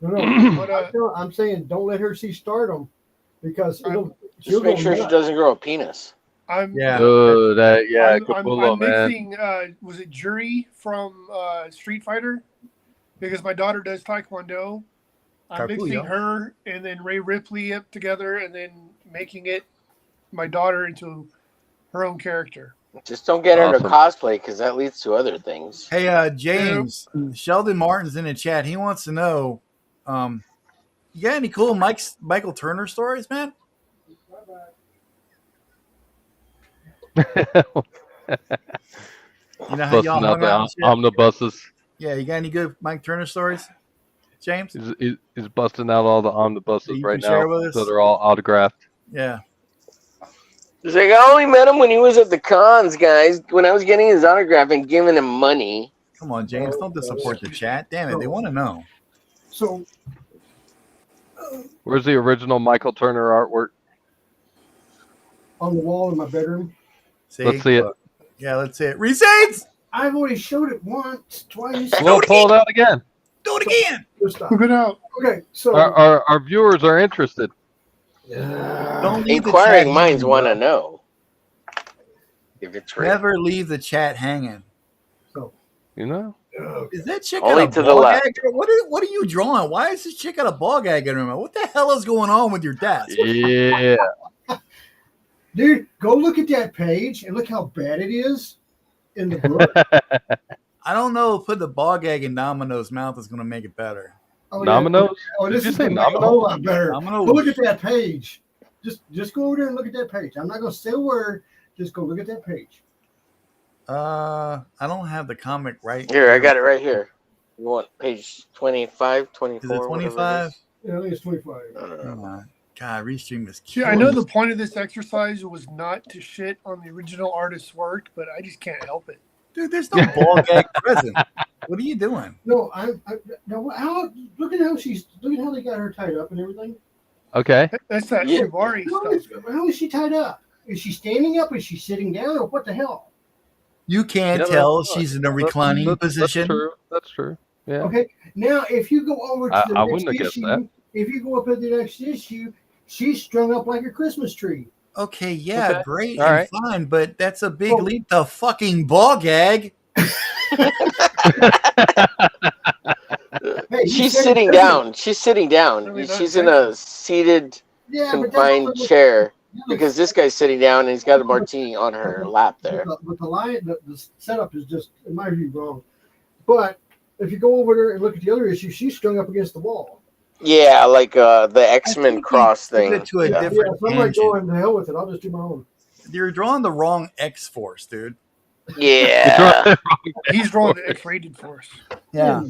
No, But I'm saying don't let her see stardom because she'll Just make go sure she nuts. doesn't grow a penis. I'm Yeah. Oh, that yeah, I'm Capullo, man. mixing. Was it Jury from Street Fighter? Because my daughter does Taekwondo. I'm Capullo. mixing her and then Ray Ripley up together, and then making it my daughter into her own character. Just don't get her into Awesome. cosplay because that leads to other things. Hey, James, Sheldon Martin's in the chat. He wants to know, you got any cool Michael Turner stories, man? You know how y'all Busting out hung out and the shit? omnibuses. Yeah, you got any good Mike Turner stories, James? He's busting out all the That omnibuses you right can share now with us? that are all autographed. Yeah. He's like, I only met him when he was at the cons, guys. When I was getting his autograph and giving him money. Come on, James. Don't disappoint the chat. Damn it. They want to know. So Where's the original Michael Turner artwork? on the wall in my bedroom, See? Let's see it. Yeah, let's see it. Receipts! I've already showed it once, twice. We'll pull it out again. Do it again! Good stuff. Look it out. Okay, so Our viewers are interested. Don't leave the chat Inquiring minds hanging, want to bro. know if it's real. Never leave the chat hanging. You know? Is that chick Only got a to the ball left. gag? What are you drawing? Why is this chick got a ball gag in her mouth? What the hell is going on with your desk? Yeah. dude, go look at that page and look how bad it is in the book. I don't know if putting the ball gag in Domino's mouth is going to make it better. Oh, Dominoes? Oh, Did this you is say gonna make a Dominoes? whole lot better. Domino's. Go look at that page. Just go over there and look at that page. I'm not gonna say a word. Just go look at that page. I don't have the comic right Here, I got it right here. You want page 25, 24? Is it 25? Yeah, I think it's 25. I don't know. God, Restream is See, I know the point of this exercise was not to shit on the original artist's work, but I just can't help it. Dude, there's no ball gag present. What are you doing? No, no. Look at how they got her tied up and everything. Okay. That's that Yeah. Shibari stuff. How is she tied up? Is she standing up? Is she sitting down? Or what the hell? You can't Yeah, tell that's- she's in a reclining position. That's true. That's true. Yeah. Okay. Now, if you go over to the I next wouldn't have guessed issue, that. if you go up to the next issue, she's strung up like a Christmas tree. Okay, yeah, Okay. great All and right. fine, but that's a big Oh. leap to fucking ball gag. Hey, you She's said it sitting doesn't- down. She's sitting down. Really not She's in a seated, Yeah, but that's confined not what- chair yeah, because this guy's sitting down and he's got a martini on her lap there. But the line, the setup is just, in my view, wrong. But if you go over there and look at the other issue, she's strung up against the wall. Yeah, like the X-Men cross took thing. it to a Yeah. different Yeah, so I'm like tangent. going to hell with it. I'll just do my own. You're drawing the wrong X-Force, dude. Yeah. He's drawing the X-rated force. Yeah.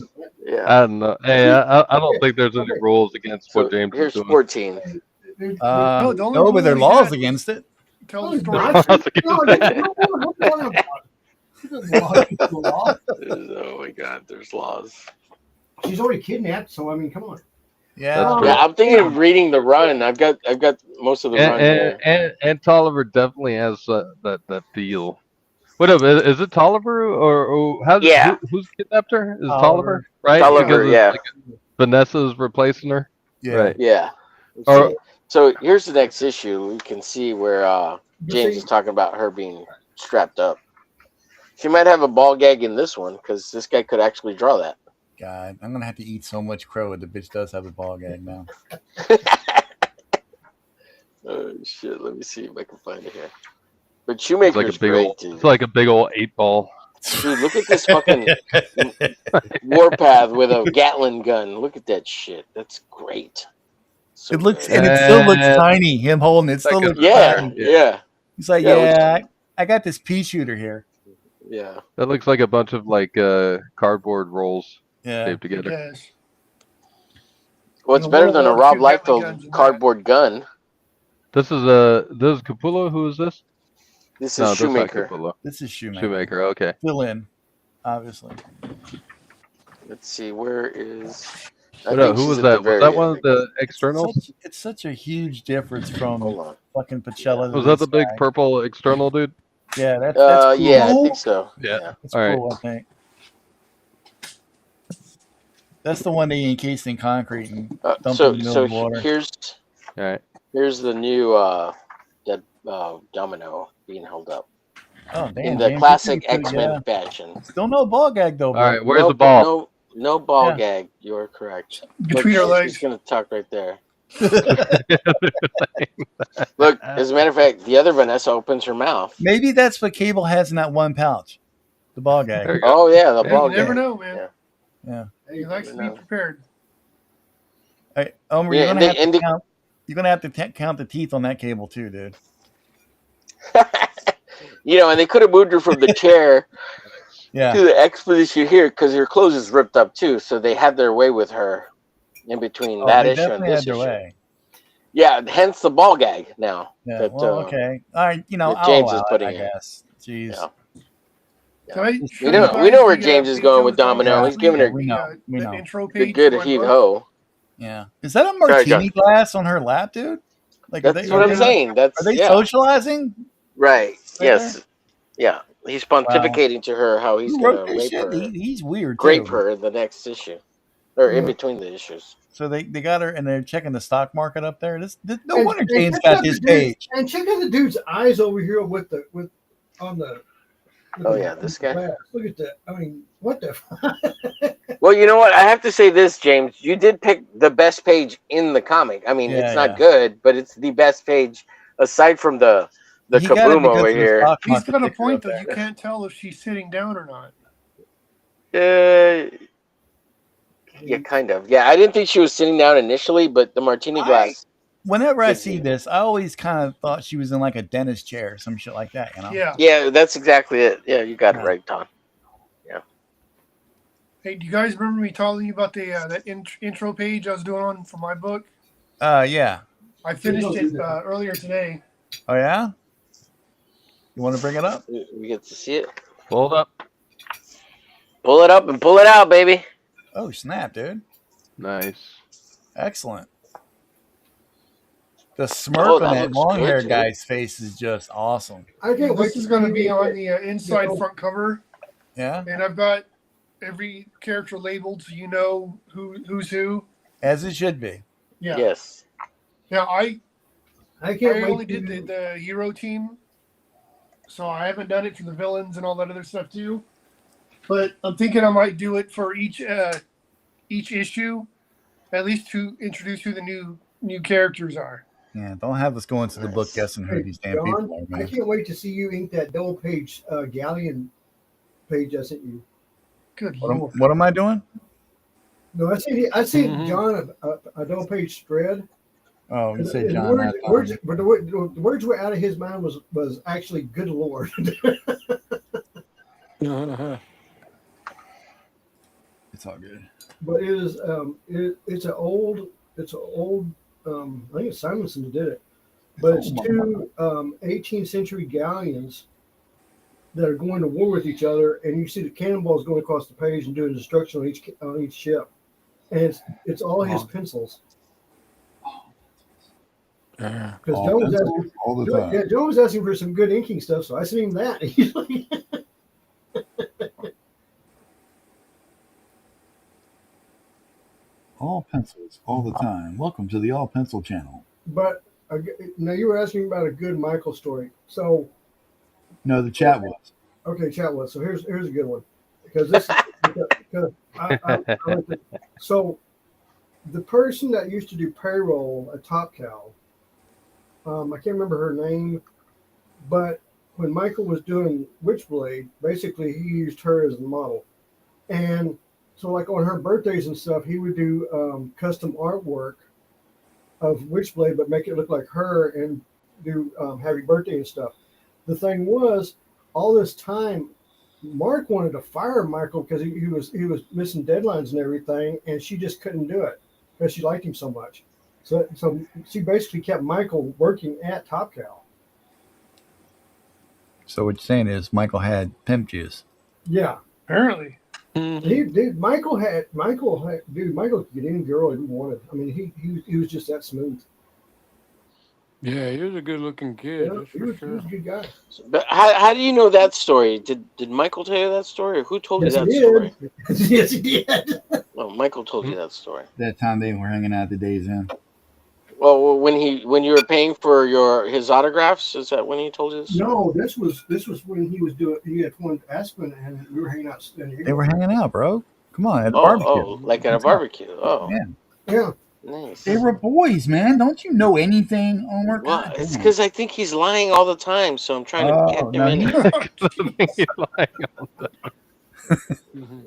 Yeah. I don't know. Hey, I don't think there's any Okay. rules against So what James is here's doing. 14. There's- No, the only No, but there are rule we laws had- against it. Tell No, the it's story. not. No, no, no, she doesn't law against the law. Oh my God, there's laws. She's already kidnapped, so I mean, come on. Yeah. That's Yeah, I'm thinking of reading the run. I've got most of the run here. And Tolliver definitely has that feel. Whatever, is it Tolliver or how's Yeah. who's kidnapped her? Is Tolliver. Tolliver right? Tolliver, Because it's yeah. like Vanessa's replacing her. Yeah. Right. Yeah. Or So here's the next issue. We can see where You James see- is talking about her being strapped up. She might have a ball gag in this one because this guy could actually draw that. God, I'm gonna have to eat so much crow. The bitch does have a ball gag now. Oh shit! Let me see if I can find it here. But It's Shoemaker's like a big great, old. dude. It's like a big old 8-ball. Dude, look at this fucking Warpath with a Gatling gun. Look at that shit. That's great. So It looks, good. and it still looks And tiny. Him holding it still Second looks Yeah, tiny. yeah, He's like, Yeah, it looks yeah, tiny. I got this pea shooter here. yeah. that looks like a bunch of like cardboard rolls Yeah, taped I together. guess. Well, it's And a better little than a more Rob two Gatling Liefeld guns in that. cardboard gun. This is Capullo. Who is this? This is No, that's not Shoemaker. Capullo. this is Shoemaker. Shoemaker. Okay. Fill in, obviously. Let's see, where is? I What, think who she's was at the that? Was very that one end. of the externals? It's such a huge difference from Hold on. fucking Pachella. Was to that the this big guy. purple external dude? Yeah, that's cool. Yeah, I think so. Yeah. That's All right. cool, I think. That's the one they encased in concrete and dumped in the middle of the water. Here's All right. the new that domino being held up Oh, damn. in the James, classic you did X-Men good, fashion. Still no ball gag, though, All bro. right. Where's no, the ball? No ball Yeah. gag. You're correct. Between Look, our legs. She's gonna talk right there. Look, as a matter of fact, the other Vanessa opens her mouth. Maybe that's what Cable has in that one pouch. The ball There gag. you go. Oh yeah, the Hey, ball You never gag. know, man. Yeah. Yeah. He likes to be know. prepared. Hey, Omer, Yeah, you're and gonna have they- and to they- count. You're gonna have to count the teeth on that Cable too, dude. And they could have moved her from the chair Yeah. to the exposition here because her clothes is ripped up too. So they had their way with her in between Oh, that they issue and definitely this had their issue. way. Yeah, hence the ball gag now. Yeah. that, Well, okay. All right. that I'll James allow is it, putting I in. guess. Jeez. Yeah. Can I We show know you we know guys where the, James is Big going with Joe's Domino. guide He's giving her we know. We the know. intro the page good for my heave book. ho. Yeah. Is that a Sorry, martini John. glass on her lap, dude? Like, That's what I'm saying. That's Are they yeah. socializing? Right. Right Yes. Yeah. He's pontificating to her how he's Who gonna wrote this rape shit? her, He's weird grape too. her in the next issue, or in Yeah. between the issues. So they got her, and they're checking the stock market up there. No And- wonder and James check got out this the dude- page. And check out the dude's eyes over here with the. Oh, yeah, this guy. glass. Look at that. I mean, what the? Well, you know what? I have to say this, James. You did pick the best page in the comic. I mean, Yeah, it's not yeah. good, but it's the best page aside from the He got it kaboom because over of the here. stock He's market got a picture point up though. there. You can't tell if she's sitting down or not. Yeah, kind of. Yeah, I didn't think she was sitting down initially, but the martini glass. Whenever I Gives see you- this, I always kind of thought she was in like a dentist chair or some shit like that. Yeah. Yeah, that's exactly it. Yeah, you got it Yeah. right, Don. Hey, do you guys remember me telling you about the that intro page I was doing on for my book? Yeah. I finished it earlier today. Oh yeah. You want to bring it up? We get to see it. Hold up. Pull it up and pull it out, baby. Oh snap, dude! Nice. Excellent. The smirk Oh, on that that looks long haired good, too. guy's face is just awesome. I can't wait This is going to see be you- on the inside front cover, Yeah, and I've got every character labeled so you know who's who. as it should be. Yeah. Yes. Now I can't I wait. only did the hero team, so I haven't done it for the villains and all that other stuff too. But I'm thinking I might do it for each issue, at least to introduce who the new characters are. Yeah, don't have us go into the book guessing who these damn people John, are, I man. can't wait to see you ink that double page galleon page I sent you. Good What lord! am I doing? No, I sent Mhm. John a double page spread. Oh, you said And John. but the words were out of his mind was actually good lord. It's all good. But it is it's an old I think it's Simonson that did it, but it's two 18th century galleons that are going to war with each other, and you see the cannonballs going across the page and doing destruction on each ship, and it's all his pencils. Because Joe was asking, all Joe was asking for some good inking stuff, so I sent him that. He's like, All pencils, all the time. Welcome to the All Pencil channel. But now you were asking about a good Michael story. So No, the chat was. okay, chat was. So here's a good one because this because I like to, so the person that used to do payroll at Top Cow, I can't remember her name, but when Michael was doing Witchblade, basically he used her as the model, and so like on her birthdays and stuff, he would do custom artwork of Witchblade, but make it look like her and do happy birthday and stuff. The thing was, all this time, Mark wanted to fire Michael because he was missing deadlines and everything, and she just couldn't do it because she liked him so much. So she basically kept Michael working at Top Cow. So what you're saying is Michael had pimp juice. Yeah, Apparently. Michael could get any girl he wanted. I mean, he was just that smooth. Yeah, he was a good-looking kid. Yeah, That's he for was sure. a good guy. But how do you know that story? Did Michael tell you that story, or who told Yes, you that he story? did. Yes, he did. Well, Michael told you that story. That time they were hanging out at the Days Inn. Well, when you were paying for his autographs, is that when he told you this story? No, this was when he had one to Aspen, and we were hanging out. They were hanging out, bro. Come on, at the Oh, barbecue. like at a What's up? barbecue. Oh, Yeah. Yeah. nice. They were boys, man. Don't you know anything, Omar? Well, God it's damn. because I think he's lying all the time, so I'm trying to catch him no, in he- it. Mhm.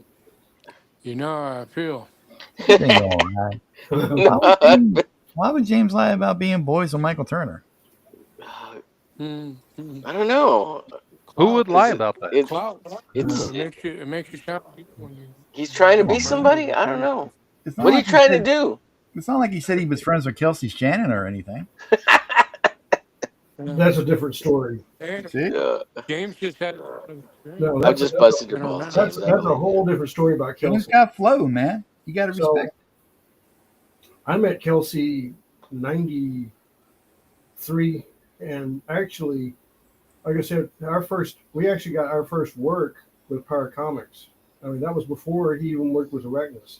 You know how I feel. They all lie. No, Why would James lie about being boys with Michael Turner? Mhm. I don't know. Who would lie 'Cause about that? Clout. It's It makes you sound weak when you he's trying to Come be on, man. somebody. I don't know. It's not What are you like he trying to said- do? It's not like he said he was friends with Kelsey Shannon or anything. That's a different story. See? James just had. No, I that's just a, busted your I don't balls, know. James. I that's a believe. whole different story about James Kelsey. got flow, man. You got to So respect. I met Kelsey '93, and actually, like I said, we actually got our first work with Power Comics. I mean, that was before he even worked with Arachnus.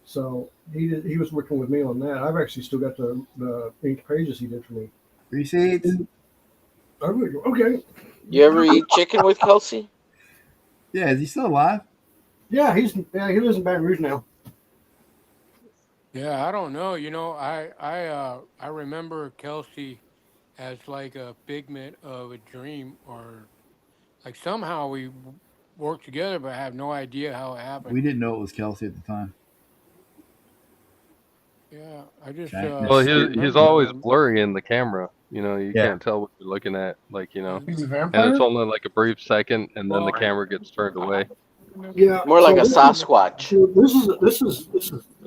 So he was working with me on that. I've actually still got the inked pages he did for me. Receipts. I would go, okay. You ever eat chicken with Kelsey? Yeah, is he still alive? Yeah, he lives in Baton Rouge now. Yeah, I don't know. You know, I remember Kelsey as like a figment of a dream, or like somehow we worked together, but I have no idea how it happened. We didn't know it was Kelsey at the time. Yeah, I just. Well, he's always blurry in the camera. You know, you Yeah. can't tell what you're looking at. Like, you know, He's a and vampire? it's only like a brief second, and then the camera gets turned away. Yeah, More like a this is- Sasquatch. so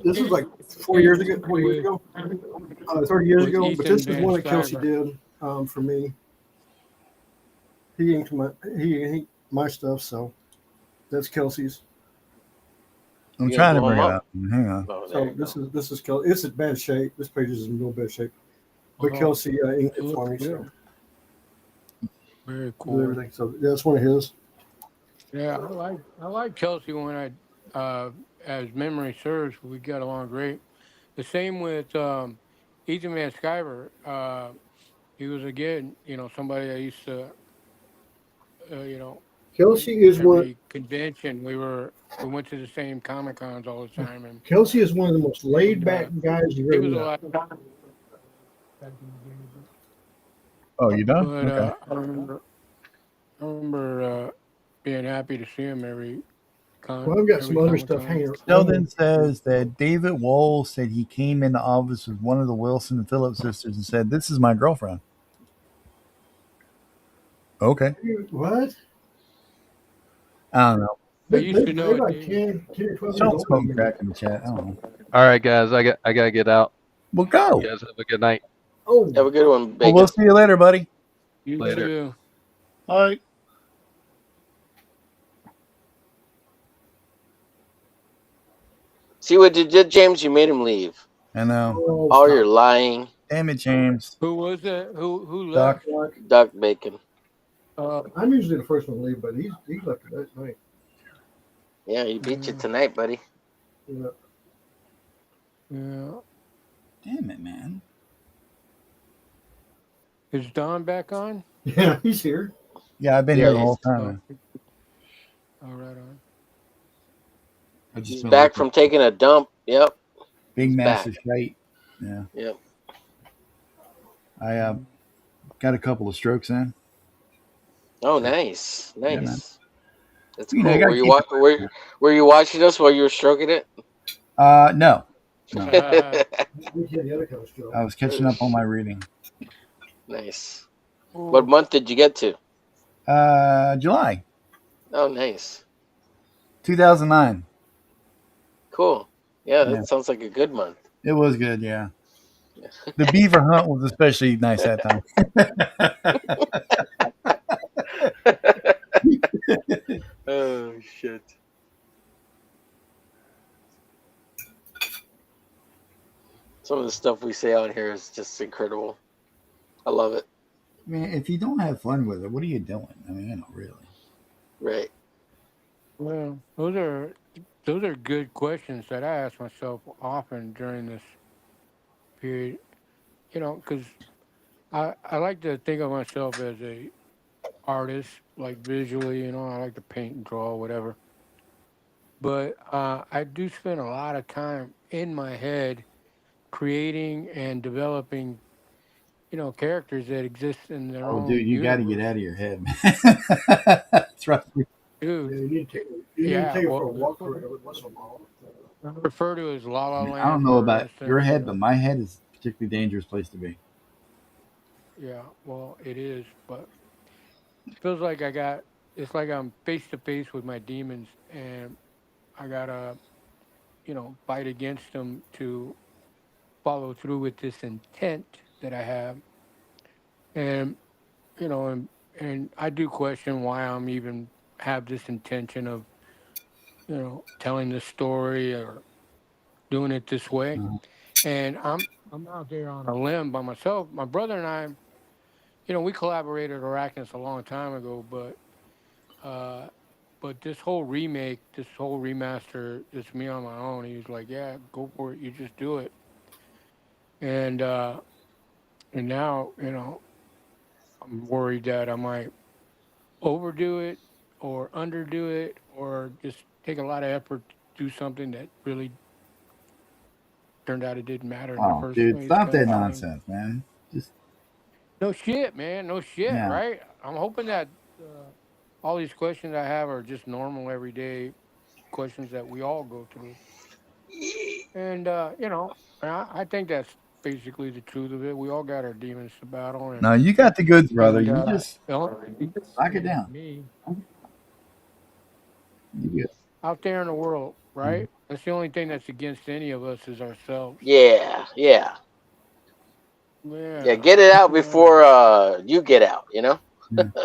this is like 4 years ago, 20 years ago, 30 years With ago. But Ethan this is one that Kelsey Van did for me. He inked my stuff, so that's Kelsey's. I'm You trying to gonna bring blow it him up. Hang on. Oh, there So you go. this is Kelsey. It's in bad shape. This page is in real bad shape. But Oh, Kelsey inked it it for me. looks So good. Very with cool. everything. So yeah, that's one of his. Yeah, I like Kelsey when as memory serves, we got along great. The same with Ethan Van Sciver. He was again, somebody I used to, Kelsey is one. every convention we went to the same Comic Cons all the time, and Kelsey is one of the most laid back guys you've he ever was a met. lot. Oh, you done? But Okay. I remember being happy to see him every con. Well, I've got some every other Comic stuff Con. hanging. Sheldon says that David Wohl said he came into office with one of the Wilson and Phillips sisters and said, "This is my girlfriend." Okay. What? I don't know. I used to know They're like it, 10 or 12 years Don't old. smoke crack in the chat. I don't know. All right, guys, I gotta get out. Well, go. You guys have a good night. Oh, Have a good one, Well, Bacon. we'll see you later, buddy. You Later. too. All right. See what you did, James? You made him leave. I know. oh, Oh, stop. you're lying, Damn it, James. Who was that? Who Doc. left? Duck Bacon. I'm usually the first one to leave, but he left it that night. Yeah, he beat you tonight, buddy. Yeah. Yeah. Damn it, man. Is Don back on? Yeah, he's here. Yeah, I've been Yeah, here the he's- whole time. All right on. I've just He's been back looking. from taking a dump. Yep. Big he's massive shite. Yeah, Yep. I got a couple of strokes in. Oh, nice, man. nice. That's You cool. know, you gotta keep Were you watching us while you were stroking it? No, We had the other kind of stroke. I was catching up on my reading. Nice. What month did you get to? July Oh, nice. 2009. Cool. Yeah, Yeah. that sounds like a good month. It was good, yeah. The beaver hunt was especially nice that time. Oh shit. Some of the stuff we say on here is just incredible. I love it. I mean, if you don't have fun with it, what are you doing? I mean, you know, really. Right. Well, those are good questions that I ask myself often during this period. You know, because I like to think of myself as a artist, like visually. You know, I like to paint and draw, whatever. But I do spend a lot of time in my head creating and developing, characters that exist in their Oh, own dude, you got to universe. get out of your head, man. Trust me. Yeah, Dude, you need to take it for a walk every once in a while. I refer to it as La La I mean, Land. I don't know for about instance, your head, but my head is a particularly dangerous place to be. Yeah, well, it is, but it feels like it's like I'm face to face with my demons, and I gotta, fight against them to follow through with this intent that I have. And, you know, and I do question why I'm even have this intention of, telling this story or doing it this way. Uh, And I'm out there on a limb by myself. My brother and I, we collaborated at Arachnis a long time ago, but this whole remake, this whole remaster, it's me on my own. He was like, "Yeah, go for it. You just do it." And now, I'm worried that I might overdo it or underdo it or just take a lot of effort to do something that really turned out it didn't matter in the oh, first dude, place. stop Kind that of thing. nonsense, man. Just No shit, man. No shit, yeah. right? I'm hoping that all these questions I have are just normal, everyday questions that we all go through. And, I think that's basically the truth of it. We all got our demons to battle. No, you got the goods, brother. And You just the only thing knock it down. me You good. out there in the world, right? That's the only thing that's against any of us is ourselves. Yeah. Yeah. Yeah. Get it out before you get out. Yeah.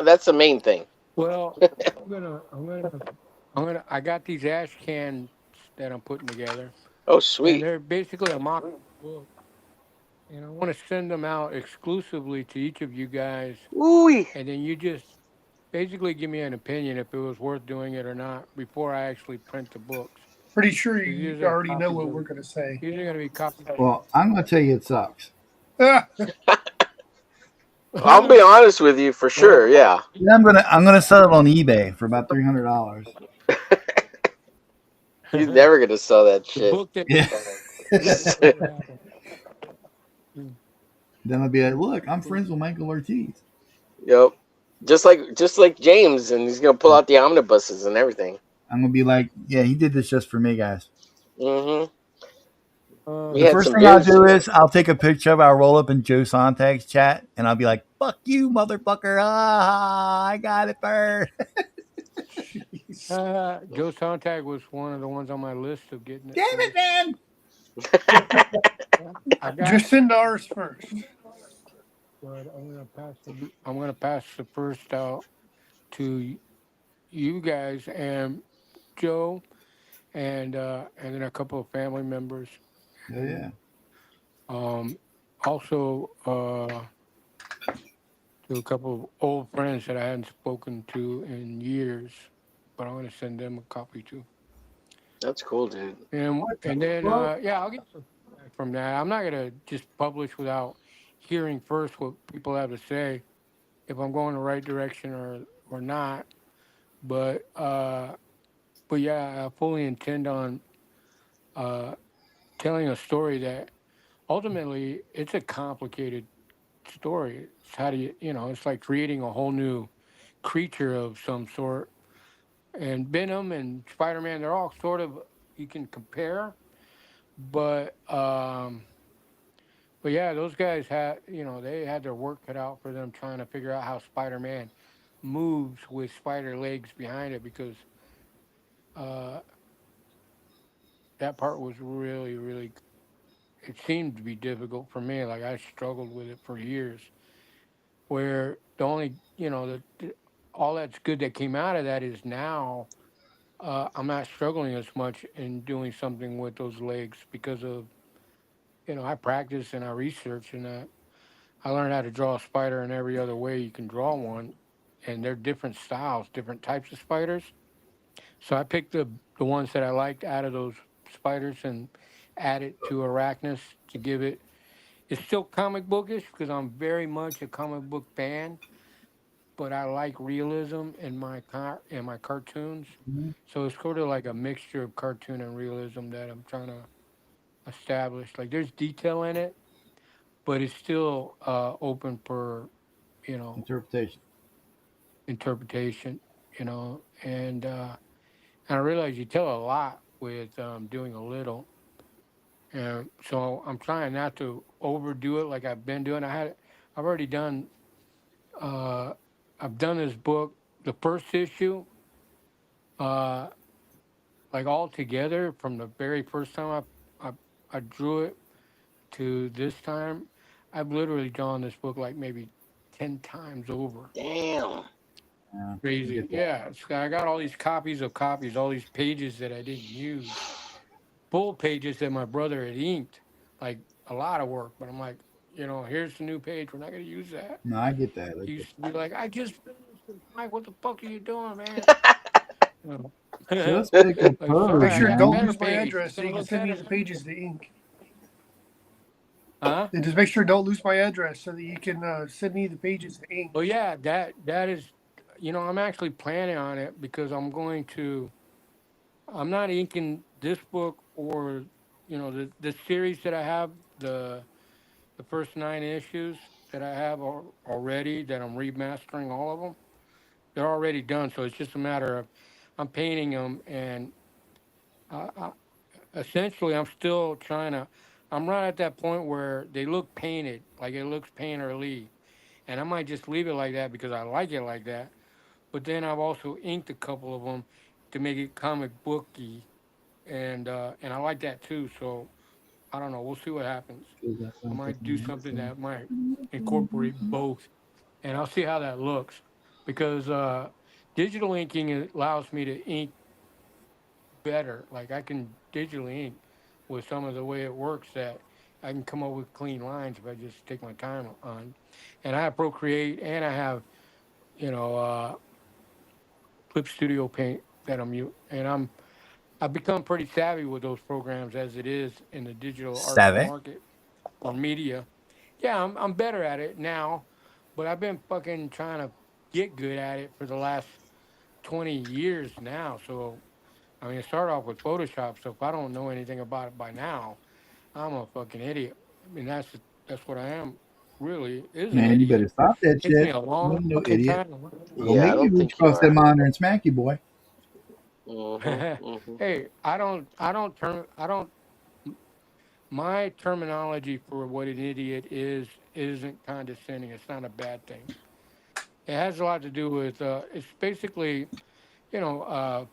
That's the main thing. Well, I got these ash cans that I'm putting together. Oh, And sweet. they're basically a mock book. And I want to send them out exclusively to each of you guys. Ooh. And then you just basically give me an opinion if it was worth doing it or not before I actually print the books. Pretty sure These you are already know copies what of- we're going to say. These are going to be copies. Well, I'm going to tell you it sucks. I'll be honest with you for sure. Yeah. Yeah, I'm gonna sell it on eBay for about $300. He's never gonna sell that The shit. book that Yeah. Mm. Then I'll be like, look, I'm friends with Michael Ortiz. Yep. Just like James, and he's gonna pull out the omnibuses and everything. I'm gonna be like, yeah, he did this just for me, guys. Mm-hmm. We The had first some thing I'll beers. do is I'll take a picture of it, I'll roll up in Joe Sontag's chat, and I'll be like, fuck you, motherfucker. Ah, I got it first. Joe Sontag was one of the ones on my list of getting it. Damn it, man. I got Just send ours first. but I'm gonna pass the first out to you guys and Joe and then a couple of family members. Oh, yeah. Also to a couple of old friends that I hadn't spoken to in years, but I'm gonna send them a copy too. That's cool, dude. And then I'll get some feedback from that. I'm not gonna just publish without hearing first what people have to say, if I'm going the right direction or not. But but yeah, I fully intend on uh, telling a story that ultimately it's a complicated story. It's how do it's like creating a whole new creature of some sort. And Venom and Spider-Man, they're all sort of you can compare, but but yeah, those guys had they had their work cut out for them trying to figure out how Spider-Man moves with spider legs behind it because uh, that part was really it seemed to be difficult for me. Like I struggled with it for years. Where the only all that's good that came out of that is now I'm not struggling as much in doing something with those legs because of I practice and I research and I learned how to draw a spider in every other way you can draw one, and they're different styles, different types of spiders. So I picked the ones that I liked out of those spiders and added to Arachnus to give it. It's still comic bookish because I'm very much a comic book fan, but I like realism in my cartoons. Mhm. So it's sort of like a mixture of cartoon and realism that I'm trying to establish. Like there's detail in it, but it's still open for you know Interpretation. interpretation. And I realize you tell a lot with doing a little, and so I'm trying not to overdo it like I've been doing. I've already done uh, I've done this book, the first issue. Uh, like all together from the very first time I drew it to this time, I've literally drawn this book like maybe 10 times over. Damn. Yeah, I Crazy. get that. Yeah. I got all these copies of copies, all these pages that I didn't use, full pages that my brother had inked, like a lot of work. But I'm like, here's the new page. We're not going to use that. No, I get that. He Like used to be like, I just finished this. Mike, what the fuck are you doing, man? You know, just pick a like, Make sorry, pose, I sure got a don't man. better lose my page. It's address so going you to can look send me better. the pages to ink. Huh? And just make sure don't lose my address so that you can send me the pages to ink. Well, yeah, that is, I'm actually planning on it because I'm not inking this book or, the series that I have, the first 9 issues that I have already that I'm remastering all of them. They're already done, so it's just a matter of I'm painting them, and essentially I'm still trying to. I'm not at that point where they look painted, like it looks painterly, and I might just leave it like that because I like it like that. But then I've also inked a couple of them to make it comic booky, and I like that too. So I don't know. We'll see what happens. I might do something that might incorporate both, and I'll see how that looks, because digital inking allows me to ink better. Like I can digitally ink with some of the way it works that I can come up with clean lines if I just take my time on. And I have Procreate and I have you know. Clip Studio Paint that and I've become pretty savvy with those programs as it is in the digital art Savvy. market or media. Yeah, I'm better at it now, but I've been fucking trying to get good at it for the last 20 years now. So I mean, it started off with Photoshop. So if I don't know anything about it by now, I'm a fucking idiot. I mean, that's what I am. Really, is an Man, you better idiot. stop that Takes me shit. a You long ain't no fucking idiot. time. Don't Yeah, I make me don't reach think you across that are. monitor and smack you, boy. Mm-hmm. Mm-hmm. Hey, I don't my terminology for what an idiot isn't condescending. It's not a bad thing. It has a lot to do with it's basically, you know, uh,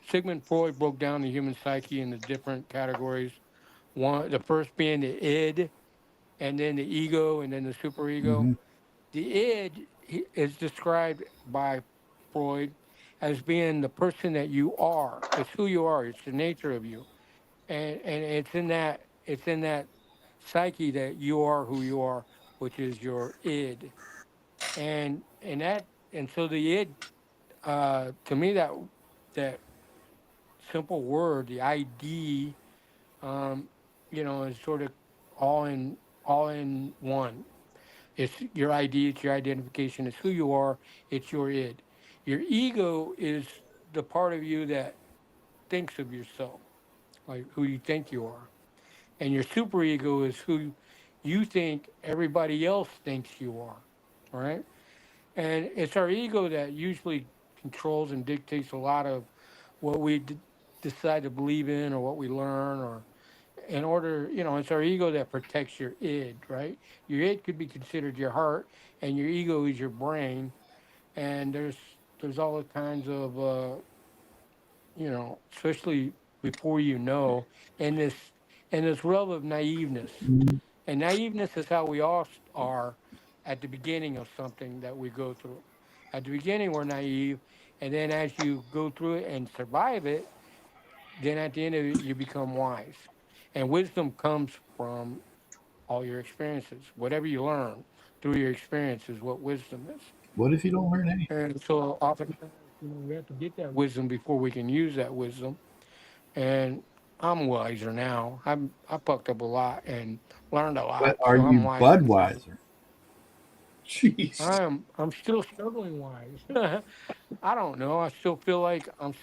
Sigmund Freud broke down the human psyche into different categories. The first being the id, and then the ego, and then the superego. Mm-hmm. The id is described by Freud as being the person that you are. It's who you are. It's the nature of you, and it's in that psyche that you are who you are, which is your id, and so the id, to me, that simple word, the ID, is sort of all in one. It's your ID, it's your identification, it's who you are, it's your id. Your ego is the part of you that thinks of yourself, like who you think you are. And your superego is who you think everybody else thinks you are. All right. And it's our ego that usually controls and dictates a lot of what we decide to believe in or what we learn or in order, it's our ego that protects your id, right? Your id could be considered your heart, and your ego is your brain. And there's all kinds of especially before in this in this realm of naiveness. And naiveness is how we all are at the beginning of something that we go through. At the beginning, we're naive, and then as you go through it and survive it, then at the end of it, you become wise. And wisdom comes from all your experiences. Whatever you learn through your experience is what wisdom is. What if you don't learn anything? And so oftentimes, we have to get that wisdom before we can use that wisdom. And I'm wiser now. I fucked up a lot and learned a But lot, are so I'm you wiser now. Budweiser? Jeez. I'm still struggling wise. I don't know. I still feel like I'm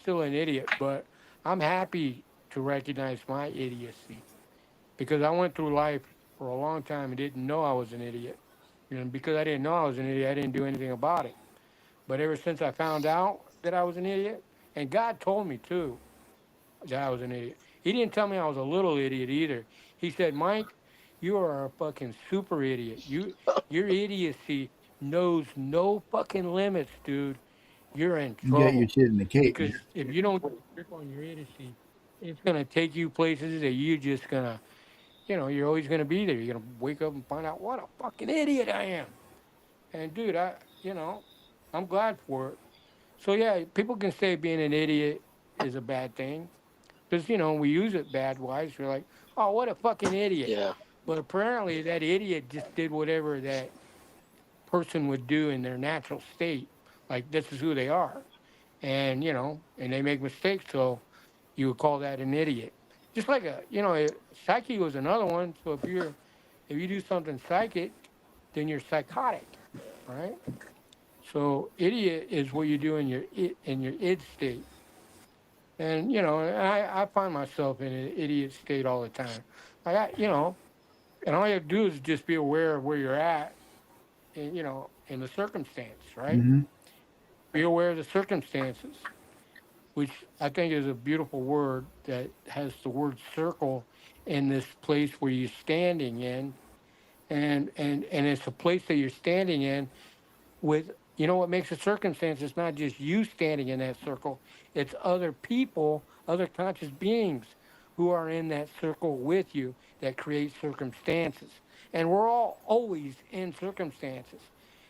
still an idiot, but I'm happy to recognize my idiocy because I went through life for a long time and didn't know I was an idiot. And because I didn't know I was an idiot, I didn't do anything about it. But ever since I found out that I was an idiot, and God told me too that I was an idiot. He didn't tell me I was a little idiot either. He said, Mike, you are a fucking super idiot. Your idiocy knows no fucking limits, dude. You're in You got your trouble. shit in the cake, Because man. if you don't get a grip on your idiocy, it's gonna take you places that you just gonna, you're always gonna be there. You're gonna wake up and find out what a fucking idiot I am. And dude, I'm glad for it. So yeah, people can say being an idiot is a bad thing because we use it bad wise. We're like, oh, what a fucking idiot. Yeah. But apparently, that idiot just did whatever that person would do in their natural state. Like this is who they are, and and they make mistakes. So you would call that an idiot. Just like psyche was another one. So if you do something psychic, then you're psychotic, right? So idiot is what you do in your id state. And I find myself in an idiot state all the time. And all you have to do is just be aware of where you're at, and in the circumstance, right? Mm-hmm. Be aware of the circumstances, which I think is a beautiful word that has the word circle in this place where you're standing in, and it's a place that you're standing in with what makes a circumstance is not just you standing in that circle, it's other people, other conscious beings who are in that circle with you that create circumstances. And we're all always in circumstances.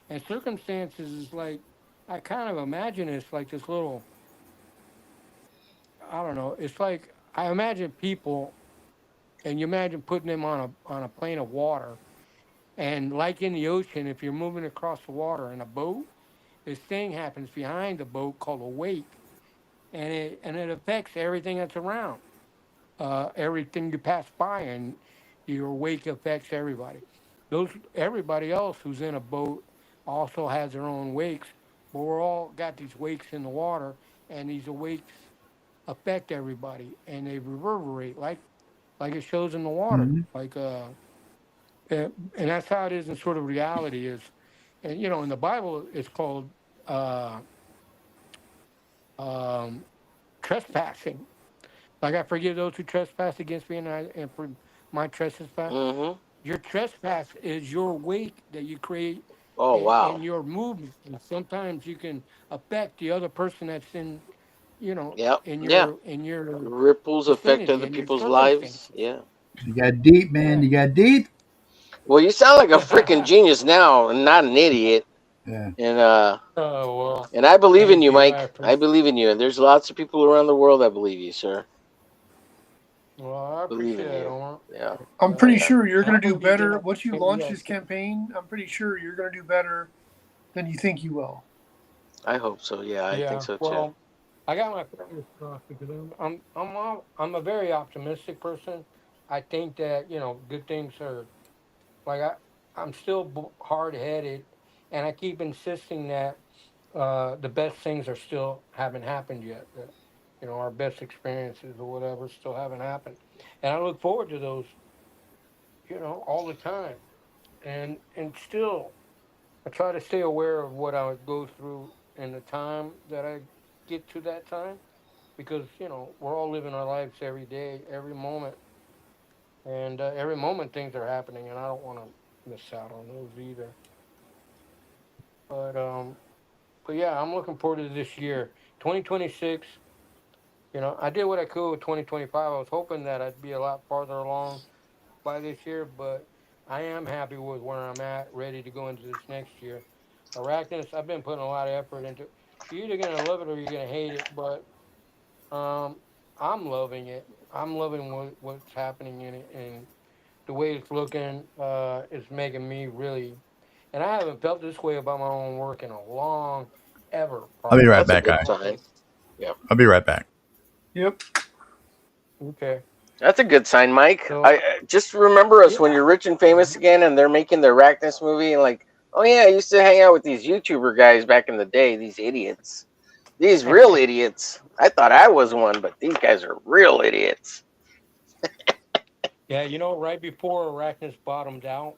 And circumstances is like, I kind of imagine it's like this little, I don't know, it's like I imagine people, and you imagine putting them on a plane of water, and like in the ocean, if you're moving across the water in a boat, this thing happens behind the boat called a wake, and it affects everything that's around, everything you pass by, and your wake affects everybody. Those everybody else who's in a boat also has their own wakes, but we're all got these wakes in the water, and these wakes affect everybody, and they reverberate like it shows in the water, Mm-hmm. like and that's how it is in sort of reality is, and in the Bible it's called. Uh, um, Trespassing. Like I forgive those who trespass against me, and for my trespass. Mm-hmm. Your trespass is your wake that you create Oh in wow. your movement, and sometimes you can affect the other person that's Yep. in Yeah. your Ripples affect vicinity other and your people's lives. circumstances. Yeah. You got deep, man. Yeah. You got deep. Well, you sound like a freaking genius now, and not an idiot. Yeah. Oh well, And I believe in thank you, you. I Mike. I appreciate. believe in you, and there's lots of people around the world that believe you, sir. Well, I Believe appreciate in it, you. Omar. Yeah. I'm pretty Yeah. sure you're And going I'm to do gonna be doing better. Once you launch yeah. this campaign, I'm pretty sure you're going to do better than you think you will. I hope so. Yeah, I think Yeah. so too. Well, I got my fingers crossed because I'm a very optimistic person. I think that good things are like I'm still hard headed, and I keep insisting that the best things are still haven't happened yet. That our best experiences or whatever still haven't happened, and I look forward to those all the time. And still, I try to stay aware of what I go through in the time that I get to that time, because we're all living our lives every day, every moment, and every moment things are happening, and I don't want to miss out on those either. But but yeah, I'm looking forward to this year, 2026. I did what I could with 2025. I was hoping that I'd be a lot farther along by this year, but I am happy with where I'm at, ready to go into this next year. Arachnus, I've been putting a lot of effort into. You're either gonna love it or you're gonna hate it, but um, I'm loving it. I'm loving what's happening in it, and the way it's looking is making me really. And I haven't felt this way about my own work in a long, ever I'll be right probably. That's a back, good guys. sign. Yeah, I'll be right back. Yep. Okay, that's a good sign, Mike. so I just remember us when yeah, you're rich and famous again, and they're making the Arachnus movie, and like, oh yeah, I used to hang out with these YouTuber guys back in the day. These idiots, these real idiots. I thought I was one, but these guys are real idiots. yeah. Right before Arachnus bottomed out,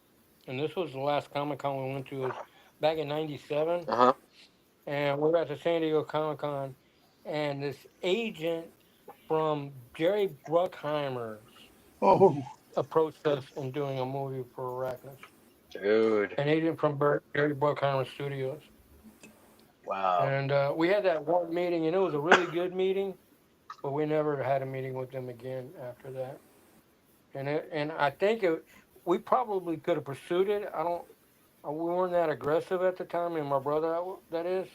and this was the last Comic Con we went to, was back in '97, Uh huh. and we were at the San Diego Comic Con, and this agent from Jerry Bruckheimer's Oh, approached us in doing a movie for Arachnus. Dude, An agent from Jerry Bruckheimer Studios. wow. And we had that one meeting, and it was a really good meeting, but we never had a meeting with them again after that. And I think we probably could have pursued it. I don't. We weren't that aggressive at the time, and my brother that is.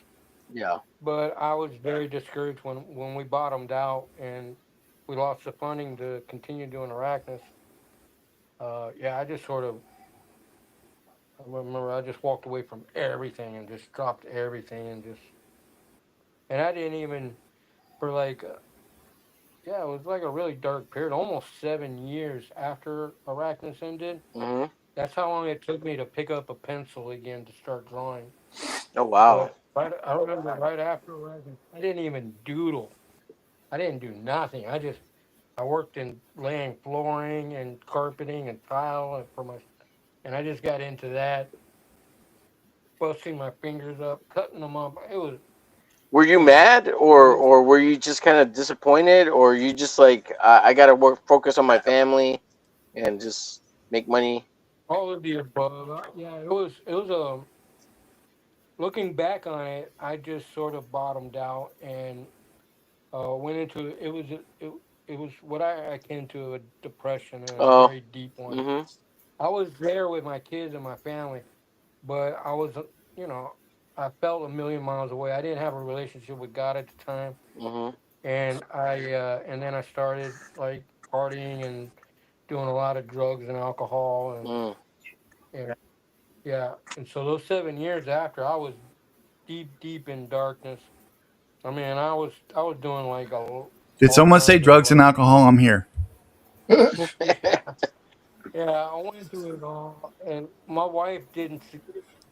Yeah. But I was very discouraged when we bottomed out and we lost the funding to continue doing Arachnus. Yeah, I just sort of. I remember I just walked away from everything and just dropped everything and just. And I didn't even for like yeah, it was like a really dark period, almost 7 years after Arachnus ended. Mhm. That's how long it took me to pick up a pencil again to start drawing. Oh wow. But I remember right after Arachnus, I didn't even doodle. I didn't do nothing. I worked in laying flooring and carpeting and tile and I just got into that, busting my fingers up, cutting them up. Were you It was mad, or beautiful. were you just kind of disappointed, or you just like I gotta focus on my family and just make money? All of the above. Yeah, it was. Looking back on it, I just sort of bottomed out and went into it was what I akin to a depression, and a Oh. very deep one. Mhm. I was there with my kids and my family, but I was you know I felt a million miles away. I didn't have a relationship with God at the time, Mhm. and then I started like partying and doing a lot of drugs and alcohol Mm. and yeah, and so those 7 years after, I was deep in darkness. I mean, I was doing like Did all someone say kinds of drugs and alcohol? I'm here. yeah, yeah. I went through it all, and my wife didn't.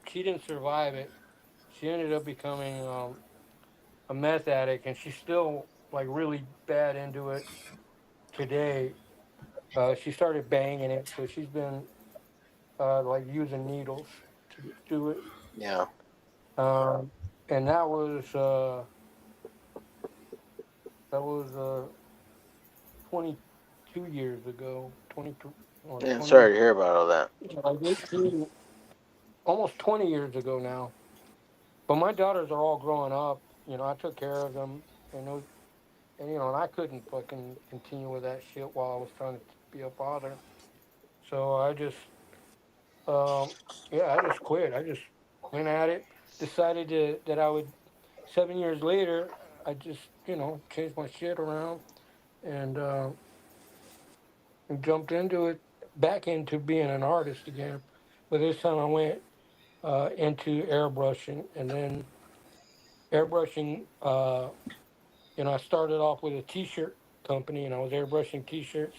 She didn't survive it. She ended up becoming a meth addict, and she's still like really bad into it today. She started banging it, so she's been like using needles to do it. Yeah. Um, and that was 22 years ago, 22 or Yeah. 20, Sorry to hear about all that. like 18, almost 20 years ago now. But my daughters are all growing up. I took care of them, and and I couldn't fucking continue with that shit while I was trying to be a father. So um, yeah, I just quit. I just went at it. Decided that I would. 7 years later, I just changed my shit around and. And jumped into it, back into being an artist again. But this time I went into airbrushing, and then airbrushing. I started off with a T-shirt company, and I was airbrushing T-shirts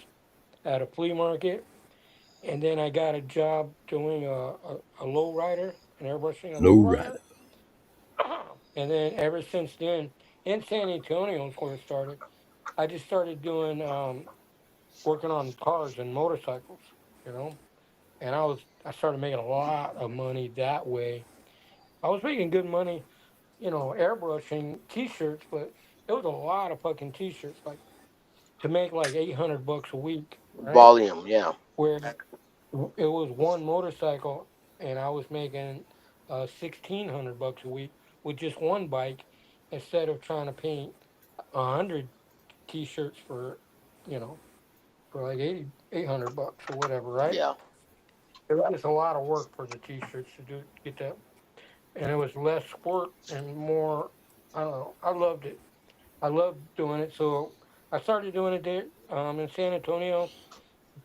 at a flea market, and then I got a job doing a low rider, an airbrushing a low Low rider. rider. And then ever since then, in San Antonio is where it started. I just started doing working on cars and motorcycles, you know. And I started making a lot of money that way. I was making good money, airbrushing T-shirts, but it was a lot of fucking T-shirts, like to make like $800 a week, right? Volume, yeah. Where it was one motorcycle, and I was making $1,600 a week with just one bike, instead of trying to paint 100 T-shirts for, you know, for like 800 bucks or whatever, right? Yeah. It was just a lot of work for the T-shirts to get that, and it was less work and more. I don't know. I loved it. I loved doing it, so I started doing it there in San Antonio.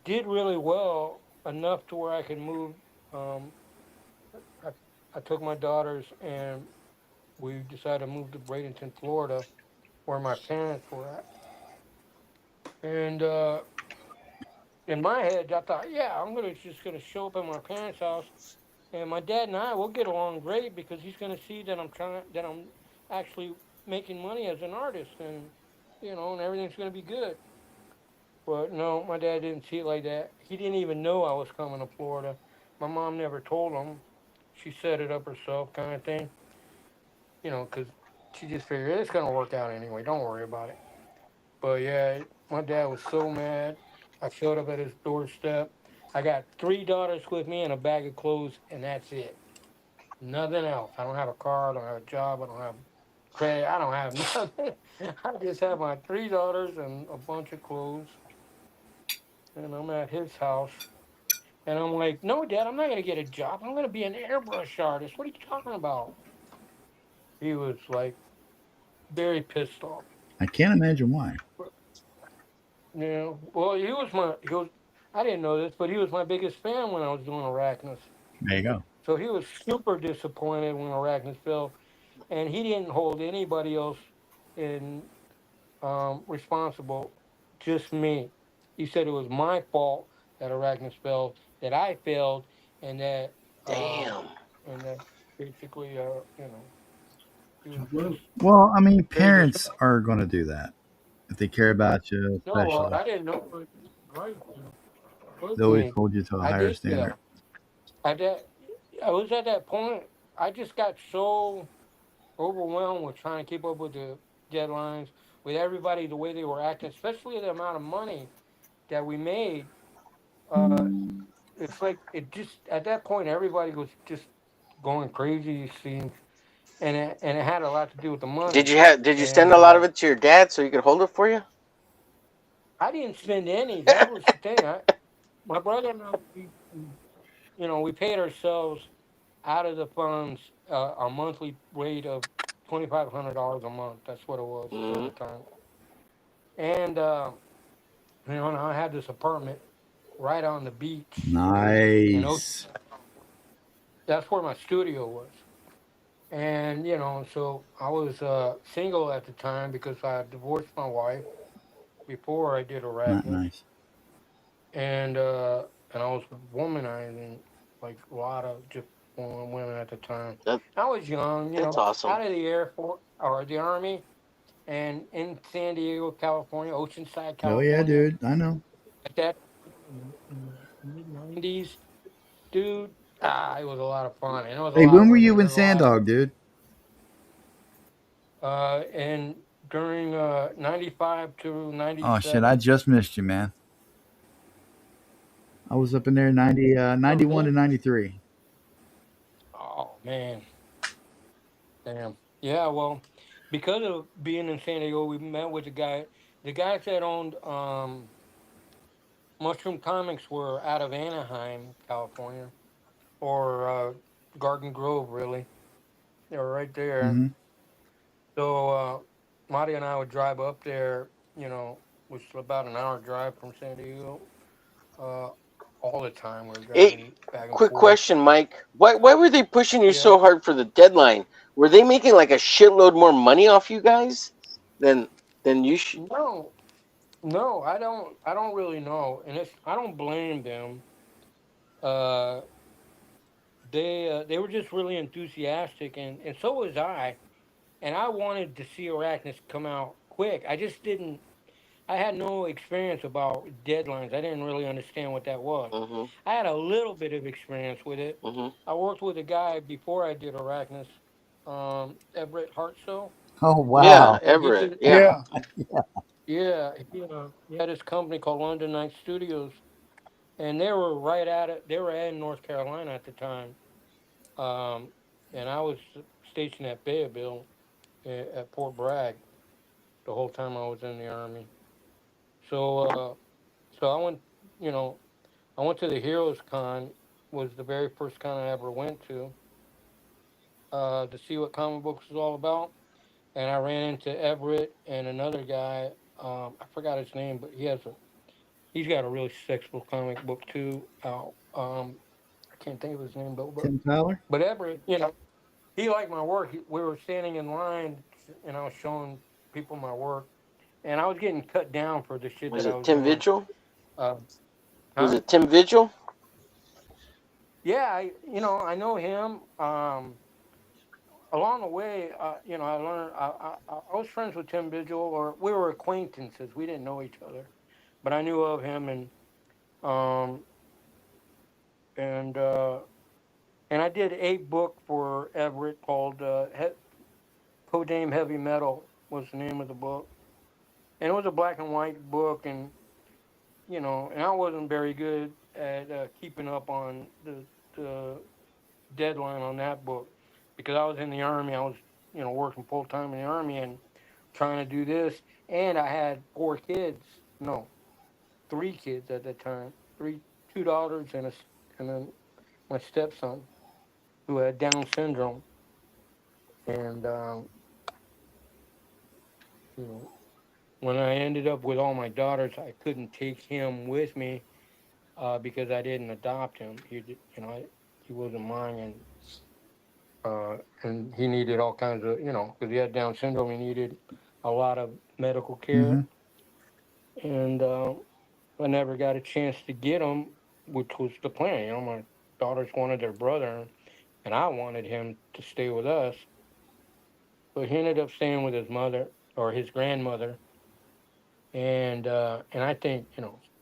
Did really well, enough to where I could move. Um, I, I took my daughters and we decided to move to Bradenton, Florida, where my parents were at. And in my head, I thought, yeah, just gonna show up at my parents' house, and my dad and I will get along great because he's gonna see that I'm actually making money as an artist, and and everything's gonna be good. But no, my dad didn't see it like that. He didn't even know I was coming to Florida. My mom never told him. She set it up herself, kind of thing. Because she just figured it's gonna work out anyway. Don't worry about it. But yeah, my dad was so mad. I showed up at his doorstep. I got three daughters with me and a bag of clothes, and that's it. Nothing else. I don't have a car. I don't have a job. I don't have credit. I don't have nothing. I just have my three daughters and a bunch of clothes, and I'm at his house. And I'm like, no, Dad, I'm not going to get a job. I'm going to be an airbrush artist. What are you talking about? He was like very pissed off. I can't imagine why. Yeah. Well, I didn't know this, but he was my biggest fan when I was doing Arachnus. There you go. So he was super disappointed when Arachnus fell, and he didn't hold anybody else in responsible, just me. He said it was my fault that Arachnus fell, that I failed, and that um, Damn. and that basically, he was just Well, I mean, very parents disappointed. are going to do that if they care about you, No, especially. I didn't know it. Right. They Trust always me, hold you to a I higher did standard. At that, I was at that point. I just got so overwhelmed with trying to keep up with the deadlines, with everybody the way they were acting, especially the amount of money that we made. Uh, it's like it just at that point everybody was just going crazy. It seemed, and it had a lot to do with the money. Did you send And a lot of it to your dad so he could hold it for you? I didn't spend any. That was the thing. My brother and I, we paid ourselves out of the funds a monthly rate of $2,500 a month. That's what it was at Mm-hmm. the time. And and I had this apartment right on the beach in Ocean. Nice. That's where my studio was. And so I was single at the time because I divorced my wife before I did Not Arachnus, nice. and I was womanizing like a lot of just women at the time. That I was young, that's awesome. out of the Air Force or the Army, and in San Diego, California, Oceanside, Oh yeah, California, dude. I know. at that mid-90s, dude. It was a lot of fun, and it was a Hey, lot of when were women. you in There's a lot of Sandog, dude? and during 95 to Oh shit, I 97. just missed you, man. I was up in there 91 to Me? 93. Oh man, damn. Yeah, well, because of being in San Diego, we met with the guys that owned Mushroom Comics were out of Anaheim, California, or Garden Grove, really. They were right there. Mm-hmm. So Marty and I would drive up there, which is about an hour drive from San Diego. Uh, all the time we were Hey, driving back and quick forth. question, Mike. Why were they pushing you Yeah. so hard for the deadline? Were they making like a shitload more money off you guys than you should? No, no, I don't really know, and I don't blame them. uh, they were just really enthusiastic, and so was I. And I wanted to see Arachnus come out quick. I just didn't. I had no experience about deadlines. I didn't really understand what that was. Mm-hmm. I had a little bit of experience with it. Mm-hmm. I worked with a guy before I did Arachnus, Everett Hartsoe, Oh Yeah, wow. and he Everett. did. Yeah. Yeah. Yeah, he had his company called London Night Studios, and they were right at it. They were in North Carolina at the time, um, and I was stationed at Fayetteville at Fort Bragg the whole time I was in the army. So, so I went, you know, I went to the Heroes Con. Was the very first con I ever went to see what comic books was all about. And I ran into Everett and another guy. I forgot his name, but he's got a really sexual comic book too. Out. I can't think of his name, Tim Tyler? but Everett, he liked my work. We were standing in line, and I was showing people my work, and I was getting cut down for the shit Was that I it was Tim doing. Vigil? Uh, Was huh? it Tim Vigil? Yeah, I know him. Along the way, I learned. I was friends with Tim Vigil, or we were acquaintances. We didn't know each other, but I knew of him, um, and uh, and I did a book for Everett called Codename Heavy Metal was the name of the book, and it was a black and white book, and I wasn't very good at keeping up on the deadline on that book because I was in the army. I was working full time in the army and trying to do this, and I had 4 kids. No, 3 kids at that time. 2 daughters and then my stepson who had Down syndrome, and you know when I ended up with all my daughters, I couldn't take him with me because I didn't adopt him. He wasn't mine, and he needed all kinds of, because he had Down syndrome, he needed a lot of medical Mm-hmm. care, and I never got a chance to get him, which was the plan. My daughters wanted their brother, and I wanted him to stay with us, but he ended up staying with his mother or his grandmother, and I think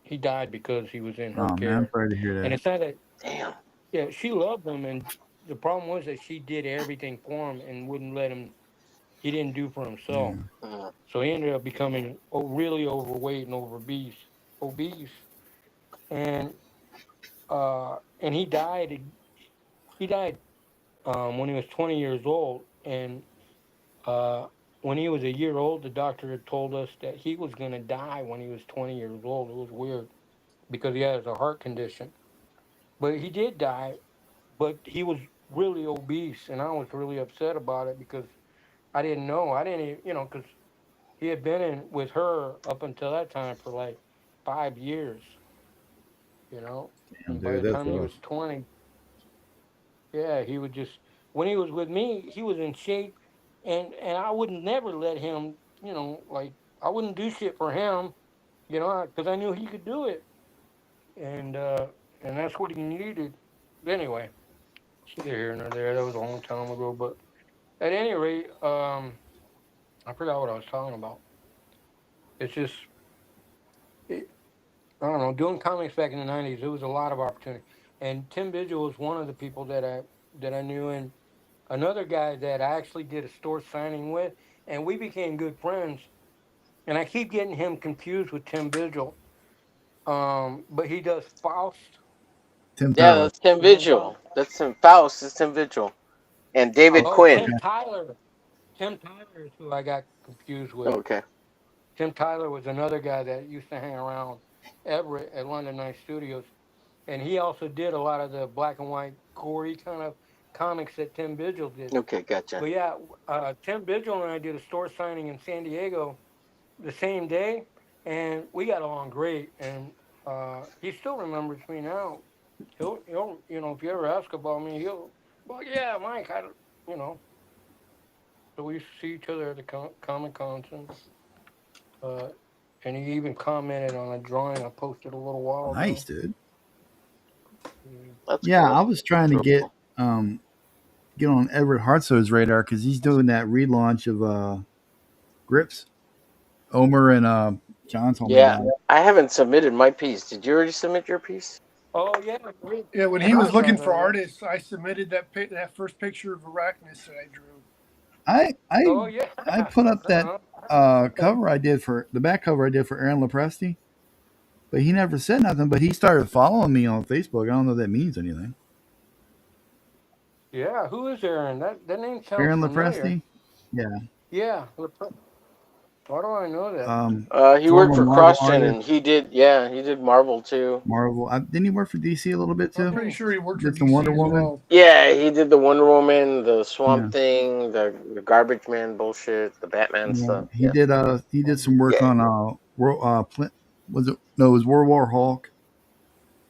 he died because he was in her Oh man, I'm care, sorry to hear and that. it's not that. Damn. Yeah, she loved him, and the problem was that she did everything for him and wouldn't let him. He didn't do for himself, Yeah. Uh, so he ended up becoming really overweight and obese, and and he died. He died when he was 20 years old, and uh, when he was a year old, the doctor had told us that he was going to die when he was 20 years old. It was weird because he has a heart condition, but he did die. But he was really obese, and I was really upset about it because I didn't know. I didn't, because he had been in with her up until that time for like 5 years, you know. Damn, And by dude, the that's time he rough. was 20, yeah, he would just when he was with me, he was in shape, and I would never let him, like I wouldn't do shit for him, because I knew he could do it, and uh, and that's what he needed. Anyway, it's neither here nor there. That was a long time ago, but at any rate, I forgot what I was talking about. It's just, it, I don't know, doing comics back in the '90s. There was a lot of opportunity, and Tim Vigil was one of the people that I knew, and another guy that I actually did a store signing with, and we became good friends. And I keep getting him confused with Tim Vigil, but he does Faust. Tim yeah, Tyler. that's Tim You know Vigil. Faust? That's Tim Faust. Is Tim Vigil and David Oh, Quinn. Tim Tyler. Tim Tyler is who I got confused with. Okay. Tim Tyler was another guy that used to hang around Everett at London Night Studios, and he also did a lot of the black and white, gory kind of comics that Tim Vigil did. Okay, gotcha. But yeah, Tim Vigil and I did a store signing in San Diego the same day, and we got along great. And he still remembers me now. He'll, if you ever ask about me, well, yeah, Mike, you know. So we used to see each other at the Comic Cons, uh, and he even commented on a drawing I posted a little while Nice, ago. dude. That's Yeah, cool. I was trying to That's real cool. get on Everett Hartso's radar because he's doing that relaunch of Grips. Omer and John told me Yeah, about it. I haven't submitted my piece. Did you already submit your piece? Oh yeah, Yeah, when he was looking for artists, I submitted that first picture of Arachnus that I drew. Oh yeah. I put up that cover I did for the back cover I did for Aaron Lepresti, but he never said nothing. But he started following me on Facebook. I don't know if that means anything. Yeah, who is Aaron? That name sounds Aaron familiar. Lepresti, yeah, Yeah, why do I know that? He worked former for Marvel CrossGen, artist, and he did Marvel too. Marvel. Didn't he work for DC a little bit I'm too? pretty sure he worked for Did some Wonder DC as Woman. well. Yeah, he did the Wonder Woman, the Swamp Yeah, Thing, the Garbage Man bullshit, the Batman yeah. stuff. Yeah, He did some work yeah. on was it no? It was World War Hulk.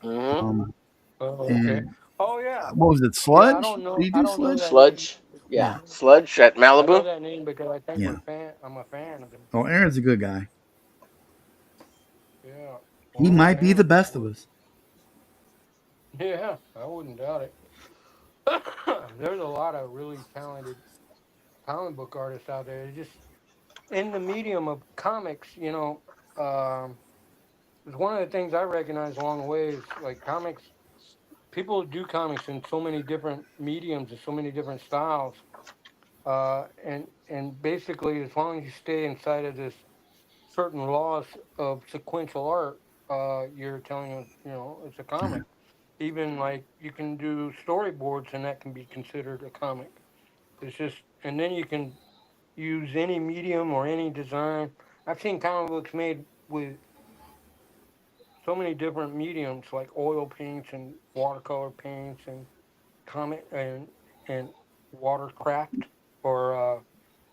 Mm-hmm. Um, Oh, okay. and Oh yeah. what was it? Yeah, Sludge? Did he I do don't know Sludge? that name. Sludge. Yeah, Yeah, Sludge at I know Malibu. that name because I think yeah. I'm a fan of him. Oh, Aaron's a good guy. Yeah. He Well, might be the Aaron. best of us. Yeah, I wouldn't doubt it. There's a lot of really talented comic book artists out there. It's just in the medium of comics, it's one of the things I recognize along the way is like comics. People do comics in so many different mediums and so many different styles. And basically, as long as you stay inside of this certain laws of sequential art, you're telling us, it's a Yeah. comic. Even like you can do storyboards, and that can be considered a comic. It's just, and then you can use any medium or any design. I've seen comic books made with so many different mediums, like oil paints and watercolor paints and comic and watercraft or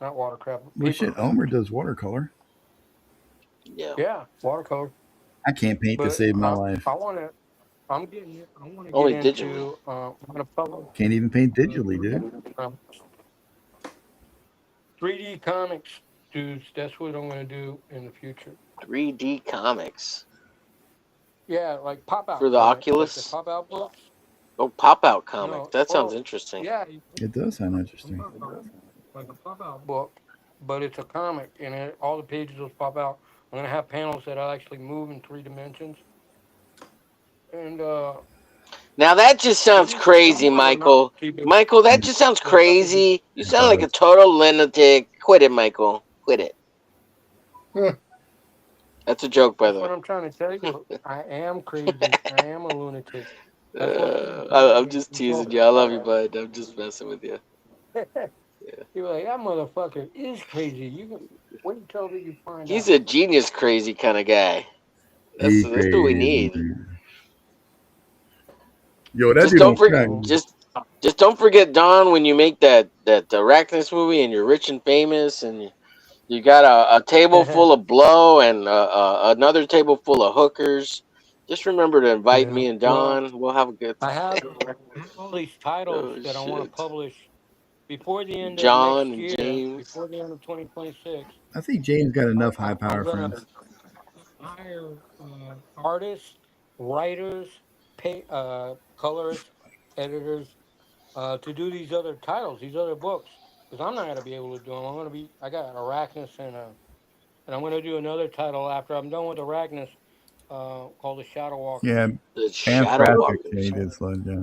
not watercraft, but Well, paper shit, Omer craft. does watercolor. Yeah. Yeah, watercolor. I can't paint to But save my life. I want to. I want to get Only digitally. into. I'm gonna publish Can't even paint digitally, dude. 3D comics, dudes. That's what I'm gonna do in the future. 3D comics Yeah, like pop for out the comics, like the Oculus. pop out books. Oh, pop out comic. No, That sounds well, interesting. yeah, It does sound interesting. like a pop out book, but it's a comic, and all the pages will pop out. I'm gonna have panels that I'll actually move in 3 dimensions, and Now that just sounds crazy, somewhere we're not Michael. keeping. Michael, that just sounds What's up with you? crazy. You It sound like a does. total lunatic. Quit it, Michael. Quit it. That's a joke, by That's the what way. I'm trying to tell you. I am crazy. I am a lunatic. That's what people tell I'm me. just teasing you. I love you, bud. I'm just messing with you. You're like, that motherfucker is crazy. You can wait until you find He's out. a genius, crazy kind of guy. That's He what we crazy. need. Yo, that Just dude don't on forget. crack. Just don't forget, Don, when you make that Arachnus movie and you're rich and famous and you got a table full of blow and another table full of hookers. Just remember to invite Yeah. me and Well, Don. We'll have a good I have time. all these titles Oh that I want to shit. publish before the end of John next and year, James. before the end of 2026. I think James got enough high I'm power gonna friends. hire artists, writers, colorists, editors to do these other titles, these other books, because I'm not gonna be able to do them. I got Arachnus and I'm gonna do another title after I'm done with Arachnus, called the Shadow Walkers. Yeah, The Pants Shadow Graphics. Yeah, Walkers. he did Sludge. Yeah.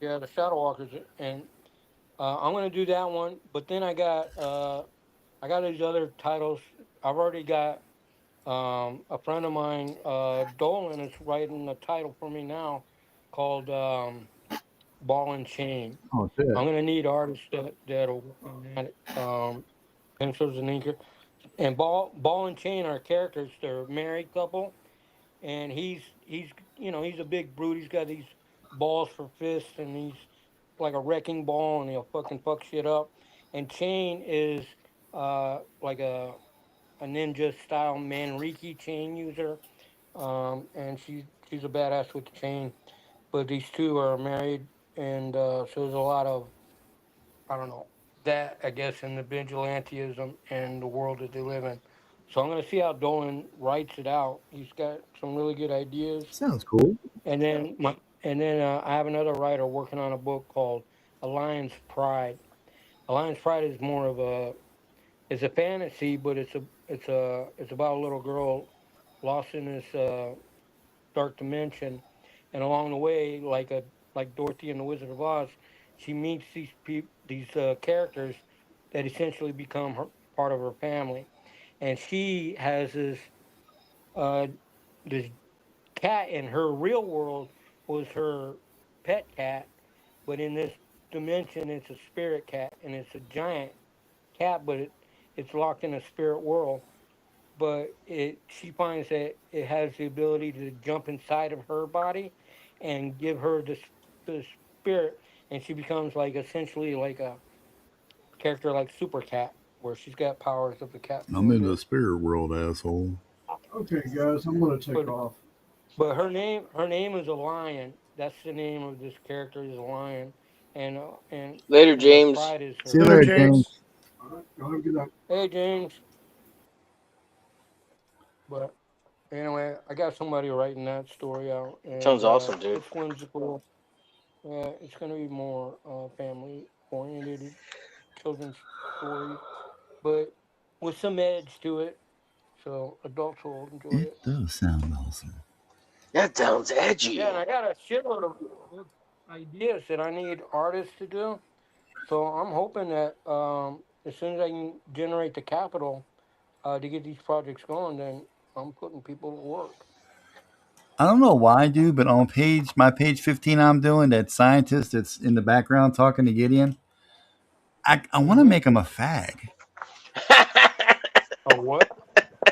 Yeah, the Shadow Walkers, and I'm gonna do that one. But then I got these other titles. I've already got a friend of mine, Dolan, is writing a title for me now called Ball and Chain. Oh shit. I'm gonna need artists that'll work on that, pencils and inker. And Ball and Chain are characters. They're a married couple, and he's a big brute. He's got these balls for fists, and he's like a wrecking ball, and he'll fucking fuck shit up. And Chain is like a ninja style Manriki chain user, and she's a badass with the chain. But these two are married, and so there's a lot of, I don't know, that I guess in the vigilantism and the world that they live in. So I'm gonna see how Dolan writes it out. He's got some really good ideas, Sounds cool. and then And then I have another writer working on a book called A Lion's Pride. A Lion's Pride is more of it's a fantasy, but it's about a little girl lost in this dark dimension, and along the way, like Dorothy and the Wizard of Oz, she meets these characters that essentially become part of her family, and she has uh, this cat in her real world was her pet cat, but in this dimension, it's a spirit cat, and it's a giant cat, but it's locked in a spirit world. But she finds that it has the ability to jump inside of her body and give her the spirit, and she becomes like essentially like a character like Super Cat, where she's got powers of the cat I'm in food. the spirit world, asshole. Okay, guys, I'm gonna take But off. but her name is a lion. That's the name of this character is a lion, and Later, her James. pride is See you her. Hello, later, James. James. All right, y'all have a good night. Hey James, but anyway, I got somebody writing that story out, and Sounds awesome, dude. it's whimsical. It's gonna be more family oriented children's story, but with some edge to it, so adults will enjoy it. It does sound awesome. That sounds edgy. Yeah, and I got a shitload of ideas that I need artists to do. So I'm hoping that as soon as I can generate the capital to get these projects going, then I'm putting people to work. I don't know why, dude, but on my page 15, I'm doing that scientist that's in the background talking to Gideon. I want to Mm-hmm. make him a fag. A what?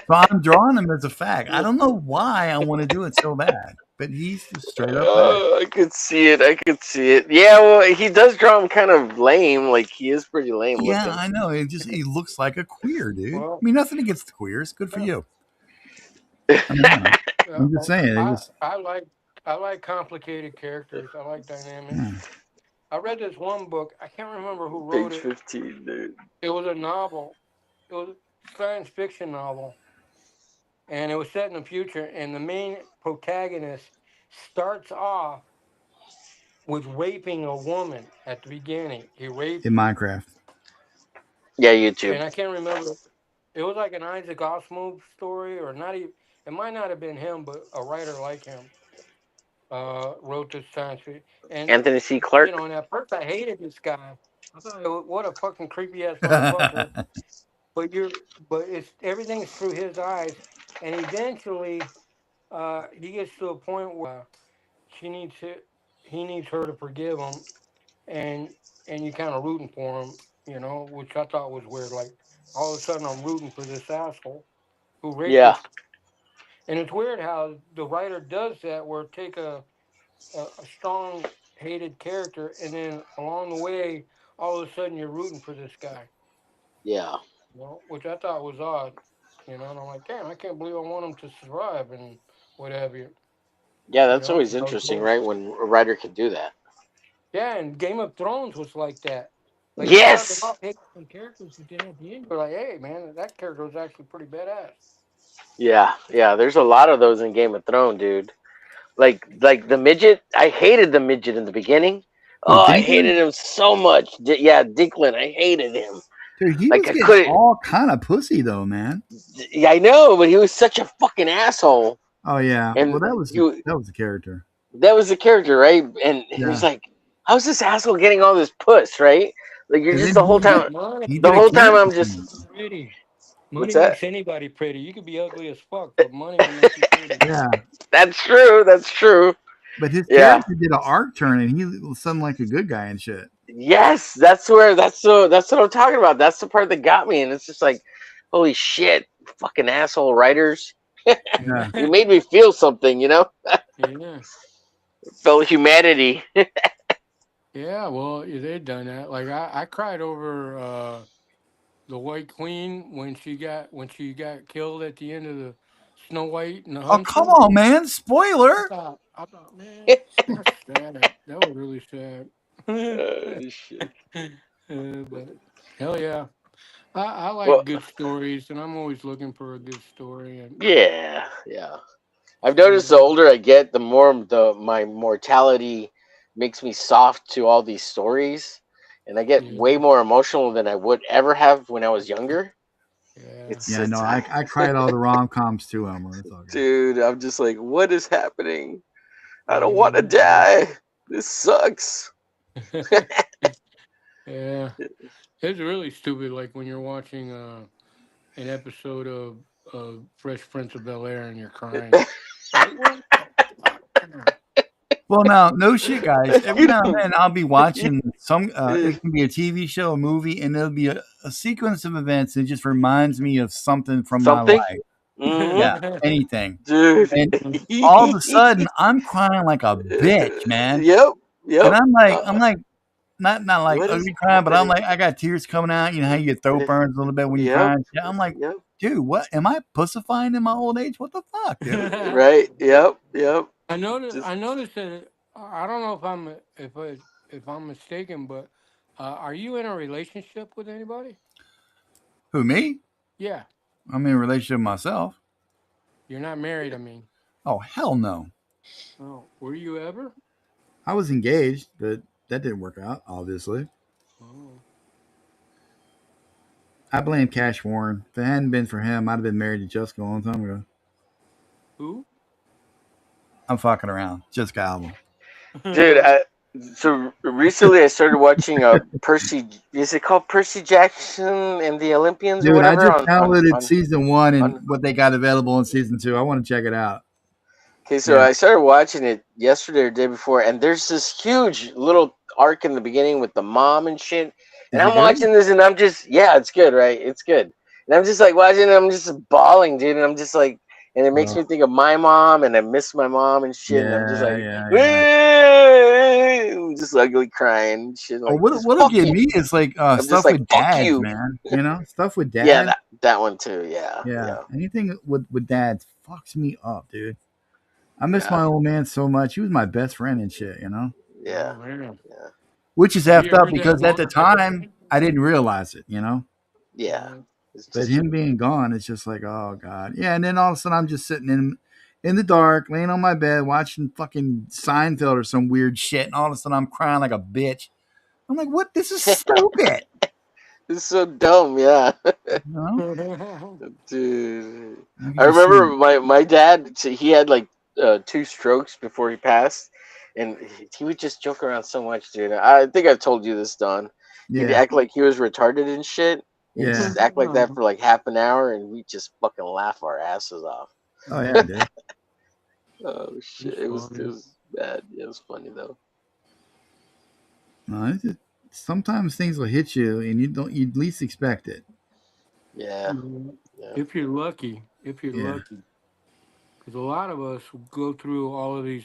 So I'm drawing him as a fag. I don't know why I want to do it so bad, but he's just straight up fag. Oh, I could see it. I could see it. Yeah, well, he does draw him kind of lame. Like he is pretty lame Yeah, looking. I know. He looks like a queer, dude. I Well, mean, nothing against the queers. Good for yeah. you. I mean, you know, I'm just saying. I like complicated characters. I like dynamics. Yeah. I read this one book. I can't remember who wrote Page it. 15, dude. It was a novel. It was a science fiction novel, and it was set in the future. And the main protagonist starts off with raping a woman at the beginning. He raped, In Minecraft. Yeah, YouTube. and I can't remember. It was like an Isaac Asimov story, or not even. It might not have been him, but a writer like him wrote this science fiction. And Anthony C. Clark. and at first I hated this guy. I thought, what a fucking creepy ass motherfucker. But it's everything's through his eyes, and eventually, he gets to a point where she needs to, he needs her to forgive him, and you kind of rooting for him, which I thought was weird. Like all of a sudden, I'm rooting for this asshole who raped Yeah. this, and it's weird how the writer does that, where take a strong hated character, and then along the way, all of a sudden you're rooting for this guy. Yeah. Which I thought was odd, and I'm like, damn, I can't believe I want him to survive and what have you. Yeah, that's always That was interesting, cool. right? When a writer can do that. Yeah, and Game of Thrones was like that. Like Yes. you started off hating some characters, but then at the end you're like, hey man, that character was actually pretty badass. Yeah, yeah. There's a lot of those in Game of Thrones, dude. Like the midget. I hated the midget in the beginning. Who, Oh, I Dinklage? hated him so much. Yeah, Dinklage. I hated him. Dude, he Like was I getting couldn't. all kind of pussy though, man. Yeah, I know, but he was such a fucking asshole. Oh yeah. Well, And that was you, the character. that was the character, right? And he was Yeah. like, "How's this asshole getting all this puss?" Right? Like you're And just then the whole time. Money he The did a whole time I'm character just. thing. pretty. What's Money that? makes anybody pretty. You could be ugly as fuck, but money will make you pretty. Yeah. That's true. That's true. But his Yeah. character did an arc turn, and he was suddenly like a good guy and shit. Yes, that's what I'm talking about. That's the part that got me, and it's just like, holy shit, fucking asshole writers. Yeah. You made me feel something, Yeah. Felt humanity. Yeah, well, they've done that. Like I cried over the White Queen when she got killed at the end of the Snow White and the Oh come Huntsman. on, man! Spoiler. I thought, man, that's sad. That was really sad. Shit. But hell yeah, I like Well, good stories, and I'm always looking for a good story. And yeah, yeah. I've noticed the older I get, the more my mortality makes me soft to all these stories, and I get way more emotional than I would ever have when I was younger. Yeah. Yeah, no, I cried all the rom-coms too, Elmer. It's all good. Dude, I'm just like, what is happening? I don't want to die. This sucks. Yeah. It's really stupid. Like when you're watching an episode of Fresh Prince of Bel Air and you're crying. Like, what the fuck? Well, now, no shit, guys. Every now and then, I'll be watching some. It can be a TV show, a movie, and there'll be a sequence of events that just reminds me of something from my Something? life. Mhm. Yeah, anything. Dude. And all of a sudden, I'm crying like a bitch, man. Yep. And I'm like, not like What is ugly crying, but I'm happening? like, I got tears coming out. You know how you get throat burns a little bit when you're Yep. crying. Yeah, I'm like, Yep. dude, what am I pussifying in my old age? What the fuck, dude? Right. Yep. Yep. I noticed. Just- I noticed that. I don't know if I'm mistaken, but are you in a relationship with anybody? Who, me? Yeah, I'm in a relationship with myself. you're not married. I mean, Oh, hell no. oh, were you ever? I was engaged, but that didn't work out, obviously. Oh, I blame Cash Warren. If it hadn't been for him, I'd have been married to Jessica a long time ago. who? I'm fucking around. Jessica Alba. Dude, so recently I started watching Percy. Is it called Percy Jackson and the Olympians or Dude, I whatever? just downloaded on season 1 and on- what they got available in season 2. I want to check it out. Okay, so Yeah. I started watching it yesterday or day before, and there's this huge little arc in the beginning with the mom and shit. And Is it I'm good? watching this, and I'm just, yeah, it's good, right? It's good. And I'm just like watching it, I'm just bawling, dude. And I'm just like, and it makes me think of my mom, and I miss my mom and shit. And I'm just like, just ugly crying and shit. Oh, Like, just what'll fuck get you. me is like I'm stuff just like, with fuck dads, you. man. You know, stuff with Yeah, dads. that one too. Yeah, Yeah. yeah, Anything with dads fucks me up, dude. I miss Yeah. my old man so much. He was my best friend and shit, you know? yeah. Oh, man. Which is Have you effed up heard that because at the mom- time I didn't realize it, you know? Yeah. It's But just, him being gone, it's just like, oh God. Yeah, and then all of a sudden I'm just sitting in the dark, laying on my bed, watching fucking Seinfeld or some weird shit, and all of a sudden I'm crying like a bitch. I'm like, what? This is stupid. it's so dumb. Yeah, You know? dude. You can I just remember see- my dad. He had like 2 strokes before he passed, and he would just joke around so much, dude. I think I've told you this, Don. He'd Yeah. act like he was retarded and shit. He'd Yeah. just act like that for like half an hour, and we just fucking laugh our asses off. Oh yeah, dude. Oh shit, That's it was funny. bad. Yeah, it was funny though. No, it's just, sometimes things will hit you and you least expect it. Yeah, yeah. If you're lucky, lucky, because a lot of us go through all of these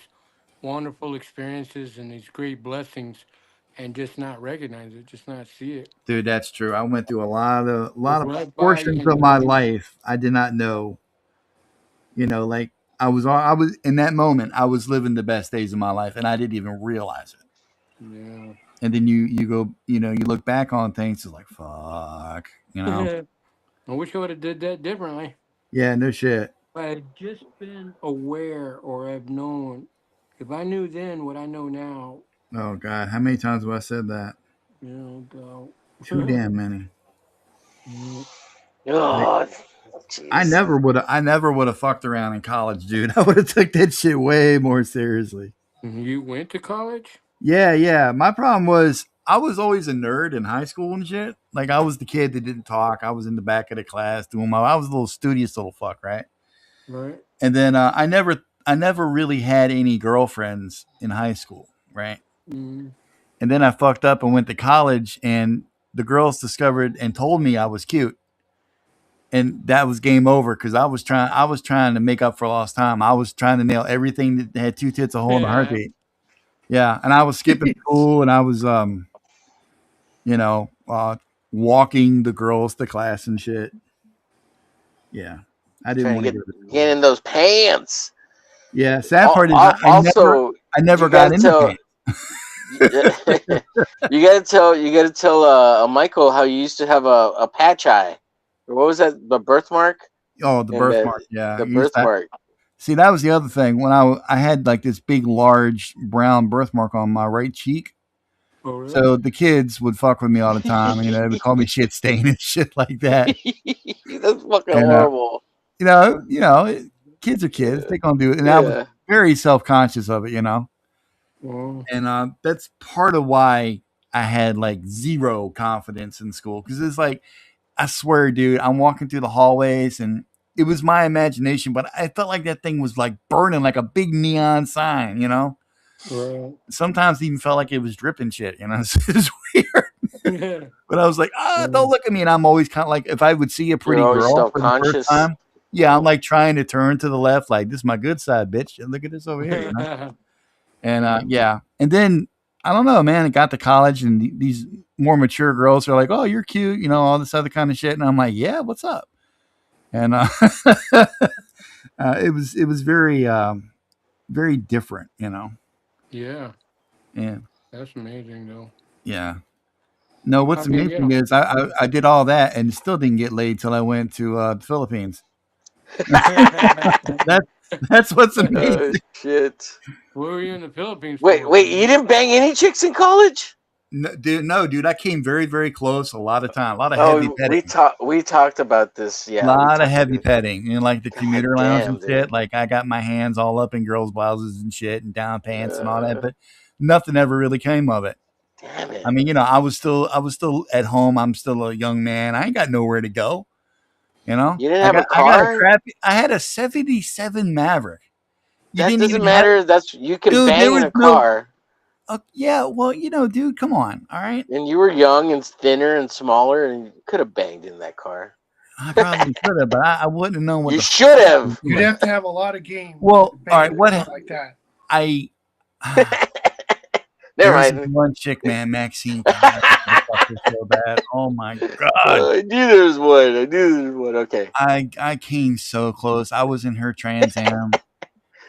wonderful experiences and these great blessings, and just not recognize it, just not see it. Dude, that's true. I went through a lot of Right by portions you. of my life I did not know. You know, like I was in that moment I was living the best days of my life and I didn't even realize it. Yeah. And then you go, you know, you look back on things, it's like fuck, you know. I wish I would have did that differently. Yeah, no shit. If I had just been aware or have known, if I knew then what I know now, Oh God, how many times have I said that? you know, go. Too damn many. Oh, I never would have fucked around in college, dude. I would have took that shit way more seriously. You went to college? Yeah. My problem was I was always a nerd in high school and shit. Like I was the kid that didn't talk. I was in the back of the class doing I was a little studious little fuck, right? Right. And then I never really had any girlfriends in high school, right? Mm. And then I fucked up and went to college, and the girls discovered and told me I was cute. And that was game over because I was trying to make up for lost time. I was trying to nail everything that had 2 tits a hole in a heartbeat. Yeah, and I was skipping school, and I was walking the girls to class and shit. Yeah, I didn't trying want to to go to school. get in those pants. Yeah, sad part is Also, I never you got gotta in the tell- pants. you gotta tell Michael how you used to have a patch eye. Or what was that? The birthmark? Oh, the And birthmark. Yeah, The you used to birthmark. See, that was the other thing. When I had like this big, large brown birthmark on my right cheek. Oh, really? So the kids would fuck with me all the time. You know, they would call me shit stain and shit like that. That's fucking And horrible. kids are kids. They gonna do it. And I was Yeah. very self conscious of it. You know, Oh, and that's part of why I had like zero confidence in school because it's like I swear, dude, I'm walking through the hallways and it was my imagination, but I felt like that thing was like burning like a big neon sign, you know? right. Sometimes it even felt like it was dripping shit, you know? It's weird. Yeah. But I was like, don't look at me. And I'm always kind of like, if I would see a pretty You're always girl for the first self-conscious. time, yeah, I'm like trying to turn to the left, like, this is my good side, bitch. And look at this over here, you know? And yeah. And then, I don't know, man, I got to college and these more mature girls are like, oh, you're cute, you know, all this other kind of shit. And I'm like, yeah, what's up? And it was very, very different, you know? Yeah. Yeah. That's amazing, though. Yeah. No, what's How'd you amazing get is I did all that and still didn't get laid till I went to the Philippines. That's what's amazing. Shit. Where were you in the Philippines? Wait, for? you didn't bang any chicks in college? No, dude, I came very, very close a lot of time. A lot of heavy Oh, petting. we talked about this. Yeah, A we lot of talked heavy about petting. You know, like the commuter lounge damn, and shit. dude. Like I got my hands all up in girls' blouses and shit and down pants and all that, but nothing ever really came of it. Damn it. I mean, you know, I was still at home. I'm still a young man. I ain't got nowhere to go. You know, You didn't have a car? I had a '77 Maverick. You That didn't doesn't even matter. You can Dude, there bang in was a car. yeah, well, you know, dude, come on, all right. And you were young and thinner and smaller, and you could have banged in that car. I probably could have, but I wouldn't have known what You the should have. You'd have to have a lot of game. Well, to all right, bang what a car like that? I Never there's mind. one chick, man, Maxine. God, I fucked her so bad. Oh my god. I knew there was one. Okay. I came so close. I was in her Trans Am,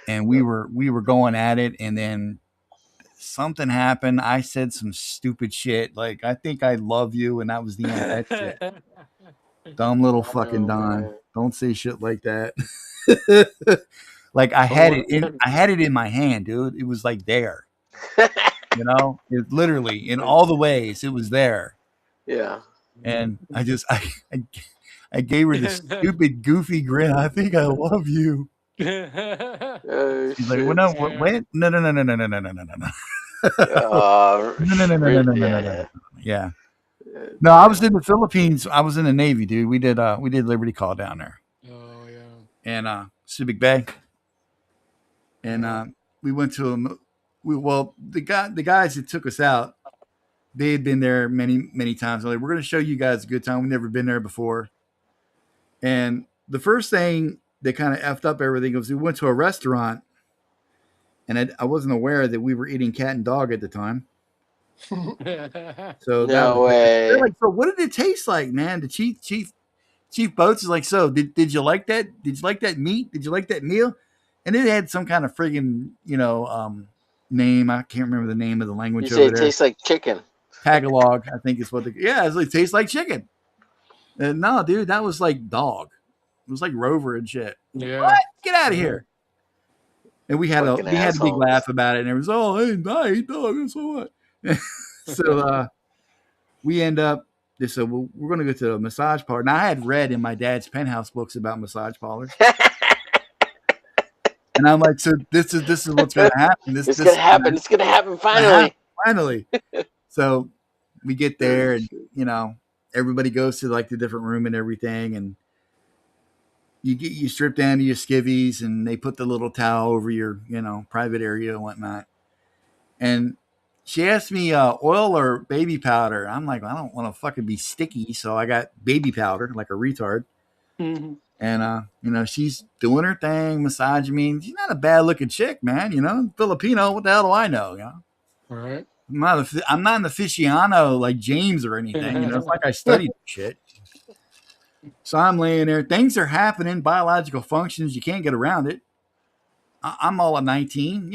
and we were going at it, and then something happened. I said some stupid shit, like I think I love you, and that was the end of that shit. Dumb little fucking Don. man. Don't say shit like that. Like I had it in my hand, dude. It was like there. You know, it literally in all the ways it was there. Yeah. And I gave her this stupid goofy grin. I think I love you. Oh, She's like, shit. well, no, wait, no, no, no, no, no, no, no, no, no, no, Oh, no, no, no, no, no, no, no, no, yeah. yeah. No, I was in the Philippines. I was in the Navy, dude. We did Liberty Call down there. Oh, yeah. And Subic Bay. And we went to the guys that took us out, they had been there many, many times. They're like, we're going to show you guys a good time. We've never been there before. And the first thing that kind of effed up everything was we went to a restaurant, and I wasn't aware that we were eating cat and dog at the time. So No way. They're like, so what did it taste like, man? The Chief Boats is like, so did you like that? Did you like that meat? Did you like that meal? And it had some kind of friggin', name. I can't remember the name of the language You say over it there. tastes like chicken. Tagalog, I think is what it tastes like chicken. And no, dude, that was like dog. It was like Rover and shit. Yeah. What? Get out of here. And we had a Fucking big assholes. laugh about it, and it was, oh, hey, I eat dog, so what? So we end up. They said, well, we're going to go to a massage parlor. Now, I had read in my dad's penthouse books about massage parlors. And I'm like, so this is what's going to happen. It's gonna happen. It's gonna happen finally. Finally. So we get there, and everybody goes to like the different room and everything, and you strip down to your skivvies, and they put the little towel over your private area and whatnot. And she asked me oil or baby powder. I'm like, I don't want to fucking be sticky, so I got baby powder like a retard. Mm-hmm. And she's doing her thing, massaging me. She's not a bad looking chick, man. Filipino. What the hell do I know? All right. I'm not an aficionado like James or anything. It's like I studied shit. So I'm laying there. Things are happening. Biological functions. You can't get around it. I'm all at 19.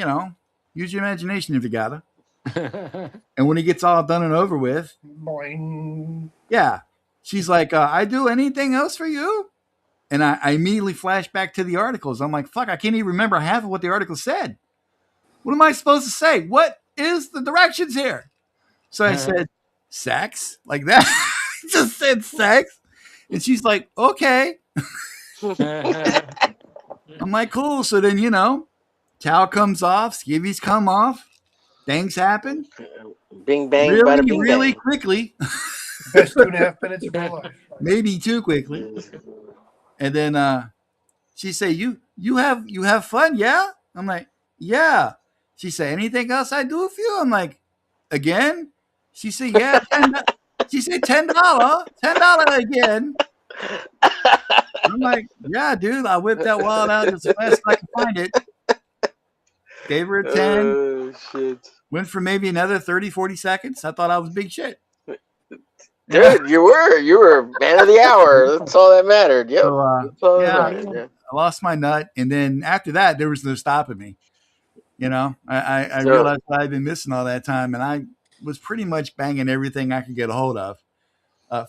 Use your imagination if you gotta. And when it gets all done and over with, Boing. yeah, she's like, I do anything else for you? And I immediately flashed back to the articles. I'm like, fuck, I can't even remember half of what the article said. What am I supposed to say? What is the directions here? So I said, sex, like that. Just said sex. And she's like, okay. I'm like, cool. So then, towel comes off, skivvies come off, things happen. Bing bang, bada bing Really bang. quickly. Best 2.5 minutes of my life. Maybe too quickly. And then she say, you have fun, yeah? I'm like, yeah. She said, anything else I do for you? I'm like, again? She said, yeah. She said $10. $10 again. I'm like, yeah, dude. I whipped that wallet out as fast as I could find it. Gave her a 10. Oh, shit. Went for maybe another 30, 40 seconds. I thought I was big shit. Dude, you were man of the hour. That's all that mattered. Yep. So, That's all that yeah, mattered. Yeah. I lost my nut. And then after that, there was no stopping me. I So- realized I'd been missing all that time, and I was pretty much banging everything I could get a hold of.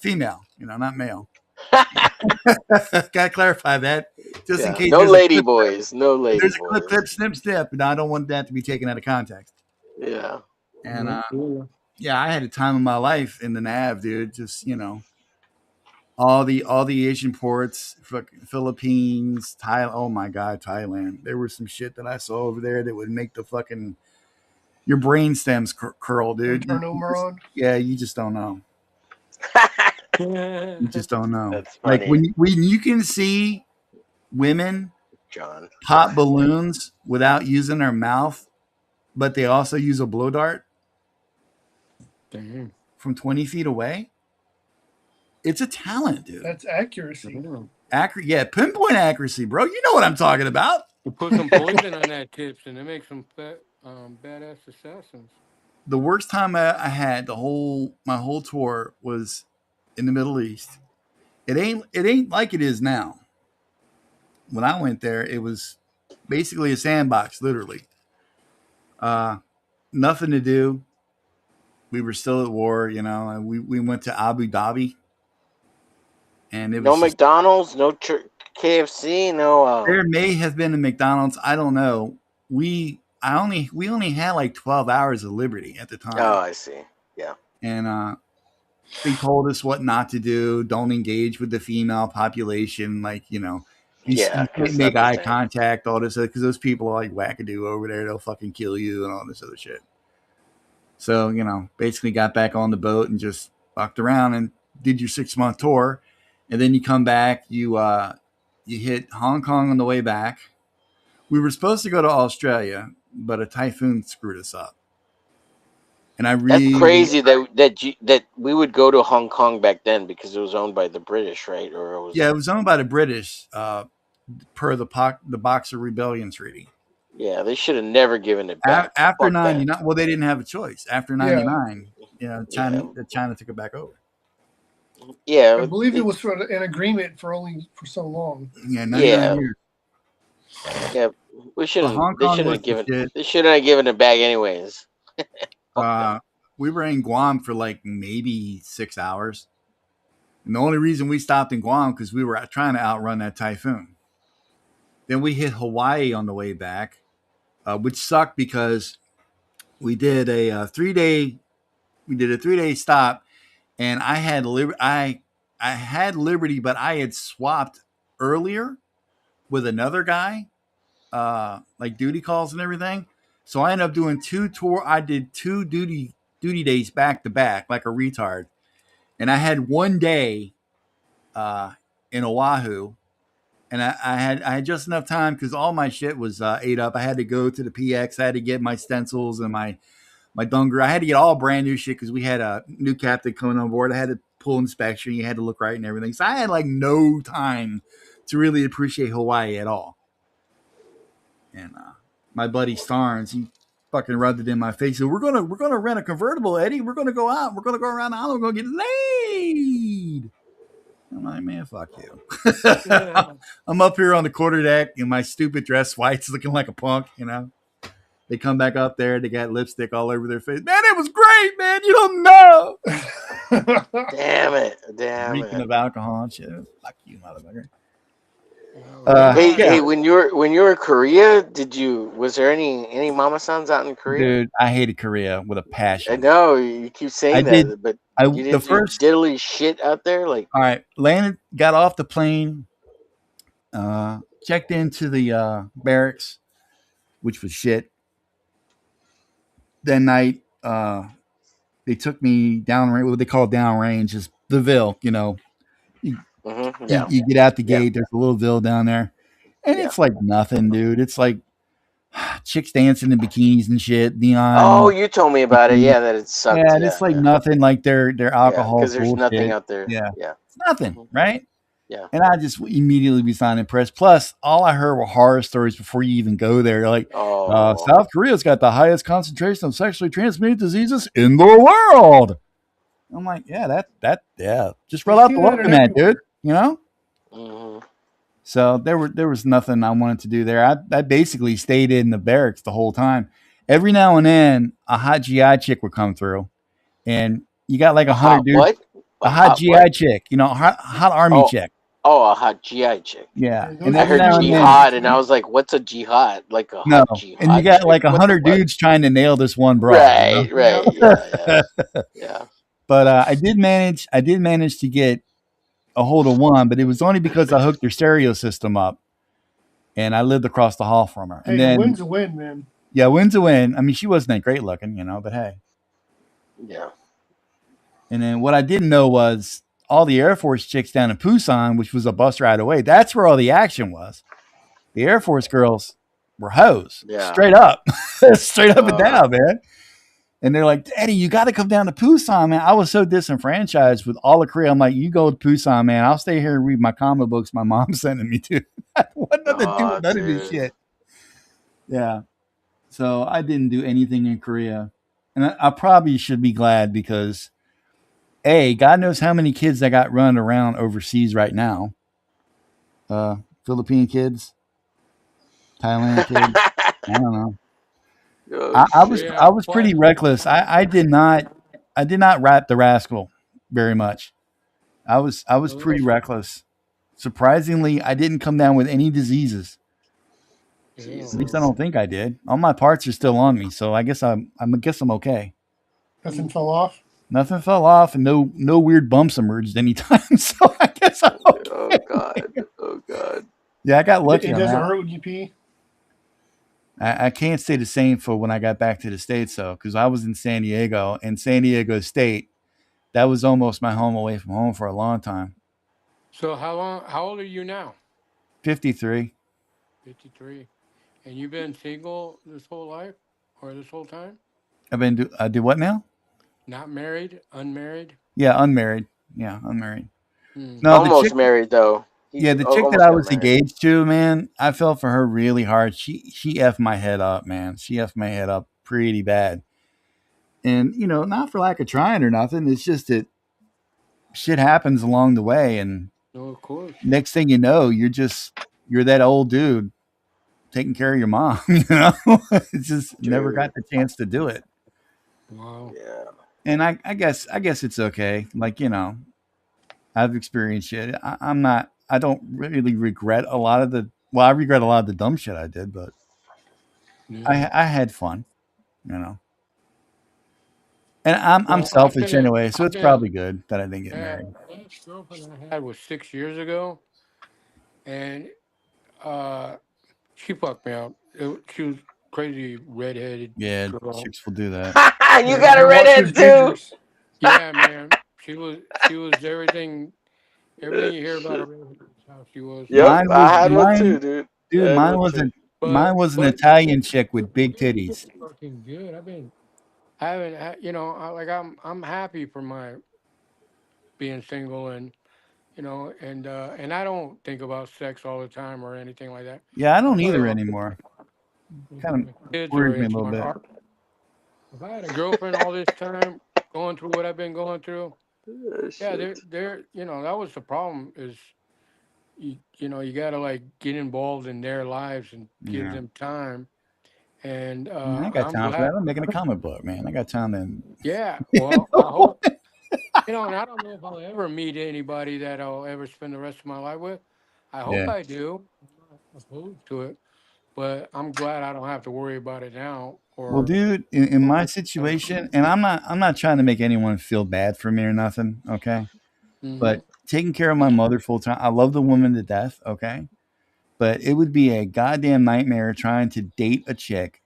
Female, not male. Gotta clarify that, just in case. No there's lady a clip boys. No lady There's a boys. clip, snip, snip, and I don't want that to be taken out of context. Yeah. And yeah, I had a time of my life in the Nav, dude. Just all the Asian ports, Philippines, Thailand. Oh my God, Thailand. There was some shit that I saw over there that would make the fucking your brain stems curl, dude. Neuron. Yeah, you just don't know. You just don't know. That's Like funny. when you can see women John. pop balloons without using their mouth, but they also use a blow dart from 20 feet away. It's a talent, dude. That's accuracy. Yeah, pinpoint accuracy, bro. You know what I'm talking about. You put some poison on that tips, and it makes them badass assassins. The worst time I had my whole tour was in the Middle East. It ain't like it is now. When I went there, it was basically a sandbox, literally. Nothing to do. We were still at war, We went to Abu Dhabi, and it was No McDonald's, no KFC, no. There may have been a McDonald's. I don't know. We only had like 12 hours of liberty at the time. Oh, I see. Yeah. And they told us what not to do. Don't engage with the female population. Like, you can't make eye contact, all this, because those people are like wackadoo over there. They'll fucking kill you and all this other shit. So, basically got back on the boat and just fucked around and did your 6-month tour. And then you come back, you hit Hong Kong on the way back. We were supposed to go to Australia, but a typhoon screwed us up. And That's crazy that we would go to Hong Kong back then because it was owned by the British, right? Or it was owned by the British per the Boxer Rebellion Treaty. Yeah, they should have never given it back. After 99, well, they didn't have a choice. After 99, China took it back over. Yeah, I believe it was for an agreement for so long. Yeah, 99 years. Yeah, we shouldn't. Hong They Kong shouldn't was have given. the shit. They shouldn't have given it back anyways. We were in Guam for like maybe 6 hours. And the only reason we stopped in Guam because we were trying to outrun that typhoon. Then we hit Hawaii on the way back, which sucked because we did a 3-day stop, and I had Liberty, but I had swapped earlier with another guy, like duty calls and everything. So I ended up doing I did 2 duty days back to back like a retard. And I had 1 day in Oahu, and I had just enough time because all my shit was ate up. I had to go to the PX. I had to get my stencils and my Dunger. I had to get all brand new shit because we had a new captain coming on board. I had to pull inspection. You had to look right and everything. So I had like no time to really appreciate Hawaii at all. And my buddy Starnes, he fucking rubbed it in my face. So we're gonna rent a convertible, Eddie. We're gonna go out. We're gonna go around the island. We're gonna get laid. I'm like, man, fuck you. I'm up here on the quarterdeck in my stupid dress whites, looking like a punk. They come back up there. They got lipstick all over their face. Man, it was great, man. You don't know. Damn it. Drinking of alcohol and shit. Fuck you, motherfucker. Hey, Yeah, hey, when you were in Korea, was there any mama sans out in Korea? dude, I hated Korea with a I passion. know you keep saying did. that, but I you the didn't do first. diddly shit out there. Like, All right, landed, got off the plane, checked into the barracks, which was shit. That night, they took me down, what they call downrange, is the Ville. You know, you, yeah, you get out the yeah, gate. There's a little Ville down there, and yeah. it's like nothing, dude. It's like chicks dancing in bikinis and shit, Oh, neon. you told me about it. Yeah, that it sucked. Yeah, and Yeah, it's like yeah, nothing like their yeah. alcohol Because there's nothing bullshit. out there. Yeah, Yeah, it's nothing, mhm, right? yeah. And I just immediately was not impressed. Plus, all I heard were horror stories before you even go there. Like, Oh, South Korea's got the highest concentration of sexually transmitted diseases in the world. I'm like, yeah, yeah. Just You roll out see the that in welcome mat, dude. everywhere. You know? hmm So there was nothing I wanted to do there. I basically stayed in the barracks the whole time. Every now and then, a hot GI chick would come through, and you got like a 100 hot dudes. what? A A hot hot what? GI chick, you know, hot army Oh, chick. oh, a hot GI chick. Yeah, And and those I every get heard you now in and the then, jihad, barracks, and I man. was like, "What's a jihad? Like a no, hot and you jihad got chick? like a What the hundred fuck?" dudes trying to nail this one broad, you know. Right, right. Yeah, yeah, yeah. But I did manage to get a hold of one, but it was only because I hooked her stereo system up, and I lived across the hall from her. And Hey, a then, win's a win, man. yeah, win's a win. I mean, she wasn't that great looking, you know, but hey. Yeah. And then what I didn't know was all the Air Force chicks down in Busan, which was a bus ride away. That's where all the action was. The Air Force girls were hoes, Yeah. straight up, straight up and Uh, down, man. And they're like, Daddy, you got to come down to Busan, man. I was so disenfranchised with all of Korea. I'm like, you go to Busan, man. I'll stay here and read my comic books my mom's sending me to. I want nothing to do with none of this dude. shit. Yeah. So I didn't do anything in Korea. And I probably should be glad because, A, God knows how many kids I got running around overseas right now. Philippine kids, Thailand kids. I don't know. Oh shit. I was pretty reckless. I did not rap the rascal very much. I was pretty reckless. Surprisingly, I didn't come down with any diseases. At least I Jesus. don't think I did. All my parts are still on me, so I guess I'm okay. Nothing fell off. Nothing fell off, and no weird bumps emerged anytime. So I guess I'm okay. Oh god. Oh god. Yeah, I got lucky It on doesn't that. hurt when you pee. I can't say the same for when I got back to the States, though, because I was in San Diego, and San Diego State, that was almost my home away from home for a long time. So how old are you now? 53. 53. And you've been single this whole life or this whole time? I do what now? Not married, unmarried? Yeah, unmarried. Yeah, unmarried. Hmm. No, the Almost chick. married though. Yeah, the chick that Almost I got was married. engaged to, man, I fell for her really hard. She effed my head up, man. She effed my head up pretty bad. And not for lack of trying or nothing. It's just that shit happens along the way, and No, of course. next thing you know, you're that old dude taking care of your mom. It's just never got the chance to do it. Wow. Yeah. And I guess it's okay. Like I've experienced shit. I'm not. I don't really regret a lot of the. Well, I regret a lot of the dumb shit I did, but Yeah. I had fun, And I'm Well, selfish anyway, so it's been, probably good that I didn't get yeah, married. the last girlfriend I had was 6 years ago, and she fucked me up. She was crazy redheaded Yeah, girl. chicks will do that. You got a Watch redhead those too. gingers. Yeah, man. She was everything you hear about a redhead. That's how she was. Yep, I had one too, dude. Dude. I had Mine one was too. mine was an But Italian chick with big she's titties. fucking good. I haven't, I'm happy for my being single and and I don't think about sex all the time or anything like that. Yeah, I don't But either anymore. Kind of kids worries are me a into little my bit. art. If I had a girlfriend all this time going through what I've been going through, yeah, they're that was the problem is you gotta like get involved in their lives and give Yeah. them time. And I ain't got I'm time for glad. that. I'm making a comic book, man. I got time to. Yeah, well, I hope and I don't know if I'll ever meet anybody that I'll ever spend the rest of my life with. I hope Yeah. I do. I'm not opposed to it, but I'm glad I don't have to worry about it now. Well, Or dude, in my situation, and I'm not trying to make anyone feel bad for me or nothing, okay? mm-hmm. But taking care of my mother full time, I love the woman to death, okay? But it would be a goddamn nightmare trying to date a chick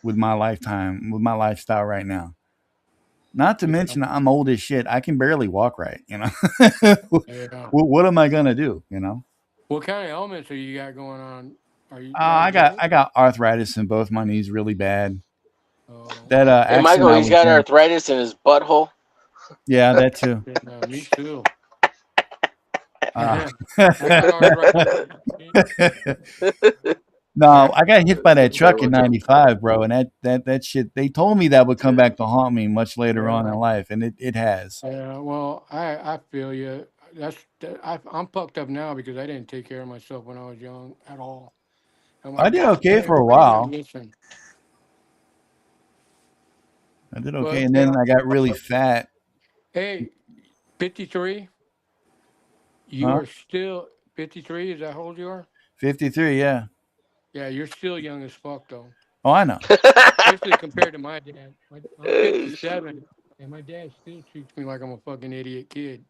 with my with my lifestyle right now. Not to Yeah, mention, I'm old as shit. I can barely walk right, yeah. what am I gonna do? What kind of elements are you got going on? Are you I like got joint? I got arthritis in both my knees really bad. Oh, That Hey, accident Michael, I he's was got in, arthritis in his butthole. yeah, that too. yeah, me too. Uh, I got arthritis. no, Yeah, I got hit by that Sorry, truck in what's up? '95, bro, and that shit. They told me that would come back to haunt me much later on in yeah. life, and it has. Yeah, well, I feel you. I'm fucked up now because I didn't take care of myself when I was young at all. And I did okay my for a body don't while. listen. I did okay, But and then yeah, I got really fat. hey, 53. You Huh? are still 53. Is that how old you are? 53, yeah. Yeah, you're still young as fuck though. Oh, I know. Especially compared to my dad. I'm Oh, shit. 57, and my dad still treats me like I'm a fucking idiot kid.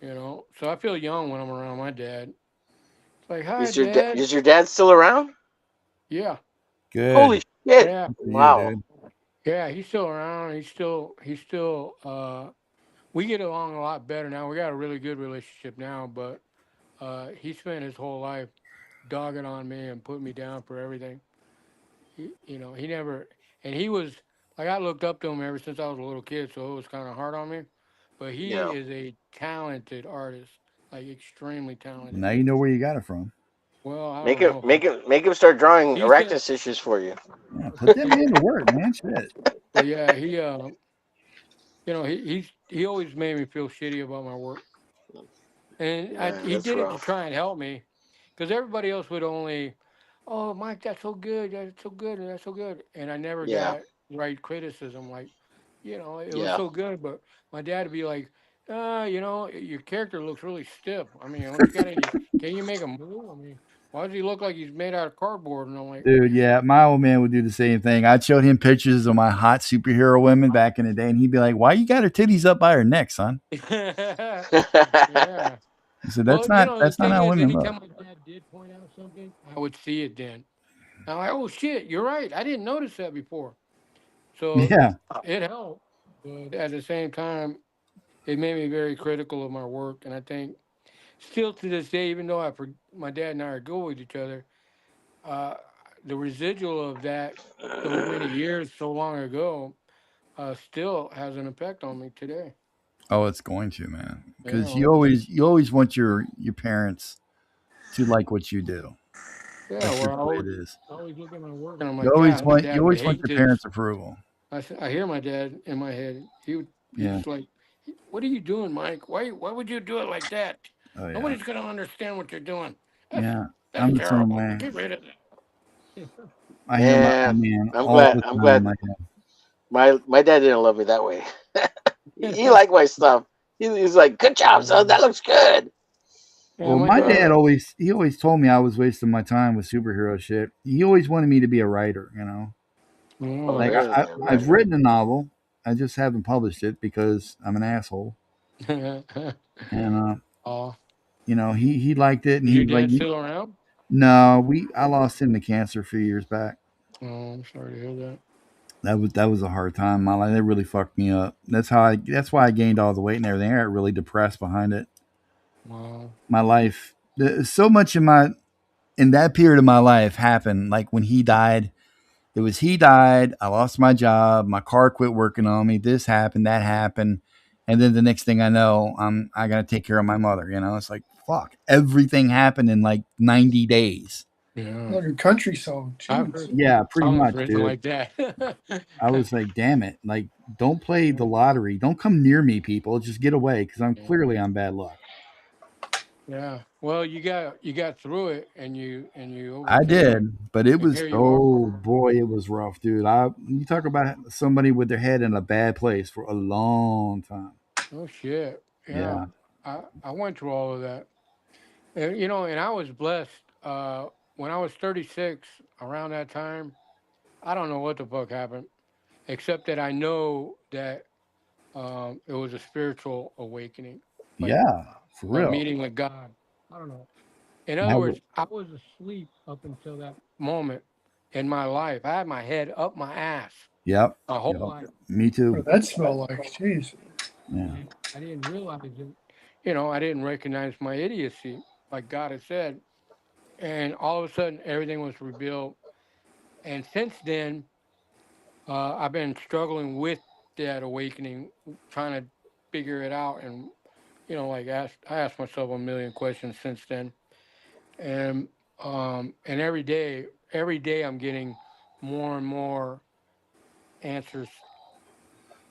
You know, so I feel young when I'm around my dad. It's like, hi, Dad. Is your dad still around? Yeah, Good. Holy shit! yeah. Good for you, Wow. dude. Yeah, he's still around. He's still we get along a lot better now. We got a really good relationship now, but he spent his whole life dogging on me and putting me down for everything. He never and he was like I looked up to him ever since I was a little kid, so it was kind of hard on me. But he Yeah. is a talented artist, like extremely talented. Now you know where you got it from. Well, I Make don't him, know. make him, make him start drawing He said, arachne issues for you. Yeah, put that man to work, man. Shit. but yeah, he always made me feel shitty about my work. And Man, he that's did it to rough. try and help me, because everybody else would only, oh, Mike, that's so good, that's so good, and that's so good, and I never Yeah. got right criticism. Like, it was Yeah. so good, but my dad would be like, your character looks really stiff. I mean, don't you got any? Can you make a move? I mean, why does he look like he's made out of cardboard? And I'm like, Dude, yeah, my old man would do the same thing. I'd show him pictures of my hot superhero women back in the day, and he'd be like, "Why you got her titties up by her neck, son?" yeah. He said, Well, the That's not thing how is, women look." anytime my dad did point out something, I would see it then. I'm like, oh shit, you're right. I didn't notice that before. So Yeah. it helped, but at the same time, it made me very critical of my work. And I think still to this day, even though my dad and I are good with each other, uh, the residual of that those many years so long ago still has an effect on me today. Oh, it's going to, man. You Because know, you always want your parents to like what you do. yeah. That's Well, just the way it is. I always look at my work and I'm like, God, my You dad would always want hate your this. parents' approval. I hear my dad in my head. He Yeah. was like, "What are you doing, Mike? Why would you do it like that? Oh yeah. Nobody's gonna understand what you're doing. That's Yeah. that's I'm the same terrible. way. Get rid of that." I hear my old Man, man I'm all glad. the I'm time. glad Like, my dad didn't love me that way. He liked my stuff. He's like, "Good job, son. That looks good." Yeah, well, my my dad. dad always told me I was wasting my time with superhero shit. He always wanted me to be a writer. Oh, Oh, Like really, man? I've Okay. written a novel. I just haven't published it because I'm an asshole. And oh, he liked it, and is he your was like, dad still around? No, I lost him to cancer a few years back. Oh, I'm sorry to hear that. That was a hard time in my life. It really fucked me up. That's why I gained all the weight and everything. I got really depressed behind it. Wow. My life, so much in that period of my life happened. Like when he died, he died. I lost my job. My car quit working on me. This happened, that happened, and then the next thing I know, I gotta take care of my mother. It's like fuck. Everything happened in like 90 days. Yeah, Like a country song. I've Jeez. heard Yeah, pretty songs much, written dude. like that. I was like, damn it. Like, don't play the lottery. Don't come near me, people. Just get away because I'm Yeah. clearly on bad luck. Yeah. Well, you got through it and you I overcame it, did, but it and was, here you are. oh boy, it was rough, dude. You talk about somebody with their head in a bad place for a long time. Oh shit. Yeah. Yeah. I went through all of that. And, and I was blessed. When I was 36, around that time, I don't know what the fuck happened, except that I know that it was a spiritual awakening, like Yeah, for a real. meeting with God. I don't know. In other That words, I was asleep up until that moment in my life. I had my head up my ass yep. my whole Yep. life. Me What too. that smell like? Jeez. Yeah. And I didn't realize it. I didn't recognize my idiocy, like God had said. And all of a sudden, everything was revealed. And since then, I've been struggling with that awakening, trying to figure it out. And, I asked myself a million questions since then. And, and every day I'm getting more and more answers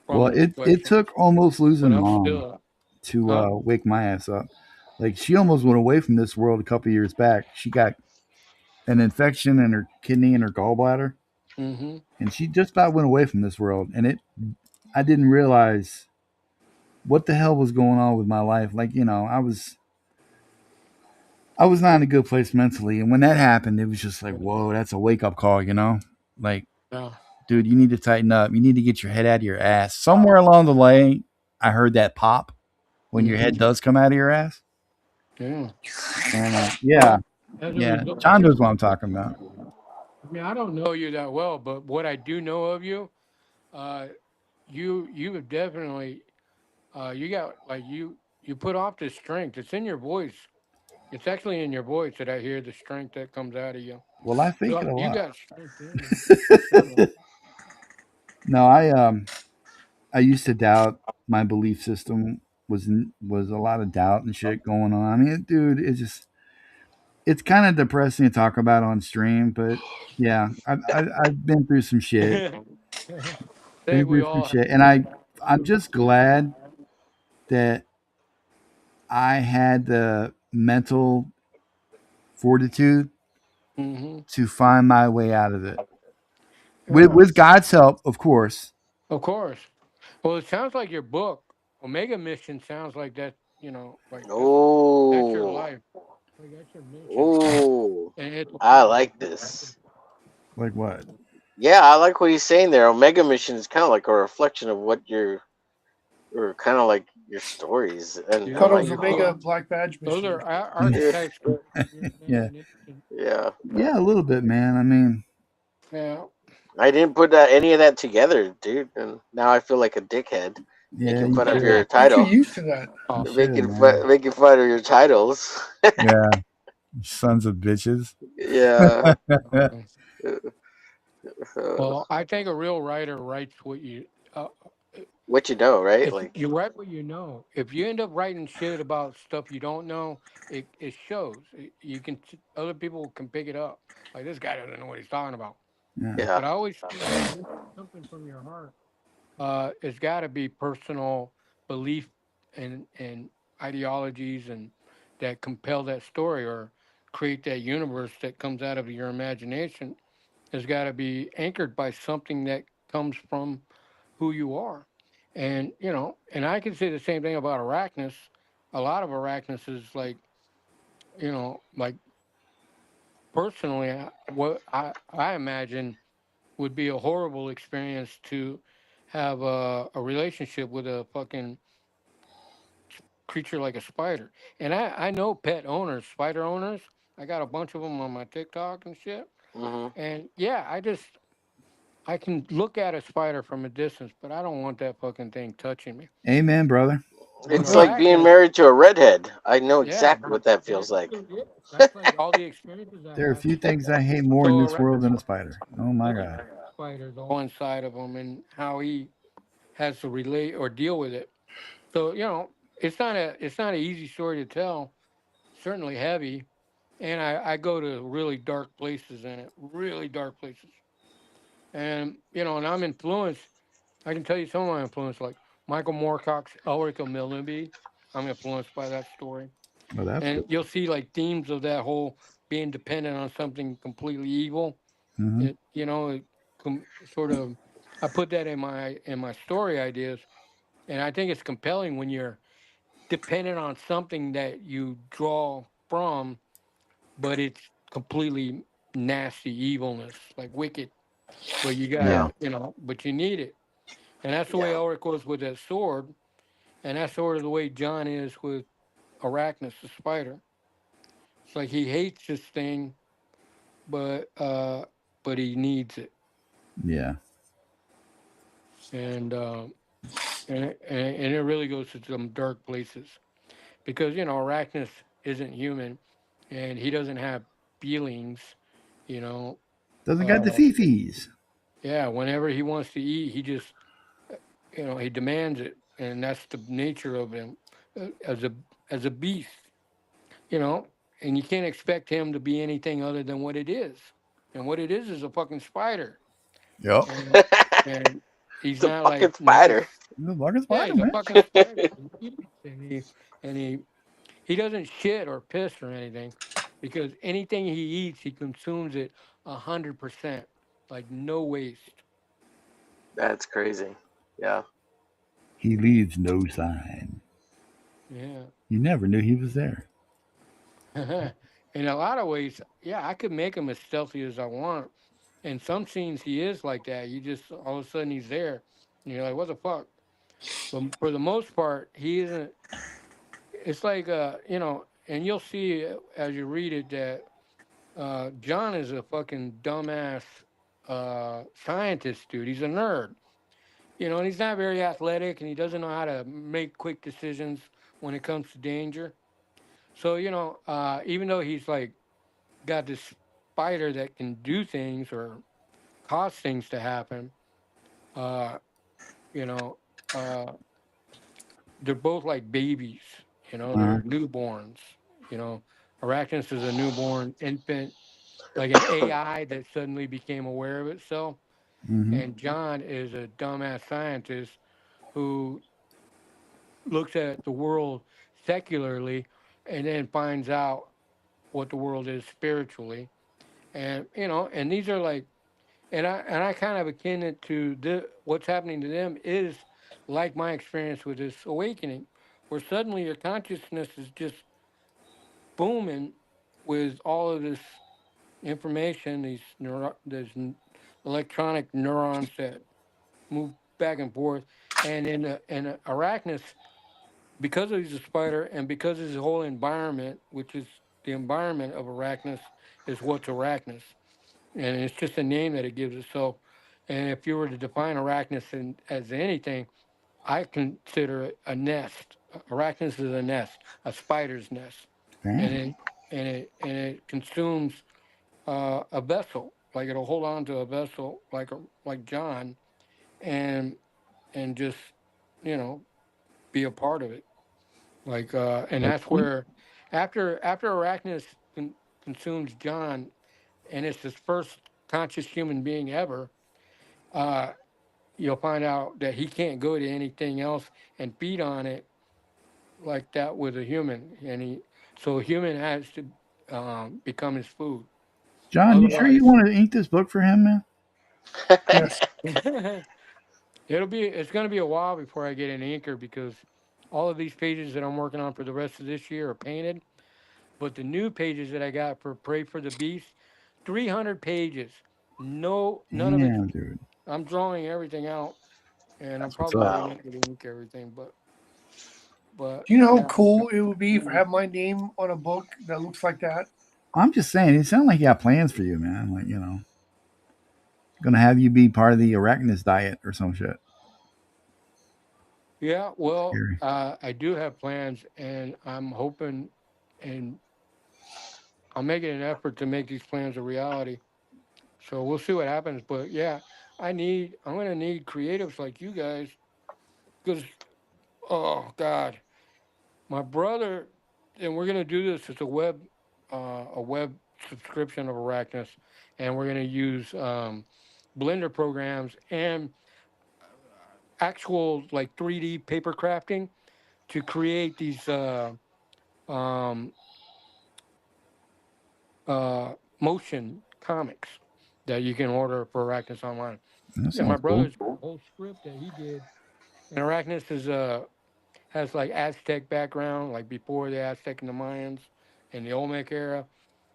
from Well, those it questions. took almost But losing I'm mom still, to huh? wake my ass up. Like she almost went away from this world a couple years back. She got an infection in her kidney and her gallbladder, Mm-hmm. and she just about went away from this world. And I didn't realize what the hell was going on with my life. Like I was not in a good place mentally, and when that happened, it was just like, whoa, that's a wake up call. Like, Yeah. dude, you need to tighten up. You need to get your head out of your ass. Somewhere along the way, I heard that pop when your head Mm-hmm. does come out of your ass. Yeah. And yeah, Well, as a yeah, result, John knows what I'm talking about. I don't know you that well, but what I do know of you, uh, you have definitely, you got like you put off this strength. It's in your voice. It's actually in your voice that I hear the strength that comes out of you. Well, I fake it So a you lot. got strength in you. Definitely. No, I used to doubt my belief system was a lot of doubt and shit going on. I mean, dude, it's kind of depressing to talk about on stream, but yeah, I've been through some shit, Think we all have. and I'm just glad that I had the mental fortitude Mm-hmm. to find my way out of it Yeah, with God's help, of course. of course. Well, it sounds like your book, Omega Mission, sounds like that. Like that's your Oh, life. Like that's your mission, oh, and it's I like this. Like what? Yeah, I like what he's saying there. Omega Mission is kind of like a reflection of what or kind of like your stories, and I Thought it yeah, like was your how, Omega book. Black Badge Those mission. are Yeah, yeah, archetypes of your imagination. yeah. yeah, a little bit, man. I mean, Yeah. I didn't put any of that together, dude, and now I feel like a dickhead yeah, making you fun of should, your You get title, used to that. you Oh. should, man. making fun of your titles. Yeah, sons of bitches. Yeah. Okay. Uh, Well, I think a real writer writes what you. what you know, right? If Like, you write what you know, if you end up writing shit about stuff you don't know, it shows. You can other people can pick it up. Like this guy doesn't know what he's talking about. Yeah. yeah, But I always feel like if it's something from your heart. It's got to be personal belief and ideologies and that compel that story or create that universe that comes out of your imagination. Has got to be anchored by something that comes from who you are. And and I can say the same thing about Arachnus. A lot of Arachnus is like, like personally, what I imagine would be a horrible experience to have a relationship with a fucking creature like a spider. And I know pet owners, spider owners. I got a bunch of them on my TikTok and shit. hmm And yeah, I can look at a spider from a distance, but I don't want that fucking thing touching me. Amen, brother. But it's like being Arachnus, married to a redhead. I know yeah, exactly what that feels like. basically, yeah, that's like all the experiences I There are a have. few things I hate more in So this world than a spider. Oh my Arachnus god. spiders all inside of him and how he has to relate or deal with it. So it's not an easy story to tell. Certainly heavy, and I go to really dark places in it, really dark places. And and I'm influenced. I can tell you some of my influence, like Michael Moorcock's Ulrika Millenby. I'm influenced by that story, Well, that's and good. you'll see like themes of that whole being dependent on something completely evil. Hmm. It sort of. I put that in my story ideas, and I think it's compelling when you're dependent on something that you draw. from, but it's completely nasty evilness, like wicked. But you gotta, but you need it. And that's the way Yeah. Ulrich was with that sword. And that's sort of the way John is with Arachnus, the spider. It's like he hates this thing, but he needs it. Yeah. And and it really goes to some dark places because Arachnus isn't human, and he doesn't have feelings. You know, Doesn't got the uh, fifis. yeah. Whenever he wants to eat, he just he demands it, and that's the nature of him as a beast. You know, and you can't expect him to be anything other than what it is. And what it is a fucking spider. Yep. And he's It's a not fucking like spider. nice. The fucking Yeah, spider, he's a man. fucking spider. And he doesn't shit or piss or anything because anything he eats, he consumes it 100%, like no waste. That's crazy. Yeah. He leaves no sign. Yeah. You never knew he was there. In a lot of ways, yeah, I could make him as stealthy as I want. In some scenes, he is like that. You just all of a sudden he's there, and you're like, "What the fuck?" But for the most part, he isn't. It's like and you'll see as you read it that John is a fucking dumbass scientist, dude. He's a nerd, and he's not very athletic, and he doesn't know how to make quick decisions when it comes to danger. So even though he's like got this spider that can do things or cause things to happen. Uh, you know, uh, they're both like babies. Uh-huh. They're newborns. You know, Arachnus is a newborn infant, like an AI that suddenly became aware of itself. Mm-hmm. And John is a dumbass scientist who looks at the world secularly and then finds out what the world is spiritually. And and these are like and I kind of akin it to what's happening to them is like my experience with this awakening, where suddenly your consciousness is just booming with all of this information, electronic neurons that move back and forth, and in Arachnus, because he's a spider and because his whole environment, which is the environment of Arachnus, is what's Arachnus. And it's just a name that it gives itself. And if you were to define Arachnus as anything, I consider it a nest. Arachnus is a nest, a spider's nest, and Damn. it consumes a vessel. Like it'll hold on to a vessel, like John, and just you know be a part of it. And Like that's Queen. where after Arachnus consumes John, and it's his first conscious human being ever. Uh, you'll find out that he can't go to anything else and feed on it like that with a human, so a human has to become his food. John, you sure you Otherwise, want to ink this book for him, man? Yes. it's going to be a while before I get an inker because all of these pages that I'm working on for the rest of this year are painted, but the new pages that I got for Pray for the Beast, 300 pages. No, none of it's. Damn, dude. I'm drawing everything out, and I'm That's what's probably up. going Wow. to need to ink everything, but Do you know how yeah. cool it would be for Mm. have my name on a book that looks like that? I'm just saying, it sounds like he got plans for you, man. Like, gonna have you be part of the arachnus diet or some shit. Yeah, well, Scary. I do have plans, and I'm hoping, and I'm making an effort to make these plans a reality. So we'll see what happens. But yeah, I'm gonna need creatives like you guys, because oh God, my brother, and we're gonna do this as a web subscription of Arachnus, and we're gonna use Blender programs and actual like 3D paper crafting to create these um, motion comics that you can order for Arachnus online. That Yeah, my sounds cool. brother's whole script that he did, and Arachnus has like Aztec background, like before the Aztec and the Mayans, in the Olmec era,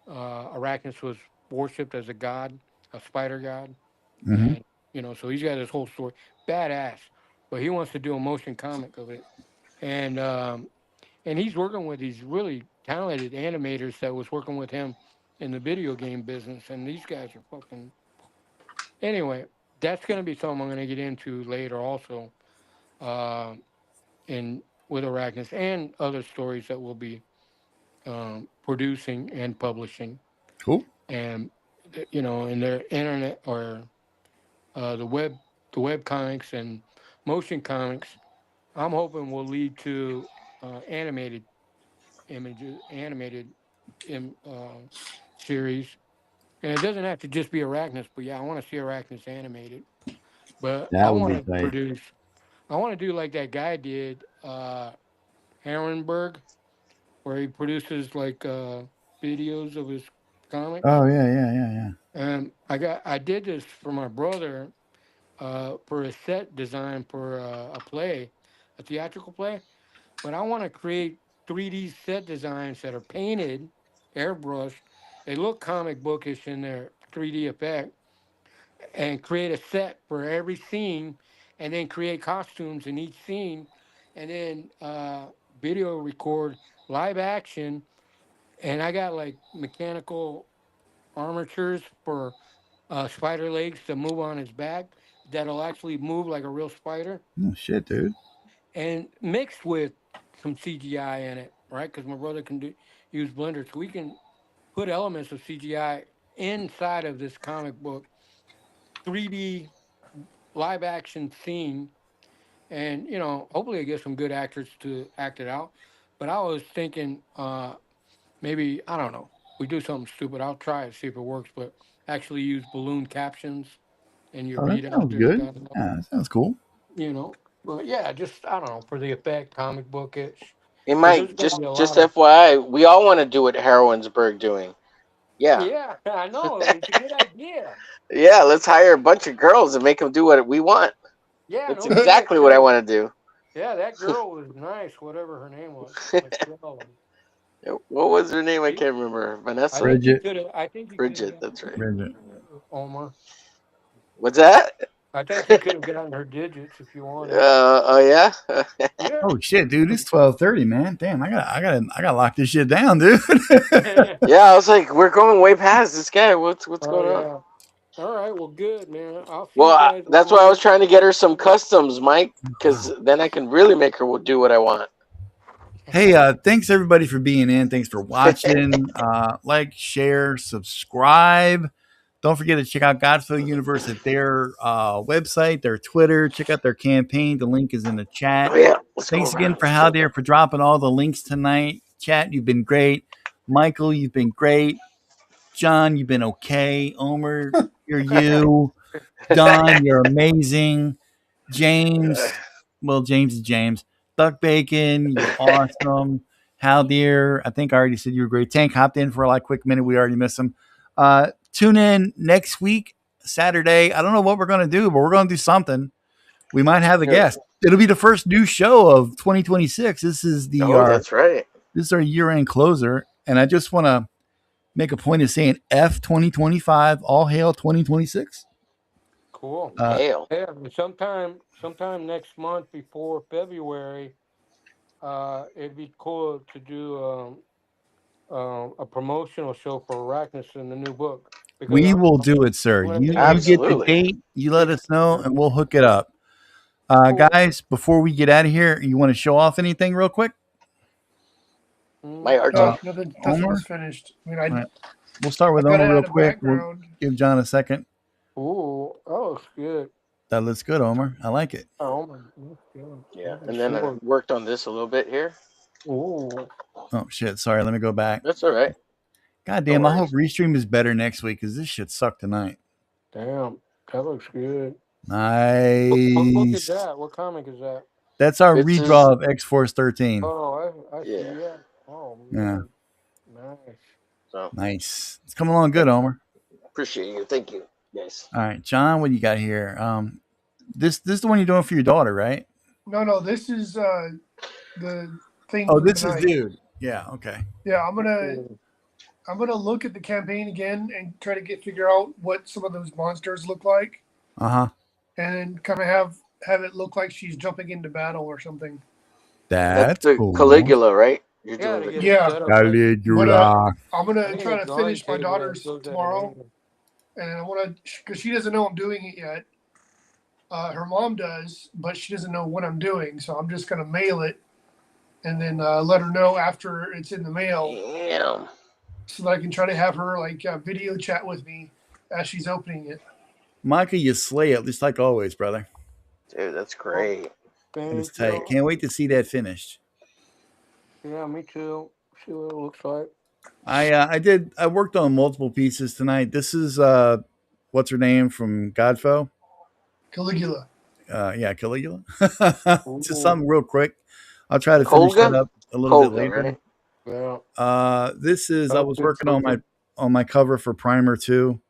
Arachnus was worshipped as a god, a spider god, Mm-hmm. and so he's got this whole story, badass. But he wants to do a motion comic of it, and he's working with these really talented animators that was working with him in the video game business, and these guys are fucking. Anyway, that's going to be something I'm going to get into later, also, uh, in with Arachnus and other stories that we'll be producing and publishing, Cool. and in their internet or the web comics and motion comics. I'm hoping will lead to animated images, animated series. And it doesn't have to just be Arachnus, but yeah, I want to see Arachnus animated. But I That would want be to tight. I want to do like that guy did, Herrenberg, where he produces like videos of his comics. Oh yeah. And I did this for my brother for a set design for a play, a theatrical play. But I want to create 3D set designs that are painted, airbrushed. They look comic bookish in their 3D effect, and create a set for every scene, and then create costumes in each scene, and then video record live action. And I got like mechanical armatures for spider legs to move on his back that'll actually move like a real spider, Oh shit, dude. and mixed with some CGI in it, right? Because my brother can use Blender, so we can put elements of CGI inside of this comic book, 3D live action scene, and hopefully I get some good actors to act it out. But I was thinking, maybe I don't know, we do something stupid. I'll try it, see if it works, but actually use balloon captions in your Oh, that readouts sounds and good. stuff. Yeah, that sounds cool. But yeah, just I don't know, for the effect, comic bookish, Hey because there's Mike, going to be a just lot of. FYI, we all want to do what Harrowensburg doing. Yeah, Yeah, I know it's a good idea. yeah. Let's hire a bunch of girls and make them do what we want. Yeah, That's no shit. exactly what I want to Yeah, that girl was nice, whatever her name was. do. Michelle. What was her name? I She- can't remember. I Vanessa? think you Bridget. could have. I think you could have Bridget. gotten That's right. Bridget. Omar. What's that? I think you could have gotten her digits if you wanted. Oh yeah. Yeah. Oh shit, dude! It's 12:30, man. Damn, I gotta lock this shit down, dude. Yeah, I was like, we're going way past this guy. What's Oh going on? yeah. All right. Well, good, man. I'll see Well, you guys that's on why I was Wednesday. trying to get her some customs, Mike, because then I can really make her do what I want. Hey, thanks everybody for being in. Thanks for watching. Like, share, subscribe. Don't forget to check out GODFOE Universe at their website, their Twitter. Check out their campaign. The link is in the chat. Oh yeah, let's go Thanks over. again for How Dare for dropping all the links tonight. Chat, you've been great. Michael, you've been great. John, you've been okay. Omer, you're you. Don, you're amazing. James, well, James is James. Duck Bacon, you're awesome. Hal Deer, I think I already said you were great. Tank hopped in for a quick minute. We already missed him. Tune in next week, Saturday. I don't know what we're going to do, but we're going to do something. We might have a guest. It'll be the first new show of 2026. This is that's right. This is our year-end closer, and I just want to make a point of saying F 2025, all hail 2026. Cool. Hail. Yeah. Sometime next month before February, it'd be cool to do a promotional show for Arachnus in the new book. Because We will do it, sir. You get the Absolutely. date, you let us know, and we'll hook it up. Guys, before we get out of here, you want to show off anything real quick? My art. Nothing Homer? was finished. I mean, All right. We'll start with I gotta Omer real add a quick. We'll background. give John a second. Ooh, oh, it's good. That looks good, Omer. I like it. Oh my, that's good. Yeah, and then I worked on this a little bit here. Ooh. Oh, shit. Sorry. Let me go back. That's all right. God damn. No I hope Restream is better next week because this shit sucked tonight. Damn, that looks good. Nice. What book is that? What comic is that? That's our This redraw of X-Force 13. Oh, I see Yeah. that. Oh, Yeah. man. Nice. So Nice. It's coming along good, Omer. appreciate you. Thank you. Yes. All right, John, what do you got here? This is the one you're doing for your daughter, right? No, this is the thing. Oh, this tonight. is dude. Yeah. Okay. Yeah, I'm gonna look at the campaign again and try to figure out what some of those monsters look like, Uh-huh. and kind of have it look like she's jumping into battle or something. That's That's the cool. Caligula, right? You're Yeah, doing to the get Yeah. it set up. Right? Caligula. I'm I gonna think try the to drawing finish my table daughter's goes at tomorrow, an and I want to because she doesn't know I'm doing it yet. Her mom does, but she doesn't know what I'm doing, so I'm just gonna mail it and then let her know after it's in the mail, Damn. so that I can try to have her like video chat with me as she's opening it. Micah, you slay it, just like always, brother. Dude, that's great. That is Thank tight. you. Can't wait to see that finished. Yeah, me too. See what it looks like. I worked on multiple pieces tonight. This is what's her name from GODFOE? Caligula. Yeah, Caligula. Just Ooh, something real quick. I'll try to finish that Colga? up a little bit Colga, later. right? yeah. This is I That's was good working on cooking. my cover for Primer 2.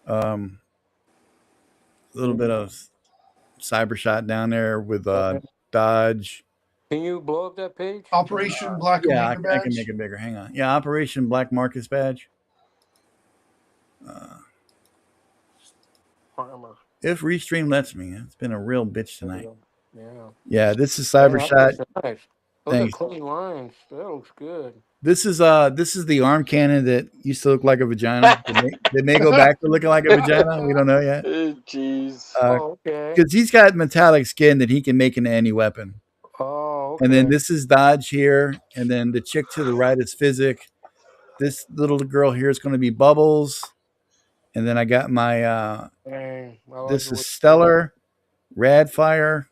A little bit of cyber shot down there with Dodge. Can you blow up that page? Operation Black Yeah, Omega I can make badge. it bigger. Hang on. Yeah, Operation Black Marcus badge. Farmer. If Restream lets me. It's been a real bitch tonight. Yeah. Yeah, this is Yeah, cyber that shot. looks nice. Those Thanks. are clean lines. That looks good. This is the arm cannon that used to look like a vagina. They may go back to looking like a vagina. We don't know yet. Jeez. Oh, okay. Because he's got metallic skin that he can make into any weapon. Oh, okay. And then this is Dodge here, and then the chick to the right is Physic. This little girl here is going to be Bubbles, and then I got my Dang, I like this the is way- Stellar, Radfire,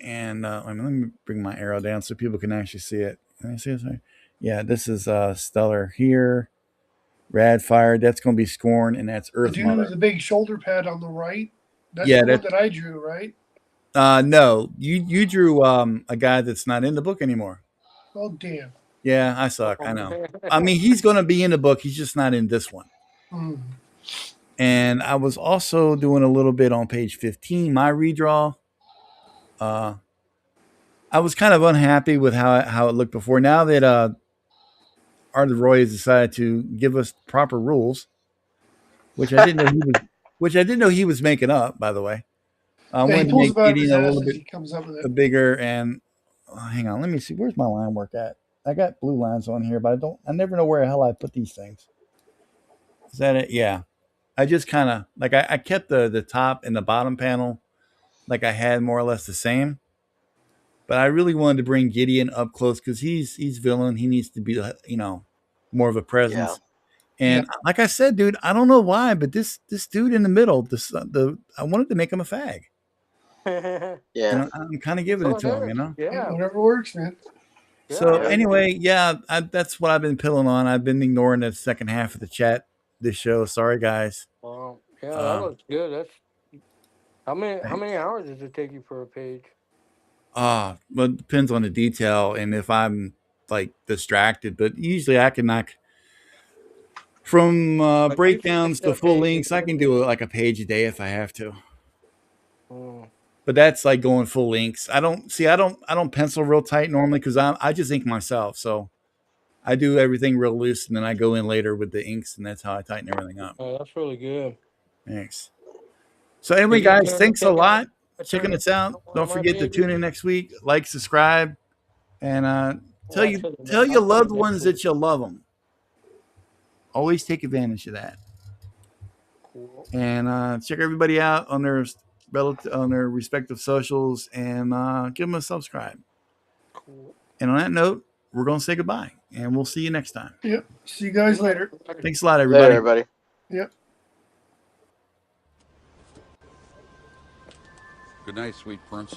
and let me bring my arrow down so people can actually see it. Can I see it? Sorry. Yeah, this is Stellar here, Radfire. That's going to be Scorn, and that's The Earth dude Mother. with the big shoulder pad on the right. That's Yeah, the one that I drew, right? No, you drew a guy that's not in the book anymore. Oh damn. Yeah, I suck. I know. I mean, he's going to be in the book. He's just not in this one. Mm. And I was also doing a little bit on page 15, my redraw. I was kind of unhappy with how it looked before. Now that Arthur Roy has decided to give us proper rules, which I didn't know he was making up. By the way, I Yeah, he wanted to pulls make them out of his Gideon a ass little as bit he comes up with it. bigger. And hang on, let me see. Where's my line work at? I got blue lines on here, but I never know where the hell I put these things. Is that it? Yeah. I just kind of like I kept the top and the bottom panel like I had more or less the same, but I really wanted to bring Gideon up close because he's villain. He needs to be more of a presence. And like I said, dude, I don't know why, but this dude in the middle, I wanted to make him a fag. Yeah, And I'm kind of giving it to him, Yeah. Whatever works, man. So Yeah. anyway, that's what I've been pilling on. I've been ignoring the second half of the chat this show. Sorry, guys. Wow. Yeah, that looks good. That's how many hours does it take you for a page? Well, it depends on the detail and if I'm like distracted. But usually I can knock from Like, breakdowns to that full page links. I can do like a page a day if I have to. Mm. But that's like going full links. I don't pencil real tight normally because I just ink myself. So I do everything real loose and then I go in later with the inks and that's how I tighten everything up. Oh, that's really good. Thanks. So anyway, Did you guys, turn- thanks a take it- lot turn checking it us out. on Don't my forget to pages? tune in next week. Like, subscribe, and tell I'll you tell you tell that. your I'll loved tell you ones next that you love them. Always take advantage of that. Cool. And check everybody out on their respective socials and give them a subscribe. Cool. And on that note, we're going to say goodbye, and we'll see you next time. Yep. See you guys later. Thanks a lot, Later, everybody. everybody. Yep. Good night, sweet prince.